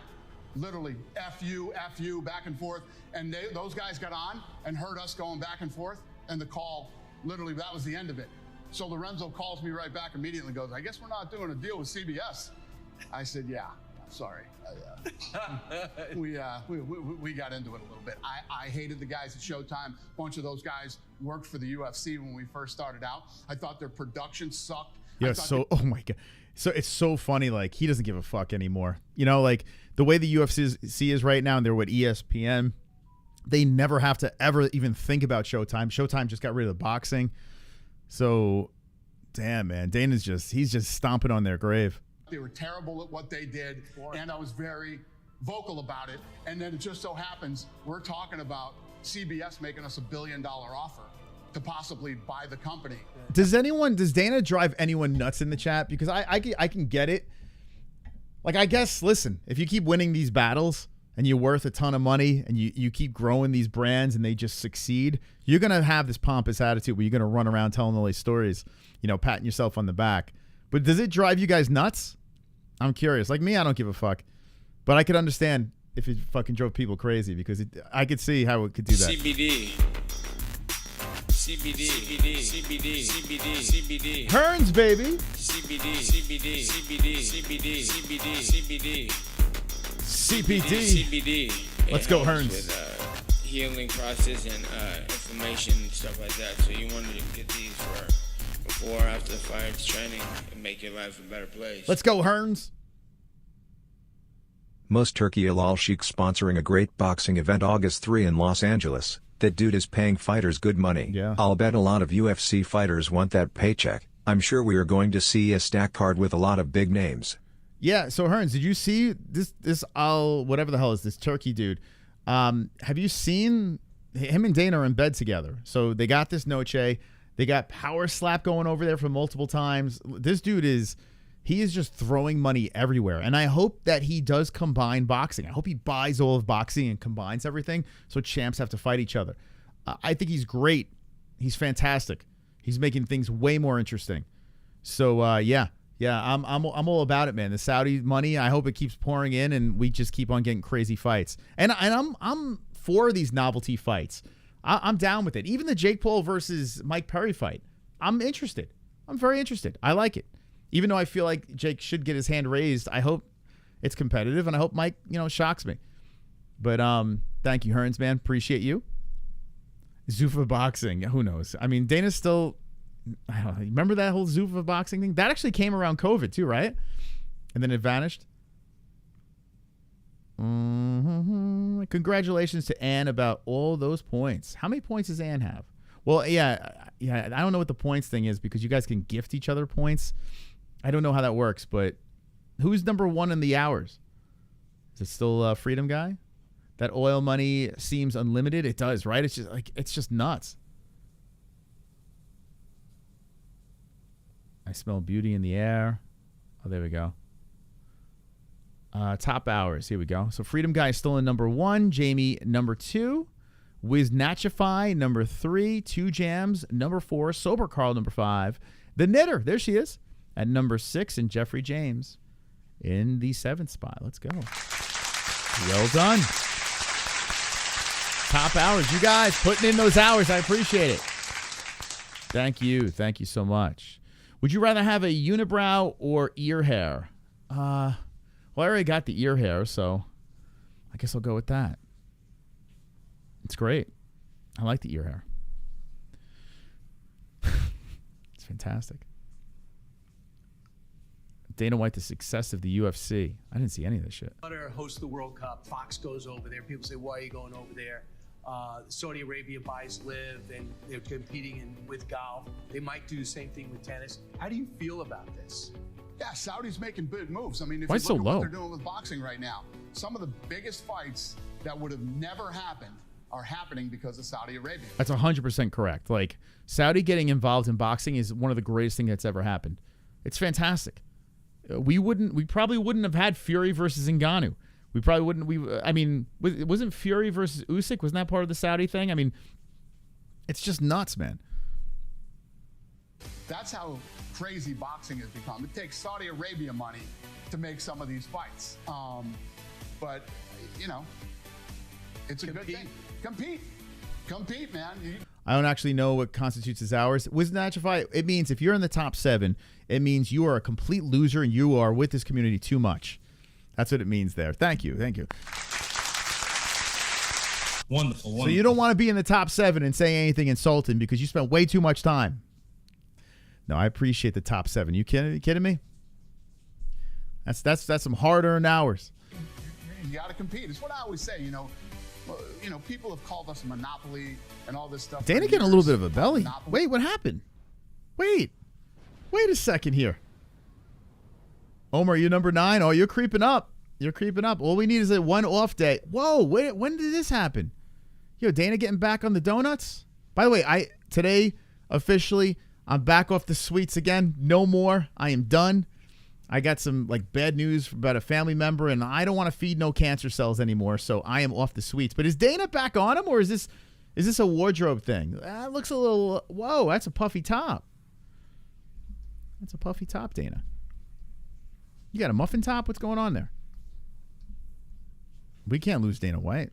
S4: Literally, F you, back and forth. And those guys got on and heard us going back and forth. And the call, literally, that was the end of it. So Lorenzo calls me right back immediately and goes, I guess we're not doing a deal with CBS. I said, yeah, sorry. We got into it a little bit. I hated the guys at Showtime. A bunch of those guys worked for the UFC when we first started out. I thought their production sucked.
S2: Yeah, oh my god. So it's so funny, like he doesn't give a fuck anymore. You know, like the way the UFC is right now, and they're with ESPN, they never have to ever even think about Showtime. Showtime just got rid of the boxing. So, damn, man. Dana's he's just stomping on their grave.
S4: They were terrible at what they did, and I was very vocal about it. And then it just so happens we're talking about CBS making us $1 billion offer to possibly buy the company.
S2: Does Dana drive anyone nuts in the chat? Because I can get it. Like, I guess, listen, if you keep winning these battles and you're worth a ton of money and you keep growing these brands and they just succeed, you're going to have this pompous attitude where you're going to run around telling all these stories, you know, patting yourself on the back. But does it drive you guys nuts? I'm curious. Like me, I don't give a fuck. But I could understand if it fucking drove people crazy because I could see how it could do that. CBD. Hearns, baby. CBD. Let's go, Hearns.
S22: With, healing process and inflammation and stuff like that. So you wanted to get these for before or after the fight training and make your life a better place.
S2: Let's go, Hearns.
S6: Most Turkey Al Sheikh sponsoring a great boxing event August 3 in Los Angeles. That dude is paying fighters good money.
S2: Yeah.
S6: I'll bet a lot of UFC fighters want that paycheck. I'm sure we are going to see a stack card with a lot of big names.
S2: Yeah, so Hearns, did you see this whatever the hell is this Turkey dude? Have you seen him and Dana are in bed together? So they got this Noche. They got Power Slap going over there for multiple times. This dude is just throwing money everywhere. And I hope that he does combine boxing. I hope he buys all of boxing and combines everything so champs have to fight each other. I think he's great. He's fantastic. He's making things way more interesting. So yeah, I'm all about it, man. The Saudi money, I hope it keeps pouring in and we just keep on getting crazy fights. And I'm for these novelty fights. I'm down with it. Even the Jake Paul versus Mike Perry fight, I'm interested. I'm very interested. I like it. Even though I feel like Jake should get his hand raised, I hope it's competitive, and I hope Mike, shocks me. But thank you, Hearns, man. Appreciate you. Zuffa boxing, who knows? I mean, Dana's still. I don't know. Remember that whole Zuffa boxing thing? That actually came around COVID too, right? And then it vanished. Congratulations to Ann about all those points. How many points does Ann have? Well, yeah, Yeah, I don't know what the points thing is because you guys can gift each other points. I don't know how that works, but who's number 1 in the hours? Is it still Freedom Guy? That oil money seems unlimited. It does, right? It's just nuts. I smell beauty in the air. Oh, there we go. Top hours. Here we go. So Freedom Guy is still in number 1. Jamie, number 2. Wiz Natchify, number 3. 2 Jams, number 4. Sober Carl, number 5. The Knitter, there she is, at number 6. And Jeffrey James in the 7th spot. Let's go. Well done. Top hours. You guys putting in those hours. I appreciate it. Thank you. Thank you so much. Would you rather have a unibrow or ear hair? Well, I already got the ear hair, so I guess I'll go with that. It's great. I like the ear hair. It's fantastic. Dana White, the success of the UFC. I didn't see any of this shit.
S8: Host the World Cup. Fox goes over there. People say, why are you going over there? Saudi Arabia buys Live, and they're competing with golf. They might do the same thing with tennis. How do you feel about this?
S4: Yeah, Saudi's making big moves. I mean, if
S2: Why
S4: you
S2: so
S4: look at
S2: low?
S4: what they're doing with boxing right now, some of the biggest fights that would have never happened are happening because of Saudi Arabia.
S2: That's 100% correct. Like, Saudi getting involved in boxing is one of the greatest things that's ever happened. It's fantastic. We probably wouldn't have had Fury versus Ngannou. We probably wouldn't. I mean, wasn't Fury versus Usyk? Wasn't that part of the Saudi thing? I mean, it's just nuts, man.
S4: That's how crazy boxing has become. It takes Saudi Arabia money to make some of these fights. But, you know, it's a good thing. Compete, man.
S2: I don't actually know what constitutes as hours. With Natchify, it means if you're in the top 7, it means you are a complete loser and you are with this community too much. That's what it means there. Thank you. Thank you.
S16: Wonderful.
S2: So you don't want to be in the top 7 and say anything insulting because you spent way too much time. No, I appreciate the top 7. You kidding me? That's some hard-earned hours.
S4: You got to compete. It's what I always say, you know, people have called us a monopoly and all this stuff.
S2: Dana getting a little bit of a belly. Wait, what happened? Wait a second here. Omar, you number 9? Oh, you're creeping up. You're creeping up. All we need is a one off day. Whoa, when did this happen? Yo, Dana getting back on the donuts? By the way, today, officially, I'm back off the sweets again. No more. I am done. I got some bad news about a family member, and I don't want to feed no cancer cells anymore, so I am off the sweets. But is Dana back on them, or is this a wardrobe thing? That looks a little. Whoa, that's a puffy top. That's a puffy top, Dana. You got a muffin top? What's going on there? We can't lose Dana White.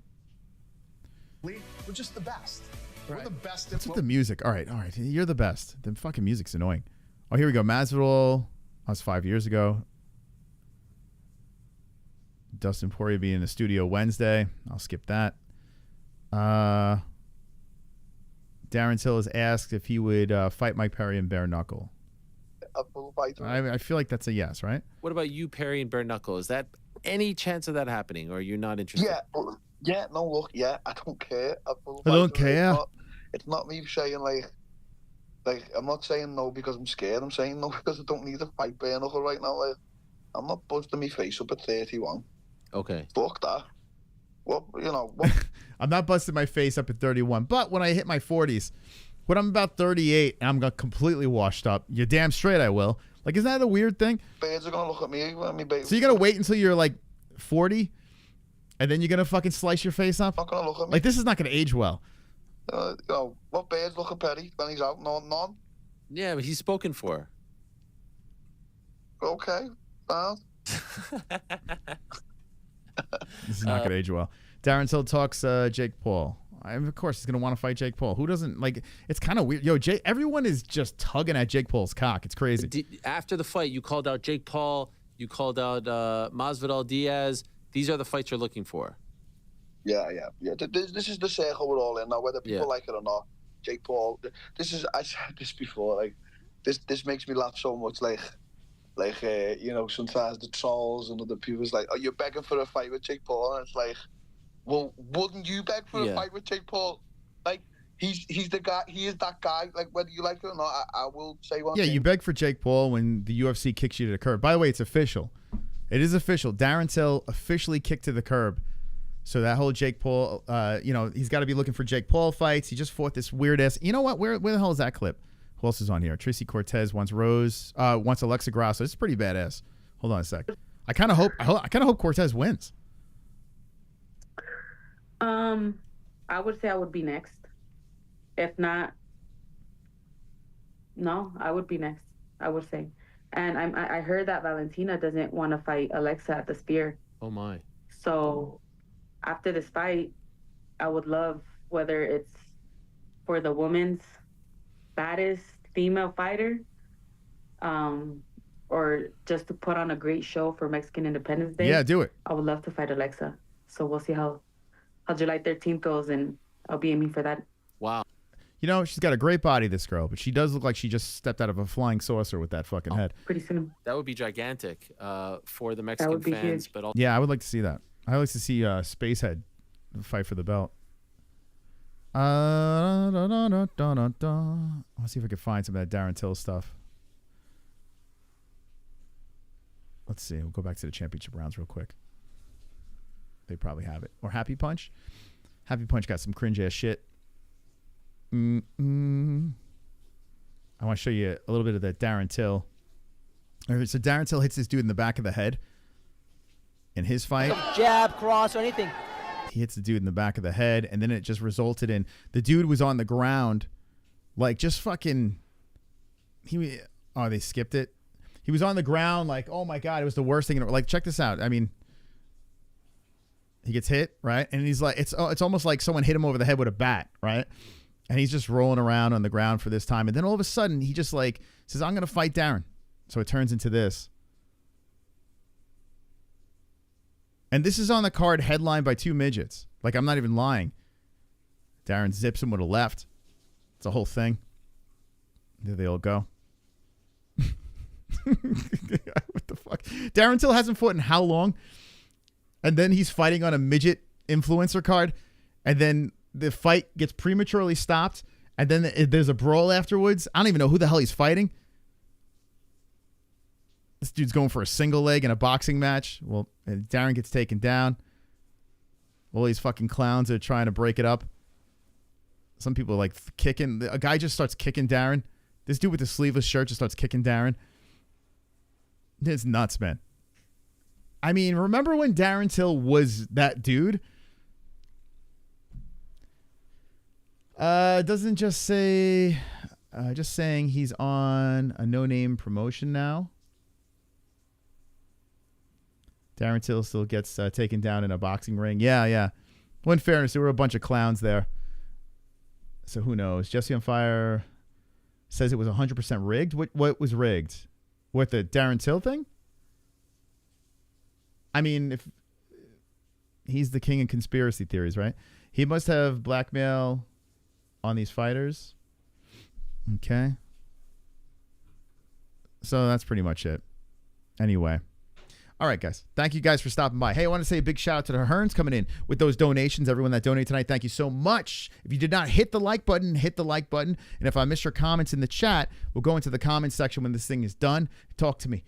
S4: We're just the best. We're the best.
S2: What's with the music? All right. You're the best. The fucking music's annoying. Oh, here we go. Masvidal. That was 5 years ago. Dustin Poirier being in the studio Wednesday. I'll skip that. Darren Till has asked if he would fight Mike Perry in bare knuckle. I feel like that's a yes, right?
S9: What about you, Perry, and bare knuckle? Is that any chance of that happening, or are you not interested?
S23: I don't care.
S2: I don't care.
S23: It's not me saying I'm not saying no because I'm scared. I'm saying no because I don't need to fight bare knuckle right now. I'm not busting my face up at 31.
S9: Okay.
S23: Fuck that. What?
S2: I'm not busting my face up at 31, but when I hit my 40s, when I'm about 38 and I'm completely washed up, you're damn straight I will. Isn't that a weird thing?
S23: Birds are gonna look at me.
S2: So you're gonna wait until you're 40, and then you're gonna fucking slice your face up?
S23: Not gonna look at me.
S2: This is not gonna age well.
S23: What birds look at Perry when he's out? None.
S9: Yeah, but he's spoken for.
S23: Okay.
S2: This is not gonna age well. Darren Till talks Jake Paul. Of course, he's gonna want to fight Jake Paul. Who doesn't It's kind of weird. Yo, everyone is just tugging at Jake Paul's cock. It's crazy.
S9: After the fight, you called out Jake Paul. You called out Masvidal, Diaz. These are the fights you're looking for.
S23: Yeah. This is the circle we're all in now, whether people like it or not. Jake Paul. I said this before. This makes me laugh so much. Sometimes the trolls and other people's oh, you're begging for a fight with Jake Paul, and it's well, wouldn't you beg for a fight with Jake Paul? he's the guy. He is that guy. Like whether you like it or not, I will say one thing.
S2: You beg for Jake Paul when the UFC kicks you to the curb. By the way, it's official. It is official. Darren Till officially kicked to the curb. So that whole Jake Paul, he's got to be looking for Jake Paul fights. He just fought this weird ass. You know what? Where the hell is that clip? Who else is on here? Tracy Cortez wants Alexa Grasso. This is pretty badass. Hold on a sec. I kind of hope Cortez wins.
S10: I would say I would be next. If not, no, I would be next. I would say, and I heard that Valentina doesn't want to fight Alexa at the Spear.
S9: Oh my.
S10: So after this fight, I would love, whether it's for the women's baddest female fighter, or just to put on a great show for Mexican Independence Day.
S2: Yeah, do it.
S10: I would love to fight Alexa. So we'll see how July 13th goes, and I'll be aiming for that.
S9: Wow.
S2: She's got a great body, this girl, but she does look like she just stepped out of a flying saucer with that fucking head.
S10: Pretty soon.
S9: That would be gigantic for the Mexican fans,
S10: huge.
S9: but also
S2: Yeah, I would like to see that. I would like to see Spacehead fight for the belt. Let's see if I can find some of that Darren Till stuff. Let's see. We'll go back to the championship rounds real quick. They probably have it. Or Happy Punch. Happy Punch got some cringe ass shit. I want to show you a little bit of that Darren Till. So Darren Till hits this dude in the back of the head in his fight.
S18: Jab, cross, or anything.
S2: He hits the dude in the back of the head, and then it just resulted in the dude was on the ground, like just fucking. They skipped it. He was on the ground, like, oh my god, it was the worst thing. Like, check this out. I mean, he gets hit, right, and he's like, it's almost like someone hit him over the head with a bat, right, and he's just rolling around on the ground for this time, and then all of a sudden he just like says, "I'm gonna fight Darren," so it turns into this. And this is on the card headlined by two midgets. Like, I'm not even lying. Darren zips him with a left. It's a whole thing. There they all go. What the fuck? Darren Till hasn't fought in how long? And then he's fighting on a midget influencer card. And then the fight gets prematurely stopped. And then there's a brawl afterwards. I don't even know who the hell he's fighting. This dude's going for a single leg in a boxing match. Well, Darren gets taken down. All these fucking clowns are trying to break it up. Some people are like kicking. A guy just starts kicking Darren. This dude with the sleeveless shirt just starts kicking Darren. It's nuts, man. I mean, remember when Darren Till was that dude? Doesn't just say, just saying he's on a no-name promotion now. Darren Till still gets taken down in a boxing ring. Yeah. Well, in fairness, there were a bunch of clowns there. So who knows? Jesse on Fire says it was 100% rigged. What was rigged? What, the Darren Till thing? I mean, if he's the king of conspiracy theories, right? He must have blackmail on these fighters. Okay. So that's pretty much it. Anyway. All right, guys. Thank you guys for stopping by. Hey, I want to say a big shout out to the Hearns coming in with those donations. Everyone that donated tonight, thank you so much. If you did not hit the like button, hit the like button. And if I missed your comments in the chat, we'll go into the comments section when this thing is done. Talk to me.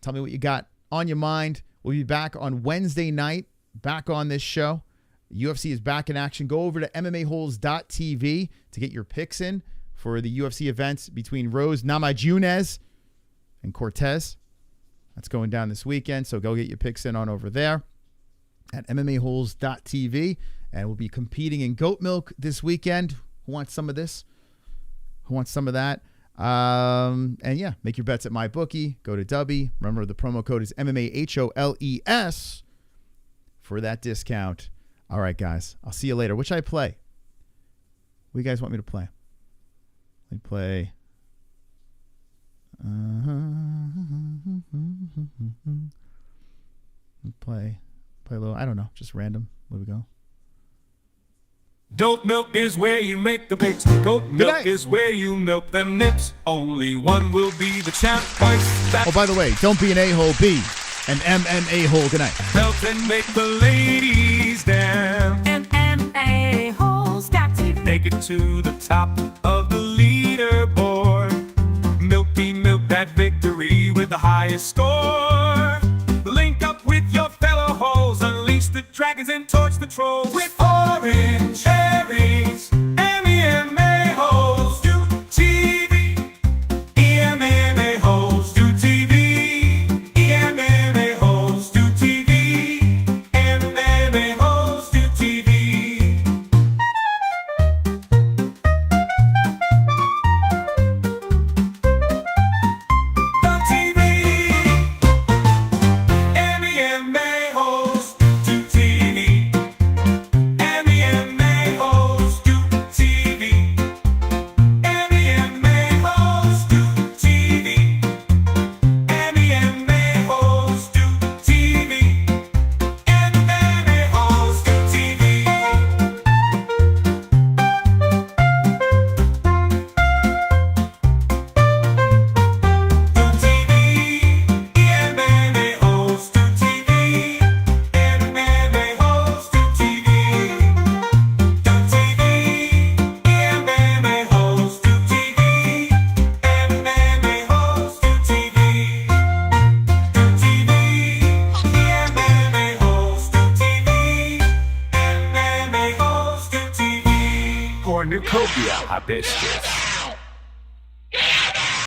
S2: Tell me what you got on your mind. We'll be back on Wednesday night, back on this show. UFC is back in action. Go over to MMAHoles.tv to get your picks in for the UFC events between Namajunas and Cortez. That's going down this weekend, so go get your picks in on over there at MMAHoles.tv. And we'll be competing in goat milk this weekend. Who wants some of this? Who wants some of that? And yeah, make your bets at MyBookie. Go to Dubby. Remember, the promo code is MMAHOLES for that discount. All right, guys. I'll see you later. Which I play? What do you guys want me to play? Let me play... play a little, I don't know, just random. Where we go?
S1: Goat milk is where you make the picks. Goat milk is where you milk them nips. Only one will be the champ.
S2: Oh, by the way, don't be an a-hole, be an MMA hole. Good night.
S1: Belt and make the ladies dance.
S5: MMA-Holes.tv.
S1: Take it to the top of the leaderboard. Milk that victory with the highest score. Link up with your fellow holes, unleash the dragons and torch the trolls with orange cherries. MMA-Holes do TV. MMA-Holes do TV. MMA-Holes do TV. MMA-Holes do TV. Cornucopia, Hoppe.